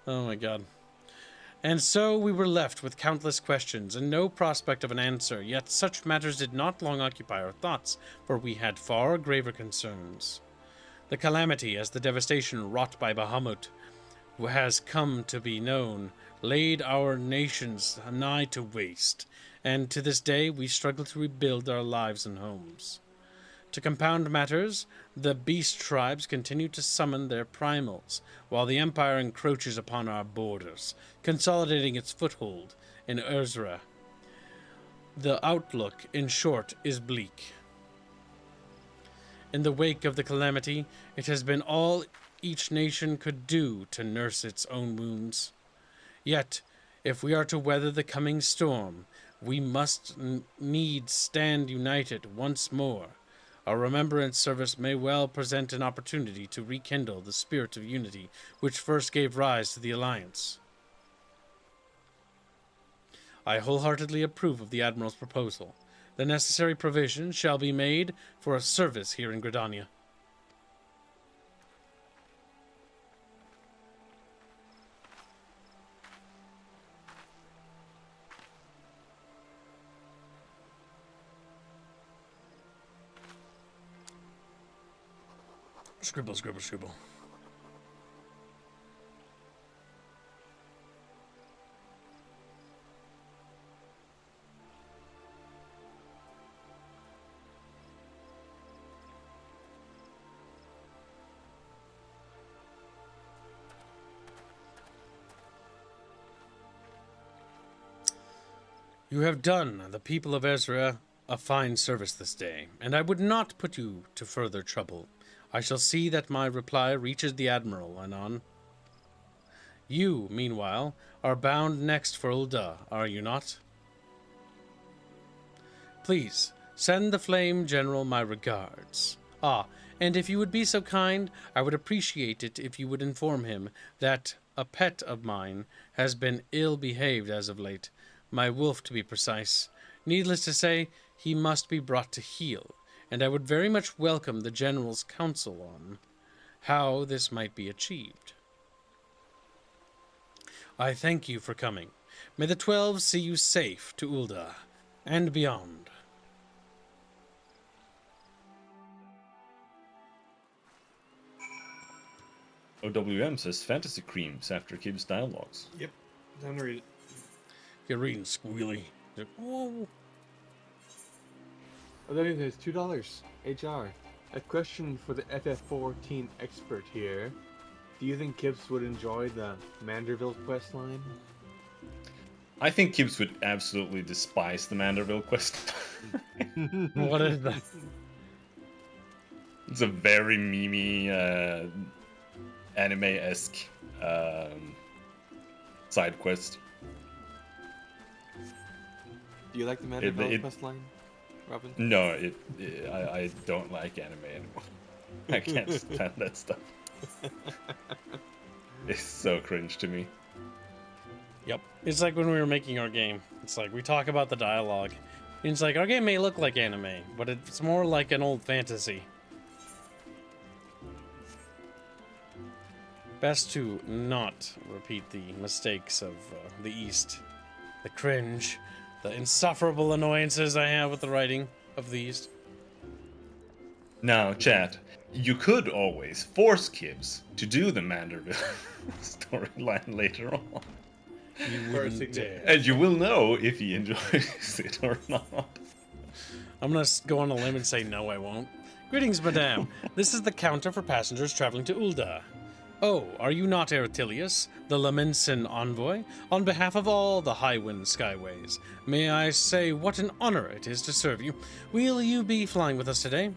Oh my god. And so we were left with countless questions and no prospect of an answer, yet such matters did not long occupy our thoughts, for we had far graver concerns. The calamity, as the devastation wrought by Bahamut has come to be known, laid our nations nigh to waste, and to this day we struggle to rebuild our lives and homes. To compound matters, the beast tribes continue to summon their primals, while the Empire encroaches upon our borders, consolidating its foothold in Erzra. The outlook, in short, is bleak. In the wake of the calamity, it has been all each nation could do to nurse its own wounds. Yet, if we are to weather the coming storm, we must needs stand united once more. Our remembrance service may well present an opportunity to rekindle the spirit of unity which first gave rise to the Alliance. I wholeheartedly approve of the Admiral's proposal. The necessary provision shall be made for a service here in Gridania. Scribble, scribble, scribble. You have done the people of Ezra a fine service this day, and I would not put you to further trouble. I shall see that my reply reaches the Admiral anon. You, meanwhile, are bound next for Ul'dah, are you not? Please, send the Flame General my regards. Ah, and if you would be so kind, I would appreciate it if you would inform him that a pet of mine, has been ill-behaved as of late. My wolf, to be precise. Needless to say, he must be brought to heel, and I would very much welcome the General's counsel on how this might be achieved. I thank you for coming. May the 12 see you safe to Ul'dah and beyond. OWM says fantasy creams after Kib's dialogues. Yep. Time to read it. You're reading squealy. Whoa. Oh, that is $2. HR. A question for the FF14 expert here. Do you think Kips would enjoy the Manderville quest line? I think Kibs would absolutely despise the Manderville quest. What is that? It's a very memey, anime-esque side quest. Do you like the Manderville quest line, Robin? No, I don't like anime anymore. I can't stand that stuff. It's so cringe to me. Yep. It's like when we were making our game. It's like we talk about the dialogue. And it's like our game may look like anime, but it's more like an old fantasy. Best to not repeat the mistakes of the East. The cringe, the insufferable annoyances I have with the writing of the East. Now, chat, you could always force Kibs to do the Manderville storyline later on. You wouldn't dare. And you will know if he enjoys it or not. I'm gonna go on a limb and say no, I won't. Greetings, madame. This is the counter for passengers traveling to Ul'dah. Oh, are you not Eretilius, the Lamensin envoy? On behalf of all the Highwind Skyways, may I say what an honor it is to serve you. Will you be flying with us today?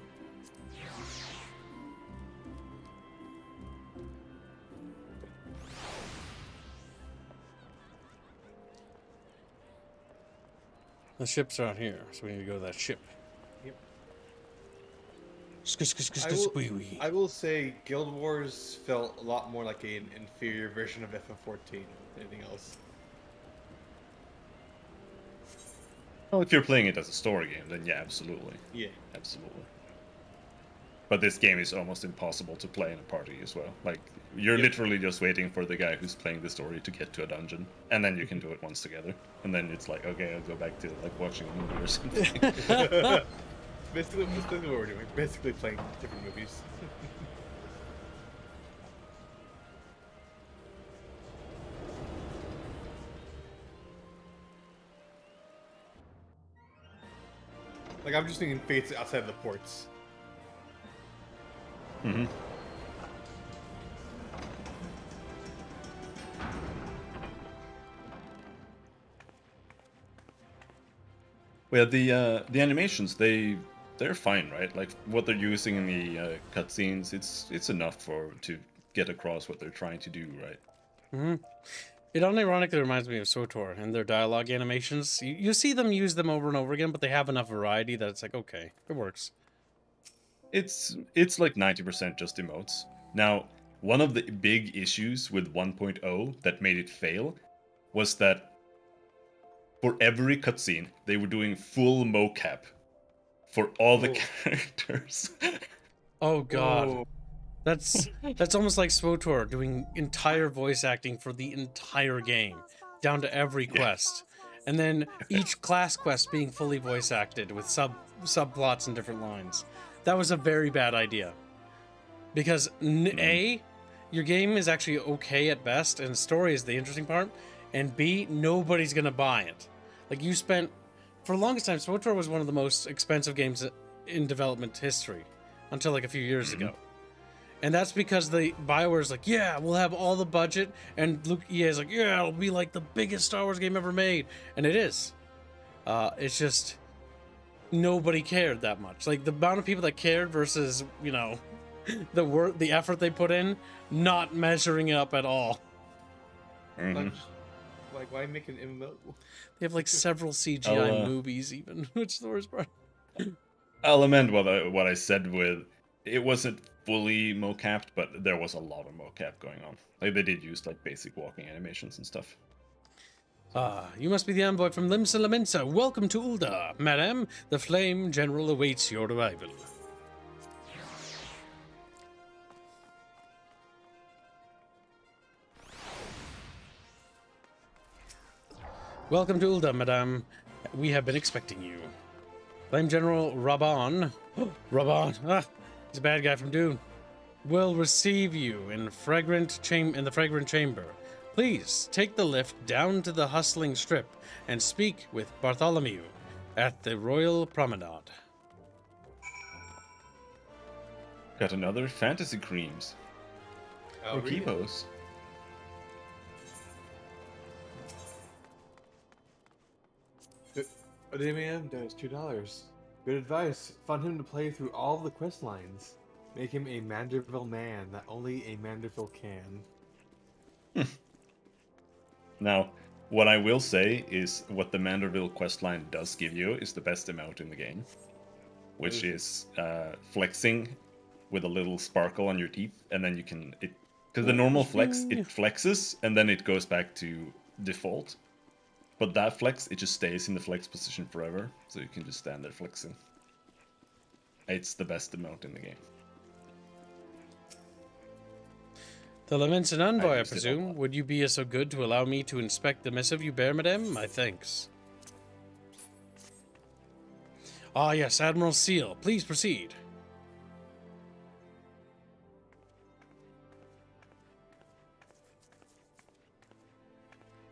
The ships are out here, so we need to go to that ship. Yep. Squee-wee. I will say Guild Wars felt a lot more like an inferior version of FF14 than anything else. Well, if you're playing it as a story game, then yeah, absolutely. Yeah. Absolutely. But this game is almost impossible to play in a party as well. Like, you're literally just waiting for the guy who's playing the story to get to a dungeon, and then you can do it once together. And then it's like, okay, I'll go back to like watching a movie or something. Basically what we're doing. Basically playing different movies. Like, I'm just thinking fates outside of the ports. Mm-hmm. Well, the animations, they're fine, right? Like what they're using in the cutscenes, it's enough to get across what they're trying to do, right? Mm-hmm. It unironically reminds me of SWTOR and their dialogue animations. You see them use them over and over again, but they have enough variety that it's like, okay, it works. It's like 90% just emotes. Now, one of the big issues with 1.0 that made it fail was that for every cutscene, they were doing full mocap for all the characters. Oh god. Whoa. That's almost like SWTOR doing entire voice acting for the entire game, down to every quest. And then each class quest being fully voice acted with subplots and different lines. That was a very bad idea. Because A, your game is actually okay at best, and story is the interesting part, and B, nobody's gonna buy it. Like, you spent, for the longest time, SWTOR was one of the most expensive games in development history, until like a few years ago. And that's because the BioWare's like, yeah, we'll have all the budget, and EA's like, yeah, it'll be like the biggest Star Wars game ever made. And it is. It's just, nobody cared that much. Like, the amount of people that cared versus, you know, the effort they put in, not measuring it up at all. Like, why make an MMO? They have like several CGI movies even, which is the worst part. I'll amend what I said with, it wasn't fully mocapped, but there was a lot of mocap going on. Like they did use like basic walking animations and stuff. Ah, you must be the envoy from Limsa Laminsa. Welcome to Ulda. Madame, the Flame General awaits your arrival. Welcome to Ulda, Madame. We have been expecting you. Flame General Raban. Raban. Ah, he's a bad guy from Dune. Will receive you in the fragrant chamber. Please take the lift down to the hustling strip and speak with Bartholomew at the Royal Promenade. Got another fantasy creams. I'll Or read it. Kibos. Admiral does $2. Good advice. Fund him to play through all the quest lines. Make him a Manderville man that only a Manderville can. Now, what I will say is what the Manderville questline does give you is the best emote in the game, which is flexing with a little sparkle on your teeth, and then you can because the normal flex it flexes and then it goes back to default, but that flex it just stays in the flex position forever, so you can just stand there flexing. It's the best emote in the game. The Laments and Envoy, I used it a presume. lot. Would you be so good to allow me to inspect the missive you bear, madame? My thanks. Ah, yes, Admiral Seal. Please proceed.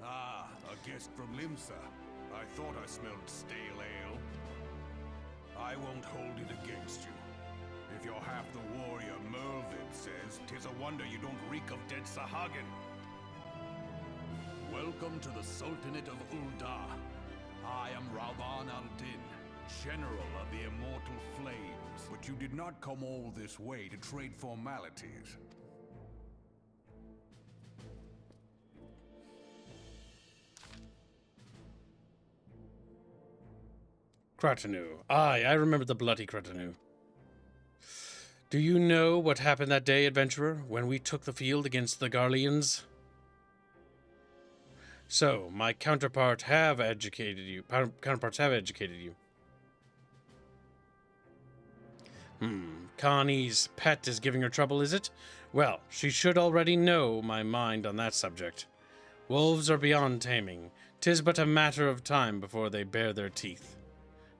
Ah, a guest from Limsa. I thought I smelled stale ale. I won't hold it against you. If you're half the warrior Merlin says, 'tis a wonder you don't reek of dead Sahagin. Welcome to the Sultanate of Ulda. I am Raban al-Din, General of the Immortal Flames. But you did not come all this way to trade formalities. Cratanu. Aye, I remember the bloody Cratanu. Do you know what happened that day, adventurer, when we took the field against the Garleans? So, my counterparts have educated you. Connie's pet is giving her trouble, is it? Well, she should already know my mind on that subject. Wolves are beyond taming. 'Tis but a matter of time before they bare their teeth.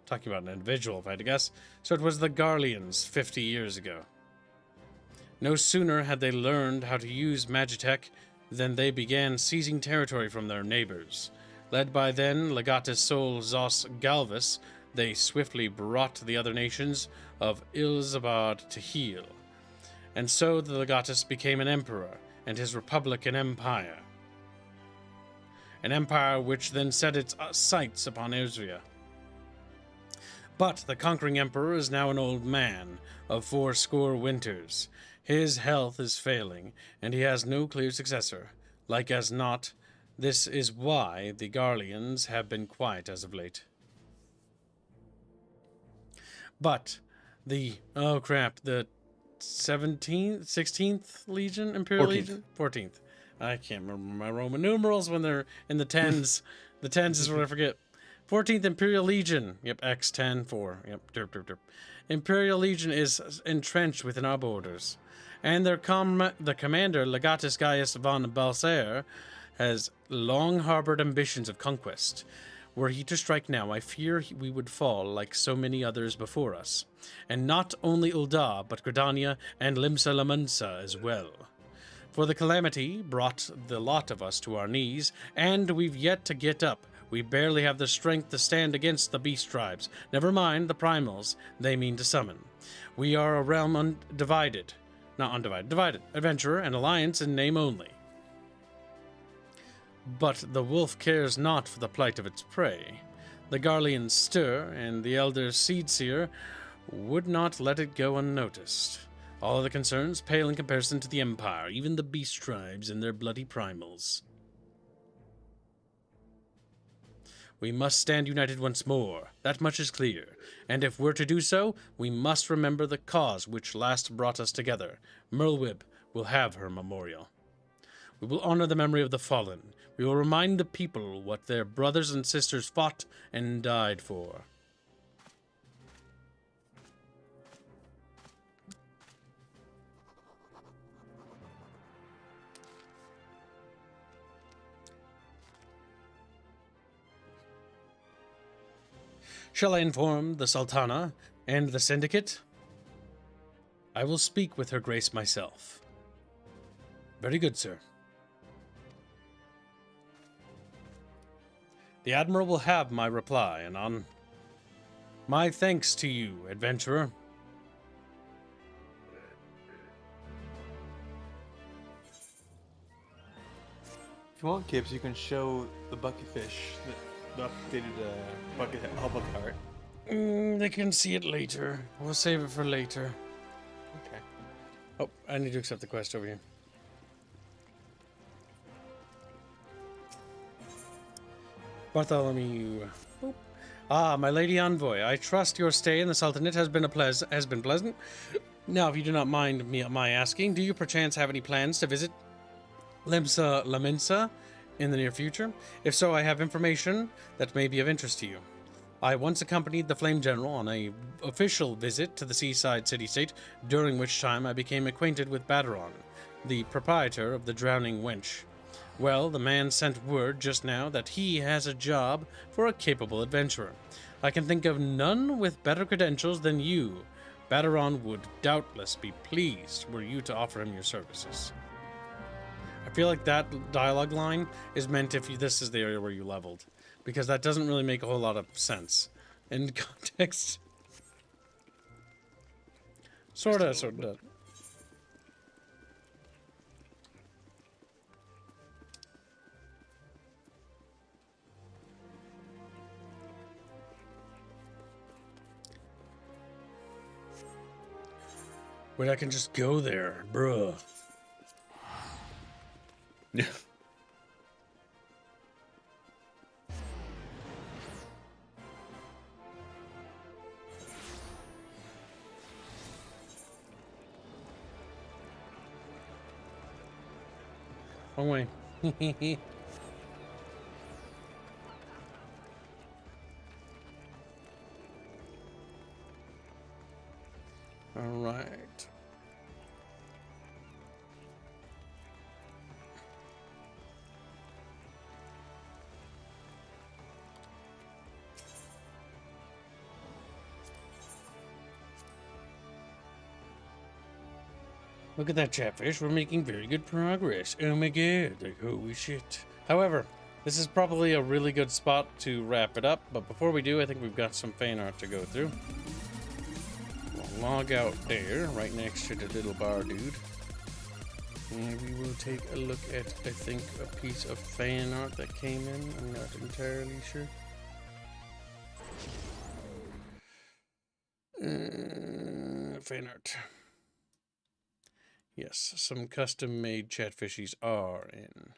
Talking about an individual fight, I guess. So it was the Garleans 50 years ago. No sooner had they learned how to use Magitech than they began seizing territory from their neighbors. Led by then Legatus Sol Zos Galvus, they swiftly brought the other nations of Ilzabad to heel. And so the Legatus became an emperor, and his republic an empire. An empire which then set its sights upon Ezria. But the conquering emperor is now an old man of 80 winters. His health is failing, and he has no clear successor. Like as not, this is why the Garleans have been quiet as of late. But the, the 16th Legion, Imperial 14th. Legion? 14th. I can't remember my Roman numerals when they're in the tens. The tens is what I forget. 14th Imperial Legion. Yep, X10, 4. Yep, derp, derp, derp. Imperial Legion is entrenched within our borders. And their the commander, Legatus Gaius von Balsair, has long harbored ambitions of conquest. Were he to strike now, I fear we would fall like so many others before us. And not only Ulda, but Gridania and Limsa Lamunsa as well. For the calamity brought the lot of us to our knees, and we've yet to get up. We barely have the strength to stand against the beast tribes. Never mind the primals they mean to summon. We are a realm divided, adventurer and alliance in name only. But the wolf cares not for the plight of its prey. The Garleans stir, and the elder Seedseer would not let it go unnoticed. All other concerns pale in comparison to the Empire, even the beast tribes and their bloody primals. We must stand united once more. That much is clear. And if we're to do so, we must remember the cause which last brought us together. Merlwyb will have her memorial. We will honor the memory of the fallen. We will remind the people what their brothers and sisters fought and died for. Shall I inform the Sultana and the Syndicate? I will speak with her grace myself. Very good, sir. The Admiral will have my reply, and on my thanks to you, adventurer. If you want, Gibbs, you can show the bucketfish, the updated bucket art. They can see it later. We'll save it for later. Okay. Oh, I need to accept the quest over here. Bartholomew. Boop. Ah, my lady envoy, I trust your stay in the Sultanate has been pleasant. Now, if you do not mind my asking, do you perchance have any plans to visit Limsa Laminsa in the near future? If so, I have information that may be of interest to you. I once accompanied the Flame General on an official visit to the seaside city-state, during which time I became acquainted with Baderon, the proprietor of the Drowning Wench. Well, the man sent word just now that he has a job for a capable adventurer. I can think of none with better credentials than you. Baderon would doubtless be pleased were you to offer him your services. I feel like that dialogue line is meant if this is the area where you leveled, because that doesn't really make a whole lot of sense in context. Sorta. Wait, I can just go there, bruh. Yeah. Wrong way. All right. Look at that, Chatfish. We're making very good progress. Oh my god, like holy shit. However, this is probably a really good spot to wrap it up, but before we do, I think we've got some fan art to go through. We'll log out there, right next to the little bar dude. And we will take a look at, I think, a piece of fan art that came in. I'm not entirely sure. Fan art. Yes, some custom-made chatfishies are in.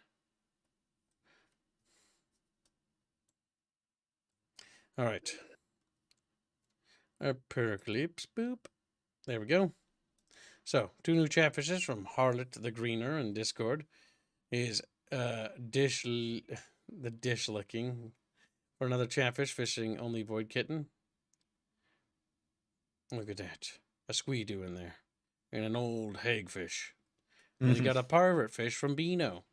All right. A perclips, boop. There we go. So, 2 new chatfishes from Harlot the Greener in Discord is the dish licking for another chatfish fishing only Void Kitten. Look at that. A squee-doo in there. And an old hagfish. And you got a parrot fish from Beano.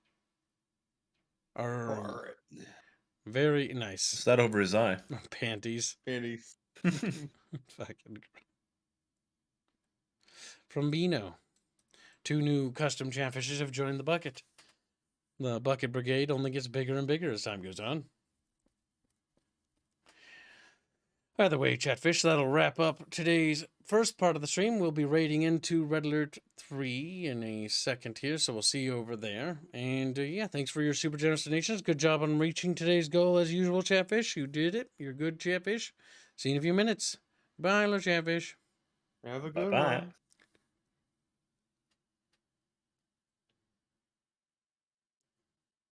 Very nice. Is that over his eye? Panties. Panties. Fucking. From Beano. 2 new custom chatfishes have joined the bucket. The bucket brigade only gets bigger and bigger as time goes on. By the way, Chatfish, that'll wrap up today's first part of the stream. We'll be raiding into Red Alert 3 in a second here, so we'll see you over there. And yeah, thanks for your super generous donations. Good job on reaching today's goal as usual, Chatfish. You did it. You're good, Chatfish. See you in a few minutes. Bye, little Chatfish. Have a good Bye-bye. one.